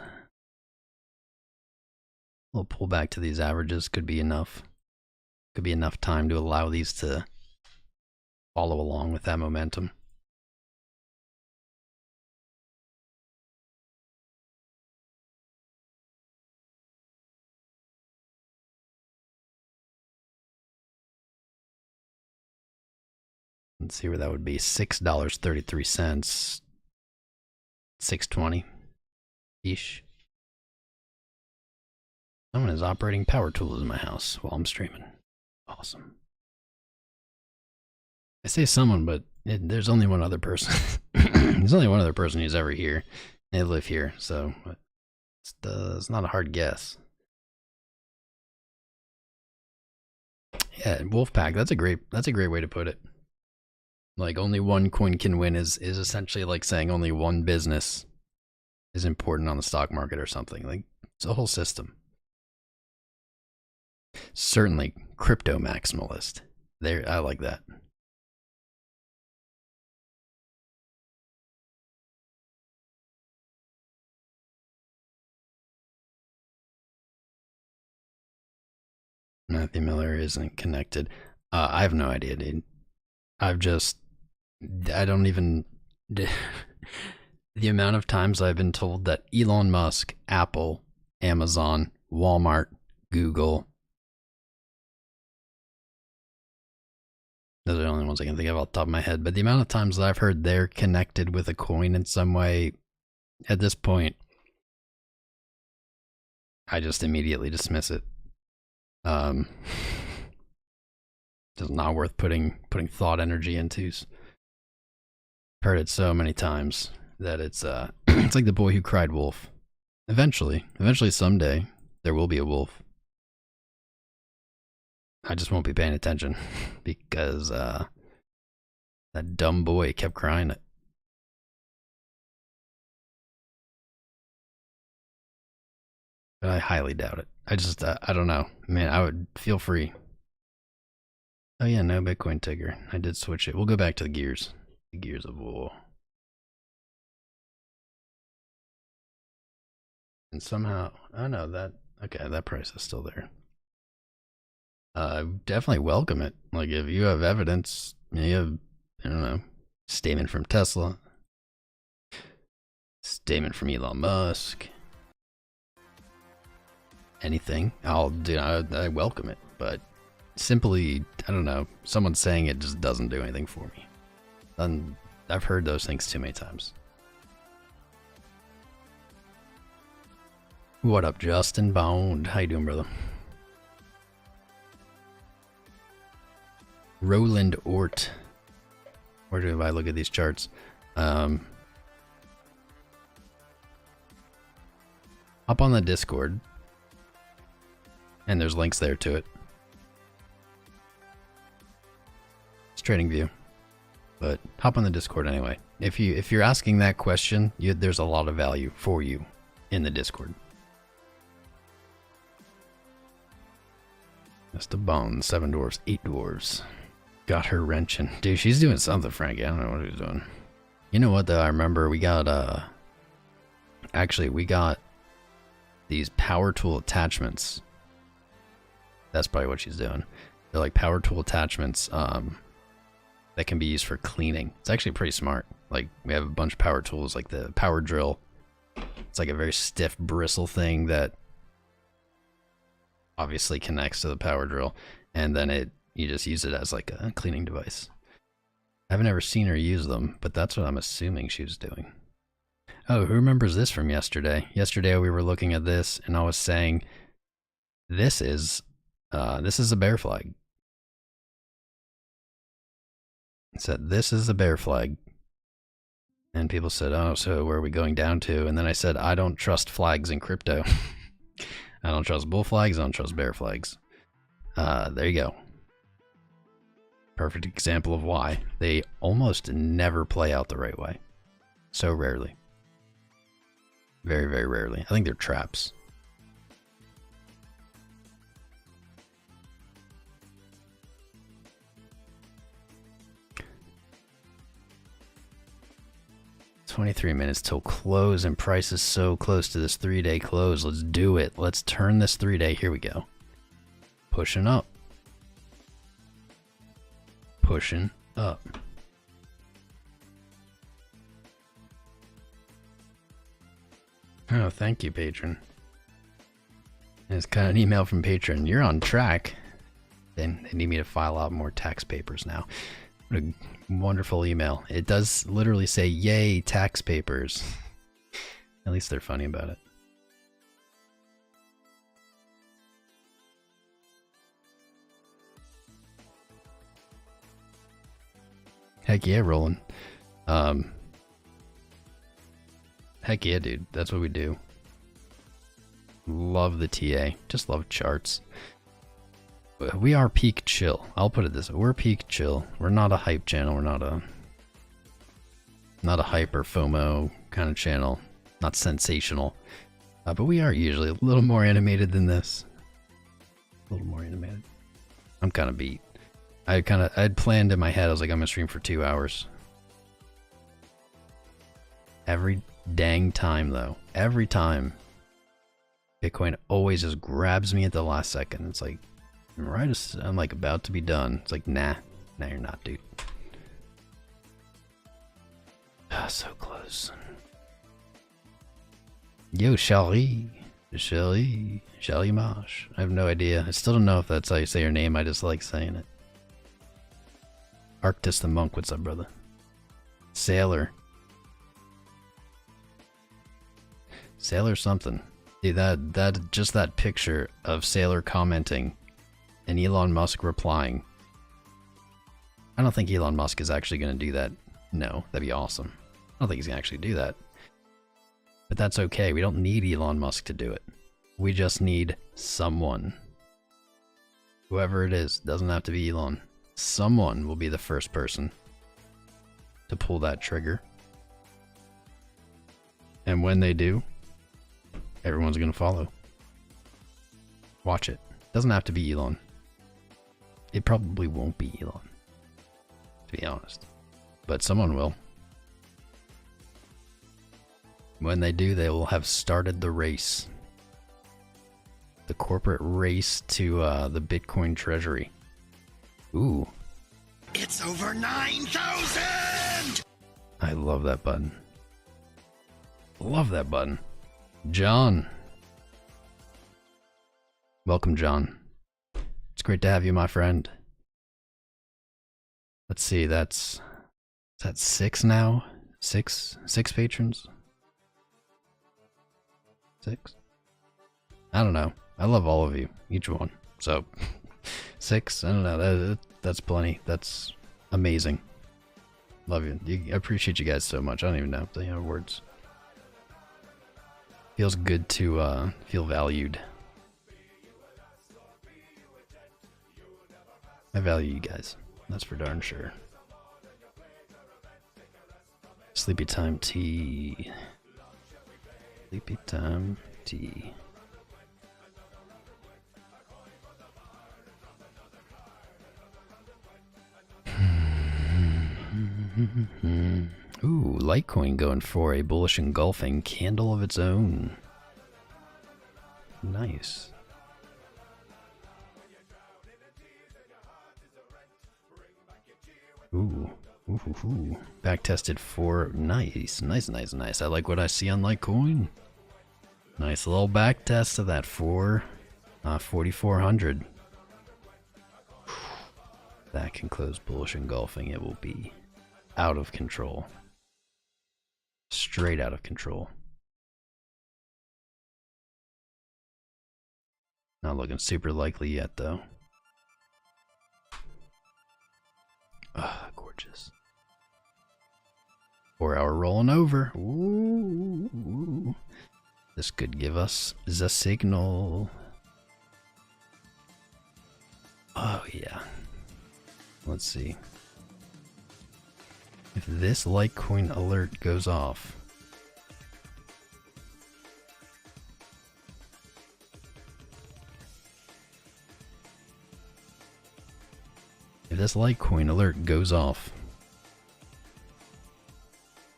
A little pullback to these averages could be enough. Could be enough time to allow these to follow along with that momentum. Let's see where that would be. $6.33. 620 ish. Someone is operating power tools in my house while I'm streaming. Awesome. I say someone, but there's only one other person. There's only one other person who's ever here. They live here, so it's not a hard guess. Yeah, Wolfpack. That's a great way to put it. Like, only one coin can win is essentially like saying only one business is important on the stock market or something. Like, it's a whole system. Certainly crypto maximalist. There, I like that. Matthew Miller isn't connected. I have no idea, dude. I don't even, the amount of times I've been told that Elon Musk, Apple, Amazon, Walmart, Google, those are the only ones I can think of off the top of my head, but the amount of times that I've heard they're connected with a coin in some way, at this point, I just immediately dismiss it. It's not worth putting thought energy into. Heard it so many times that it's it's like the boy who cried wolf. Eventually someday there will be a wolf. I just won't be paying attention because that dumb boy kept crying it. But I highly doubt it. I just I don't know. Man, I would feel free. Oh yeah, no Bitcoin ticker. I did switch it. We'll go back to the gears. The gears of war. And somehow, oh no, that price is still there. Definitely welcome it. Like, if you have evidence, you have, I don't know, statement from Tesla, statement from Elon Musk, anything, I welcome it. But simply, I don't know, someone saying it just doesn't do anything for me. And I've heard those things too many times. What up, Justin Bond? How you doing, brother? Roland Ort. Where do I look at these charts? Hop on the Discord. And there's links there to it. It's TradingView. But hop on the Discord anyway. If you're asking that question, there's a lot of value for you in the Discord. Just a bone, 7 dwarves, 8 dwarves. Got her wrenching. Dude, she's doing something, Frankie. I don't know what she's doing. You know what, though? I remember we got, actually, we got these power tool attachments. That's probably what she's doing. They're like power tool attachments that can be used for cleaning. It's actually pretty smart. Like, we have a bunch of power tools, like the power drill. It's like a very stiff bristle thing that obviously connects to the power drill. And then you just use it as like a cleaning device. I've never seen her use them, but that's what I'm assuming she was doing. Oh, who remembers this from yesterday? Yesterday we were looking at this and I was saying, this is a bear flag. It said, this is a bear flag. And people said, oh, so where are we going down to? And then I said, I don't trust flags in crypto. I don't trust bull flags. I don't trust bear flags. There you go. Perfect example of why they almost never play out the right way. So rarely. Very, very rarely. I think they're traps. $23 minutes till close, and price is so close to this 3-day close. Let's do it. Let's turn this 3-day. Here we go. Pushing up. Pushing up. Oh, thank you, patron. It's kind of an email from patron. You're on track. Then they need me to file out more tax papers now. What a wonderful email. It does literally say, yay, tax papers. At least they're funny about it. Heck yeah, Roland. Heck yeah, dude. That's what we do. Love the TA. Just love charts. We are peak chill. I'll put it this way. We're peak chill. We're not a hype channel. We're not a hype or FOMO kind of channel. Not sensational. But we are usually a little more animated than this. A little more animated. I'm kind of beat. I'd planned in my head, I was like, I'm gonna stream for 2 hours. Every dang time though. Every time. Bitcoin always just grabs me at the last second. It's like, right as I'm like about to be done. It's like, nah, you're not, dude. So close. Yo, Charlie Marsh. I have no idea. I still don't know if that's how you say your name. I just like saying it. Arctis the Monk, what's up, brother? Sailor something. See that just that picture of Sailor commenting and Elon Musk replying. I don't think Elon Musk is actually going to do that. No, that'd be awesome. I don't think he's going to actually do that. But that's okay. We don't need Elon Musk to do it. We just need someone. Whoever it is, doesn't have to be Elon. Someone will be the first person to pull that trigger. And when they do, everyone's going to follow. Watch it. Doesn't have to be Elon. It probably won't be Elon, to be honest. But someone will. When they do, they will have started the race. The corporate race to the Bitcoin treasury. Ooh. It's over 9,000! I love that button. Love that button. John. Welcome, John. It's great to have you, my friend. Let's see, is that 6 now? 6 patrons? 6? I don't know. I love all of you, each one. So, 6, I don't know, that's plenty. That's amazing. Love you. I appreciate you guys so much. I don't even know the words. Feels good to feel valued. I value you guys. That's for darn sure. Sleepy time tea. Sleepy time tea. Ooh, Litecoin going for a bullish engulfing candle of its own. Nice. Ooh. Back tested for nice. I like what I see on Litecoin. Nice little back test of that for 4,400. That can close bullish engulfing. It will be out of control. Straight out of control. Not looking super likely yet, though. Ah, gorgeous. 4 hour rolling over. Ooh. This could give us the signal. Oh, yeah. Let's see. If this Litecoin alert goes off,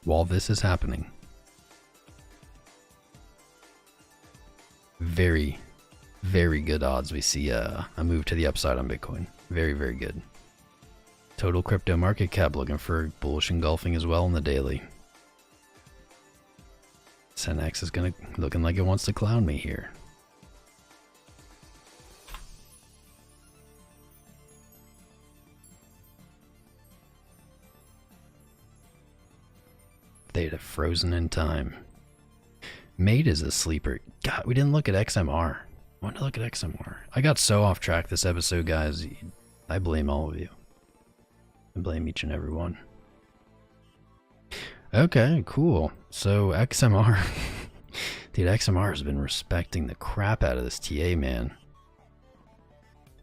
while this is happening, very, very good odds we see a move to the upside on Bitcoin. Very, very good. Total crypto market cap looking for bullish engulfing as well in the daily. SNX is looking like it wants to clown me here. Theta frozen in time. MAID is a sleeper. God, we didn't look at XMR. I want to look at XMR. I got so off track this episode, guys. I blame all of you. I blame each and every one. Okay, cool. So XMR. Dude, XMR has been respecting the crap out of this TA, man.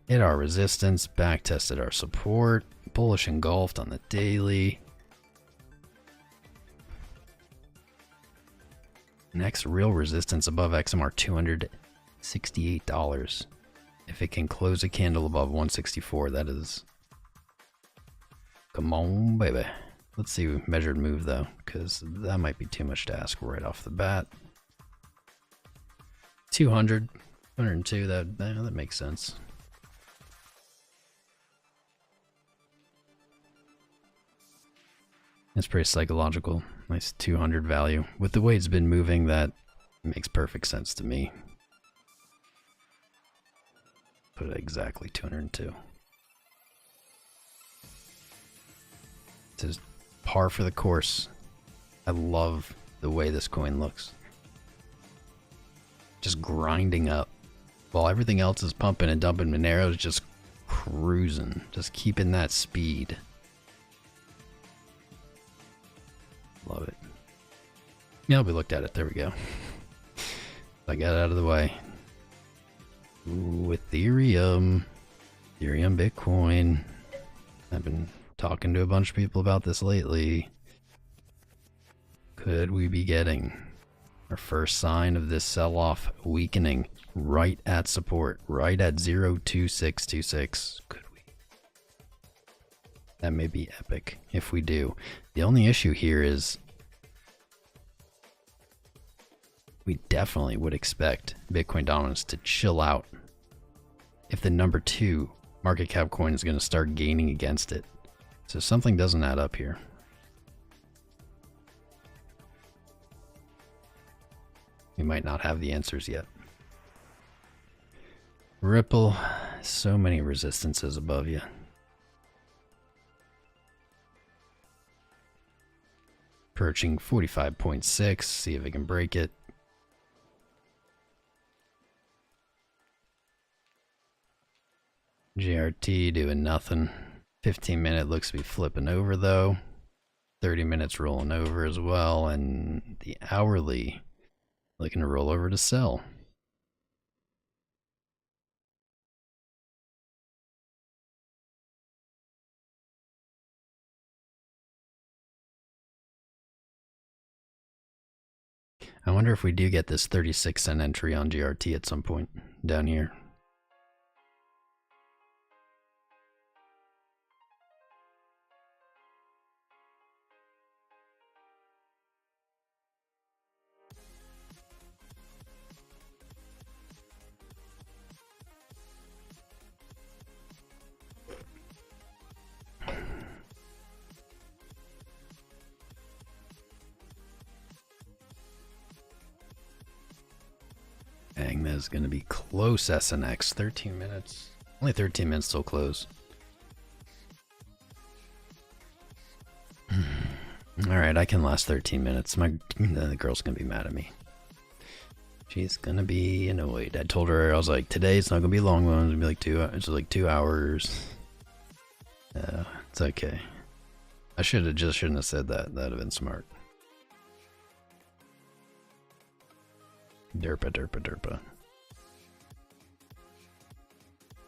Hit our resistance, back tested our support, bullish engulfed on the daily. Next real resistance above XMR, $268. If it can close a candle above 164, that is... Come on, baby. Let's see measured move, though, because that might be too much to ask right off the bat. 200, 102, that makes sense. It's pretty psychological. Nice 200 value. With the way it's been moving, that makes perfect sense to me. Put it exactly 202. This is par for the course. I love the way this coin looks. Just grinding up. While everything else is pumping and dumping, Monero's just cruising. Just keeping that speed. Love it. Yeah, we looked at it. There we go. I got it out of the way. Ooh, Ethereum. Ethereum, Bitcoin. I've been talking to a bunch of people about this lately. Could we be getting our first sign of this sell-off weakening right at support, right at 0.2626? Could we? That may be epic if we do. The only issue here is we definitely would expect Bitcoin dominance to chill out if the number 2 market cap coin is going to start gaining against it. So something doesn't add up here. We might not have the answers yet. Ripple, so many resistances above you. Approaching 45.6, see if it can break it. GRT doing nothing. 15 minute looks to be flipping over though. 30 minutes rolling over as well, and the hourly looking to roll over to sell. I wonder if we do get this 36-cent entry on GRT at some point down here. Dang, that is going to be close SNX. 13 minutes. Only 13 minutes till close. Alright, I can last 13 minutes. The girl's going to be mad at me. She's going to be annoyed. I told her, I was like, today it's not going to be a long one. It's going to be like 2 hours. It's like 2 hours. It's okay. I shouldn't have said that. That'd have been smart. Derpa.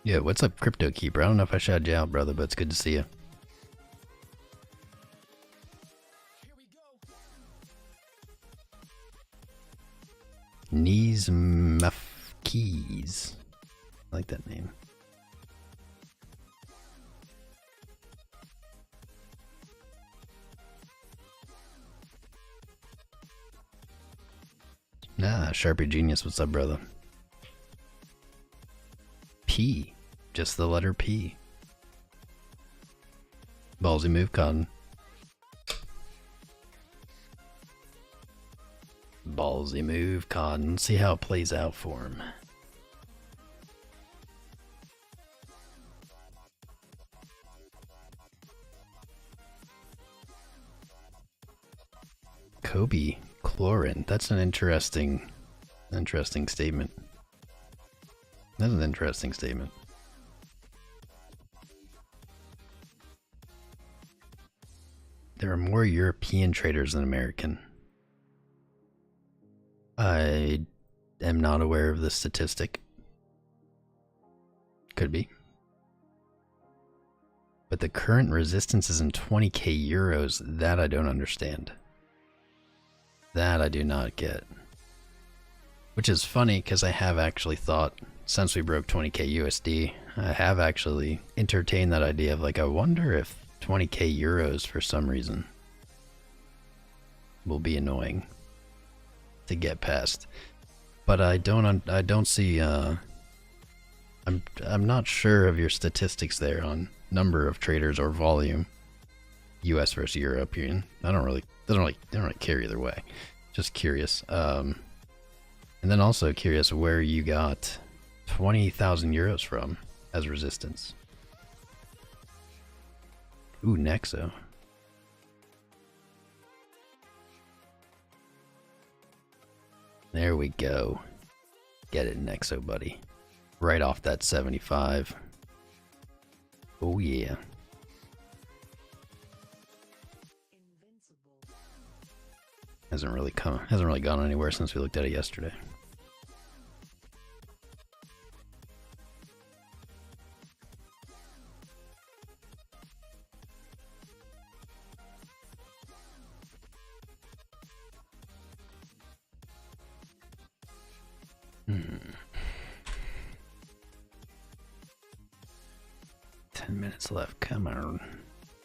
Yeah, what's up, Crypto Keeper? I don't know if I shouted you out, brother, but it's good to see you. Knees Mafkeys. I like that name. Nah, Sharpie Genius, what's up, brother? P. Just the letter P. Ballsy move, Cotton. Ballsy move, Cotton. See how it plays out for him. Kobe Chlorine. That's an interesting statement. That's an interesting statement. There are more European traders than American. I am not aware of this statistic. Could be. But the current resistance is in 20k euros. That I don't understand. That I do not get. Which is funny because I have actually thought, since we broke 20k USD, I have actually entertained that idea of like, I wonder if 20k euros for some reason will be annoying to get past. But I don't see I'm not sure of your statistics there on number of traders or volume. US versus European. I don't really care either way. Just curious. And then also curious where you got 20,000 euros from as resistance. Ooh, Nexo. There we go. Get it, Nexo, buddy. Right off that 75. Oh yeah. Hasn't really gone anywhere since we looked at it yesterday. Hmm. 10 minutes left, come on.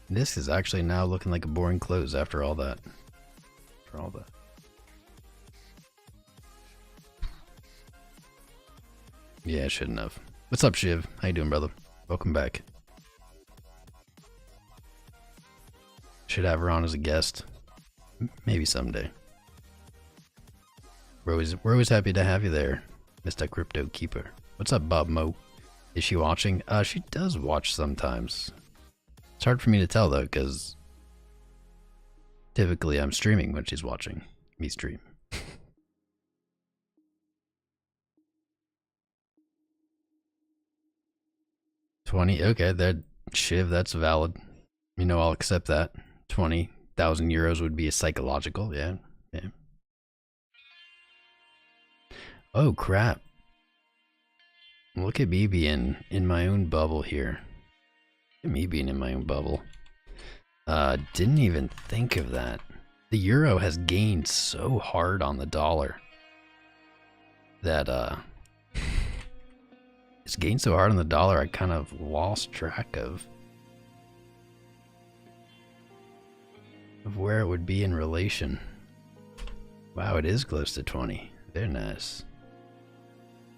This is actually now looking like a boring close after all that. All that. Yeah, I shouldn't have. What's up, Shiv? How you doing, brother? Welcome back. Should have her on as a guest. Maybe someday. We're always happy to have you there, Mr. Crypto Keeper. What's up, Bob Mo? Is she watching? She does watch sometimes. It's hard for me to tell though, because typically I'm streaming when she's watching me stream. 20, okay, that Shiv, that's valid. You know, I'll accept that. 20,000 euros would be a psychological, yeah. Oh crap. Look at me being in my own bubble here. Look at me being in my own bubble. Didn't even think of that. The euro has gained so hard on the dollar that it's gained so hard on the dollar I kind of lost track of where it would be in relation. Wow, it is close to 20. Very nice.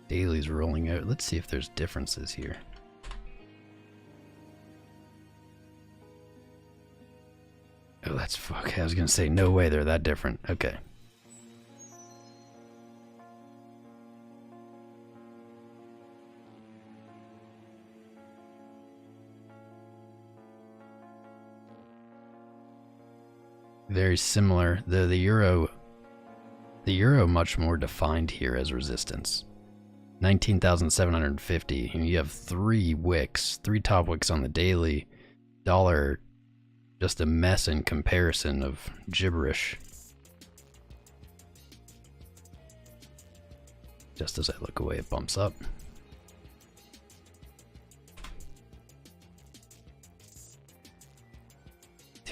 Daily's rolling out. Let's see if there's differences here. Oh, that's fuck. I was gonna say, no way they're that different. Okay. Very similar. The euro much more defined here as resistance. 19,750. And you have three top wicks on the daily. Dollar, just a mess in comparison of gibberish. Just as I look away, it bumps up.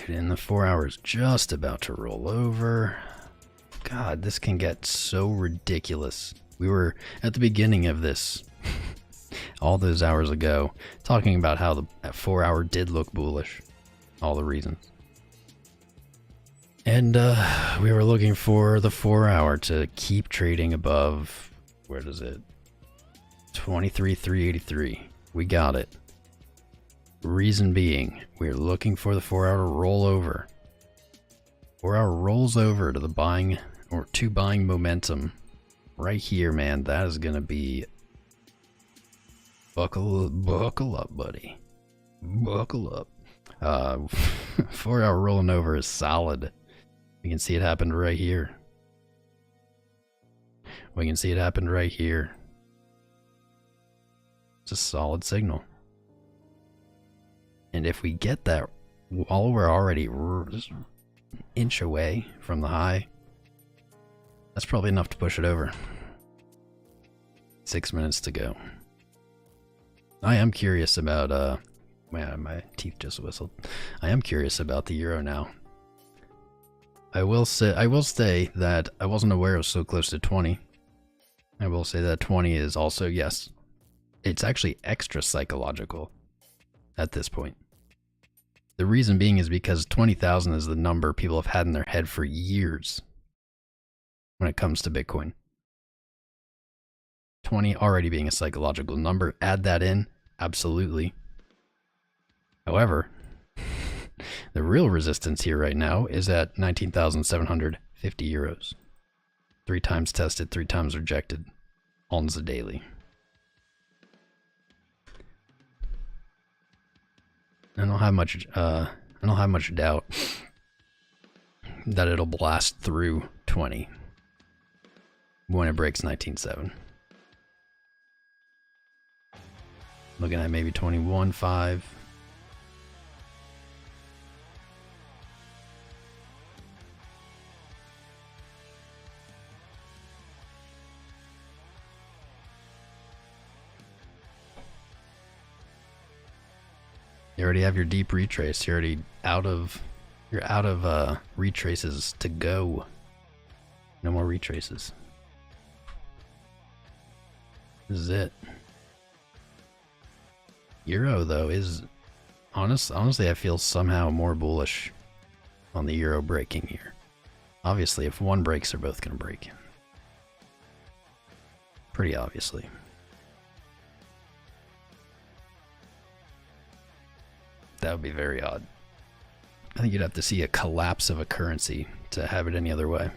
Dude, and the 4 hours just about to roll over. God, this can get so ridiculous. We were at the beginning of this, all those hours ago, talking about how the 4 hour did look bullish. All the reasons. And we were looking for the 4 hour to keep trading above, where does it? 23,383. We got it. Reason being, we're looking for the 4 hour to roll over. 4 hour rolls over to the buying, or to buying momentum. Right here, man, that is gonna be... Buckle up, buddy. Buckle up. 4 hour rolling over is solid. You can see it happened right here. We can see it happened right here. It's a solid signal. And if we get that while we're already just an inch away from the high, that's probably enough to push it over. 6 minutes to go. I am curious about, man, my teeth just whistled. I am curious about the euro now. I will say that I wasn't aware it was so close to 20. I will say that 20 is also, yes, it's actually extra psychological at this point. The reason being is because 20,000 is the number people have had in their head for years when it comes to Bitcoin. 20 already being a psychological number. Add that in, absolutely. However, the real resistance here right now is at 19,750 euros. 3 times tested, 3 times rejected on the daily. I don't have much doubt that it'll blast through 20 when it breaks 19.7. Looking at maybe 21.5. You already have your deep retrace. You're already out of retraces to go. No more retraces. This is it. Euro though is honestly I feel somehow more bullish on the euro breaking here. Obviously, if one breaks, they're both gonna break. Pretty obviously. That would be very odd. I think you'd have to see a collapse of a currency to have it any other way.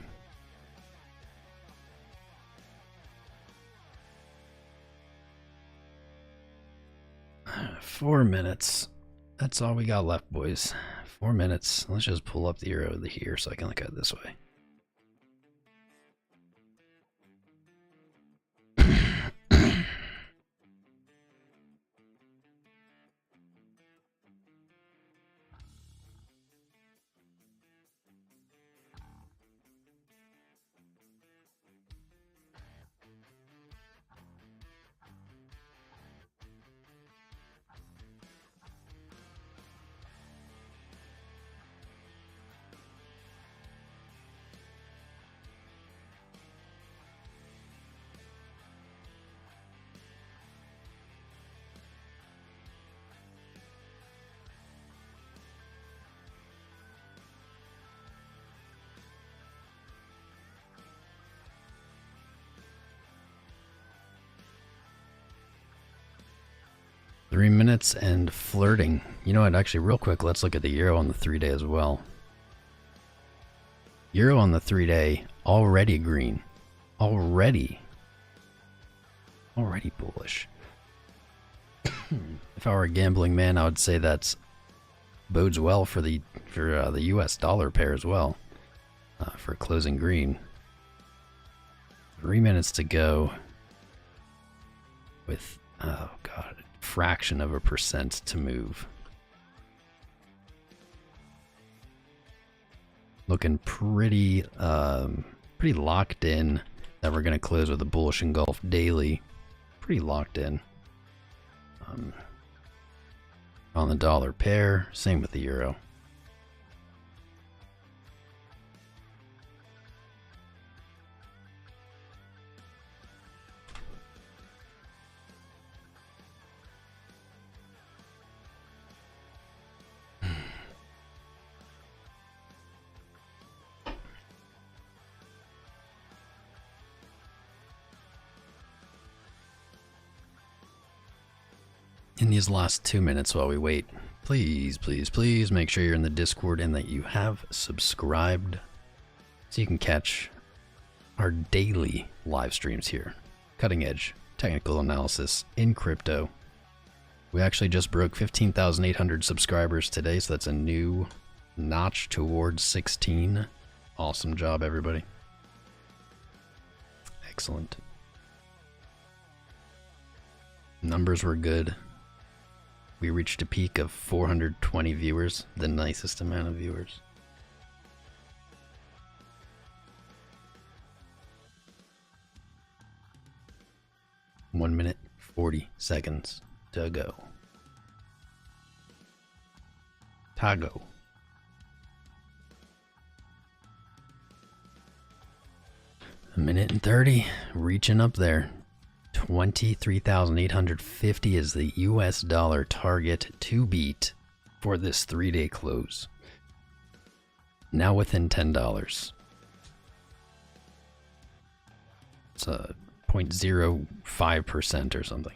Uh, 4 minutes. That's all we got left, boys. 4 minutes. Let's just pull up the euro here so I can look at it this way. 3 minutes and flirting. You know what, actually real quick, let's look at the euro on the 3-day as well. Euro on the 3-day, already green. Already bullish. If I were a gambling man, I would say that's bodes well for the US dollar pair as well, for closing green. 3 minutes to go with, oh god, fraction of a percent to move. Looking pretty locked in that we're gonna close with a bullish engulf daily. Pretty locked in. On the dollar pair, same with the euro. In these last 2 minutes while we wait, please, please, please make sure you're in the Discord and that you have subscribed so you can catch our daily live streams here. Cutting edge technical analysis in crypto. We actually just broke 15,800 subscribers today, so that's a new notch towards 16. Awesome job, everybody. Excellent. Numbers were good. We reached a peak of 420 viewers, the nicest amount of viewers. One minute, 40 seconds to go. Tago. A minute and 30, reaching up there. 23,850 is the US dollar target to beat for this 3-day close. Now within $10. It's a 0.05% or something.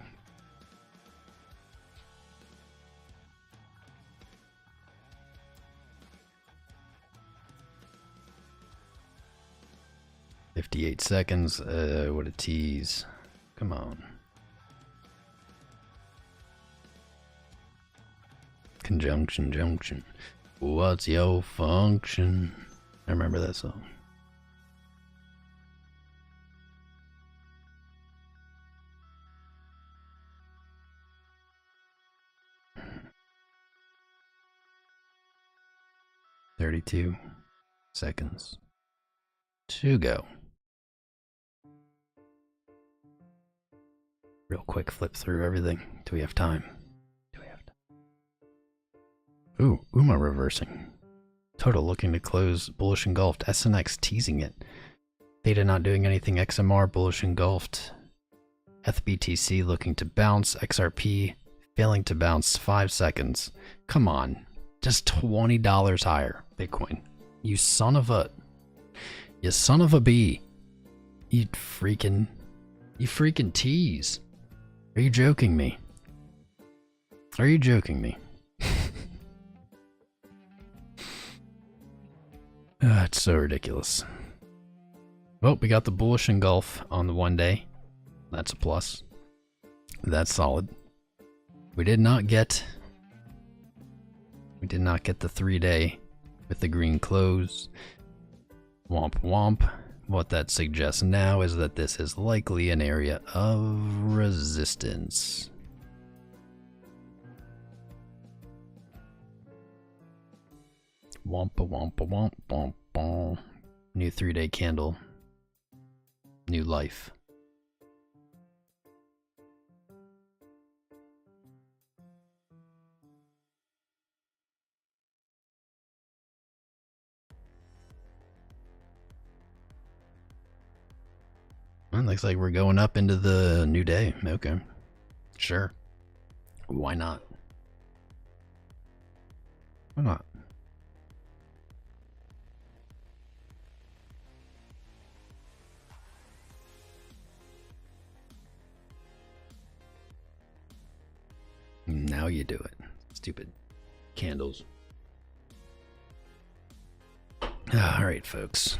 $58 seconds. What a tease. Come on. Conjunction, junction. What's your function? I remember that song. $32 seconds to go. Real quick flip through everything. Do we have time? Ooh, UMA reversing. Total looking to close, bullish engulfed. SNX teasing it. Theta not doing anything. XMR bullish engulfed. FBTC looking to bounce. XRP failing to bounce. 5 seconds. Come on. Just $20 higher. Bitcoin. You son of a bee. You freaking tease. Are you joking me? Are you joking me? It's so ridiculous. Well, we got the bullish engulf on the 1 day. That's a plus. That's solid. We did not get the 3-day with the green close. Womp womp. What that suggests now is that this is likely an area of resistance. Wompa wompa womp womp womp. New 3-day candle. New life. Well, looks like we're going up into the new day. Okay. Sure. Why not? Why not? Now you do it. Stupid candles. Alright, folks.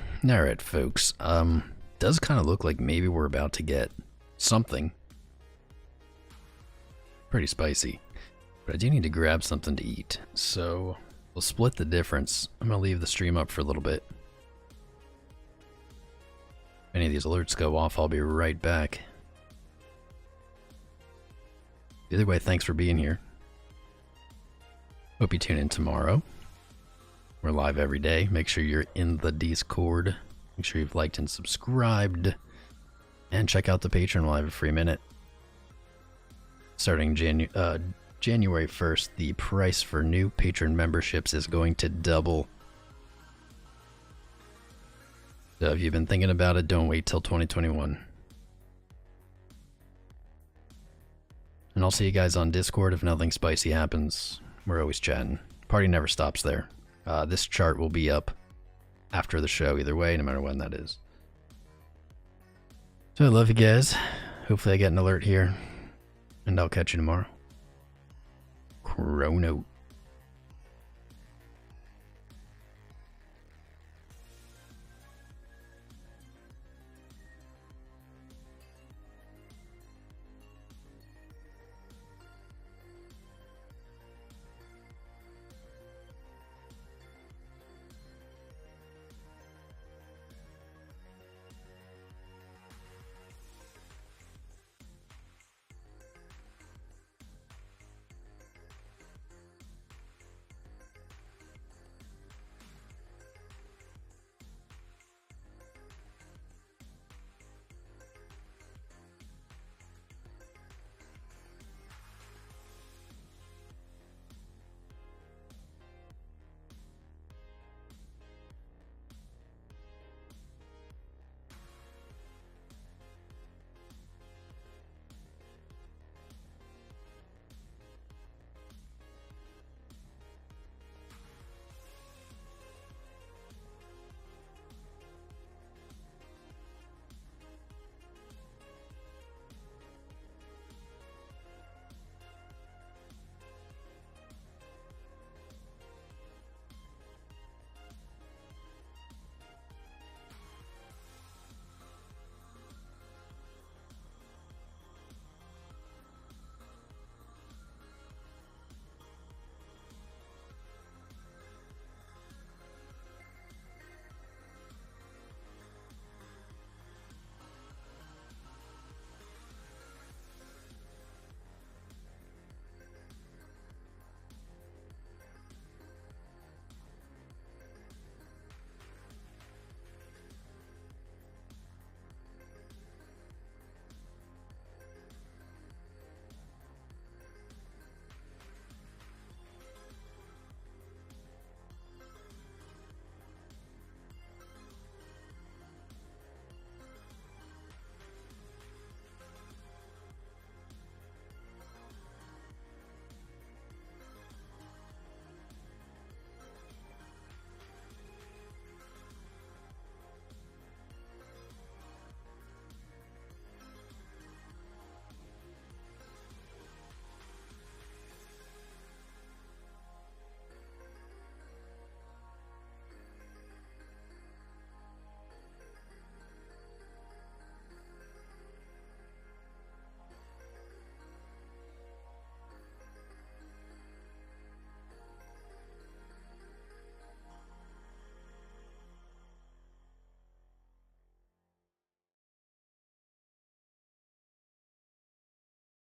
Does kind of look like maybe we're about to get something pretty spicy. But I do need to grab something to eat. So we'll split the difference. I'm going to leave the stream up for a little bit. If any of these alerts go off, I'll be right back. Either way, thanks for being here. Hope you tune in tomorrow. We're live every day. Make sure you're in the Discord. Make sure you've liked and subscribed. And check out the Patreon while I have a free minute. Starting January 1st, the price for new patron memberships is going to double. So if you've been thinking about it, don't wait till 2021. And I'll see you guys on Discord if nothing spicy happens. We're always chatting. Party never stops there. This chart will be up after the show either way, no matter when that is. So I love you guys. Hopefully I get an alert here. And I'll catch you tomorrow. Chrono.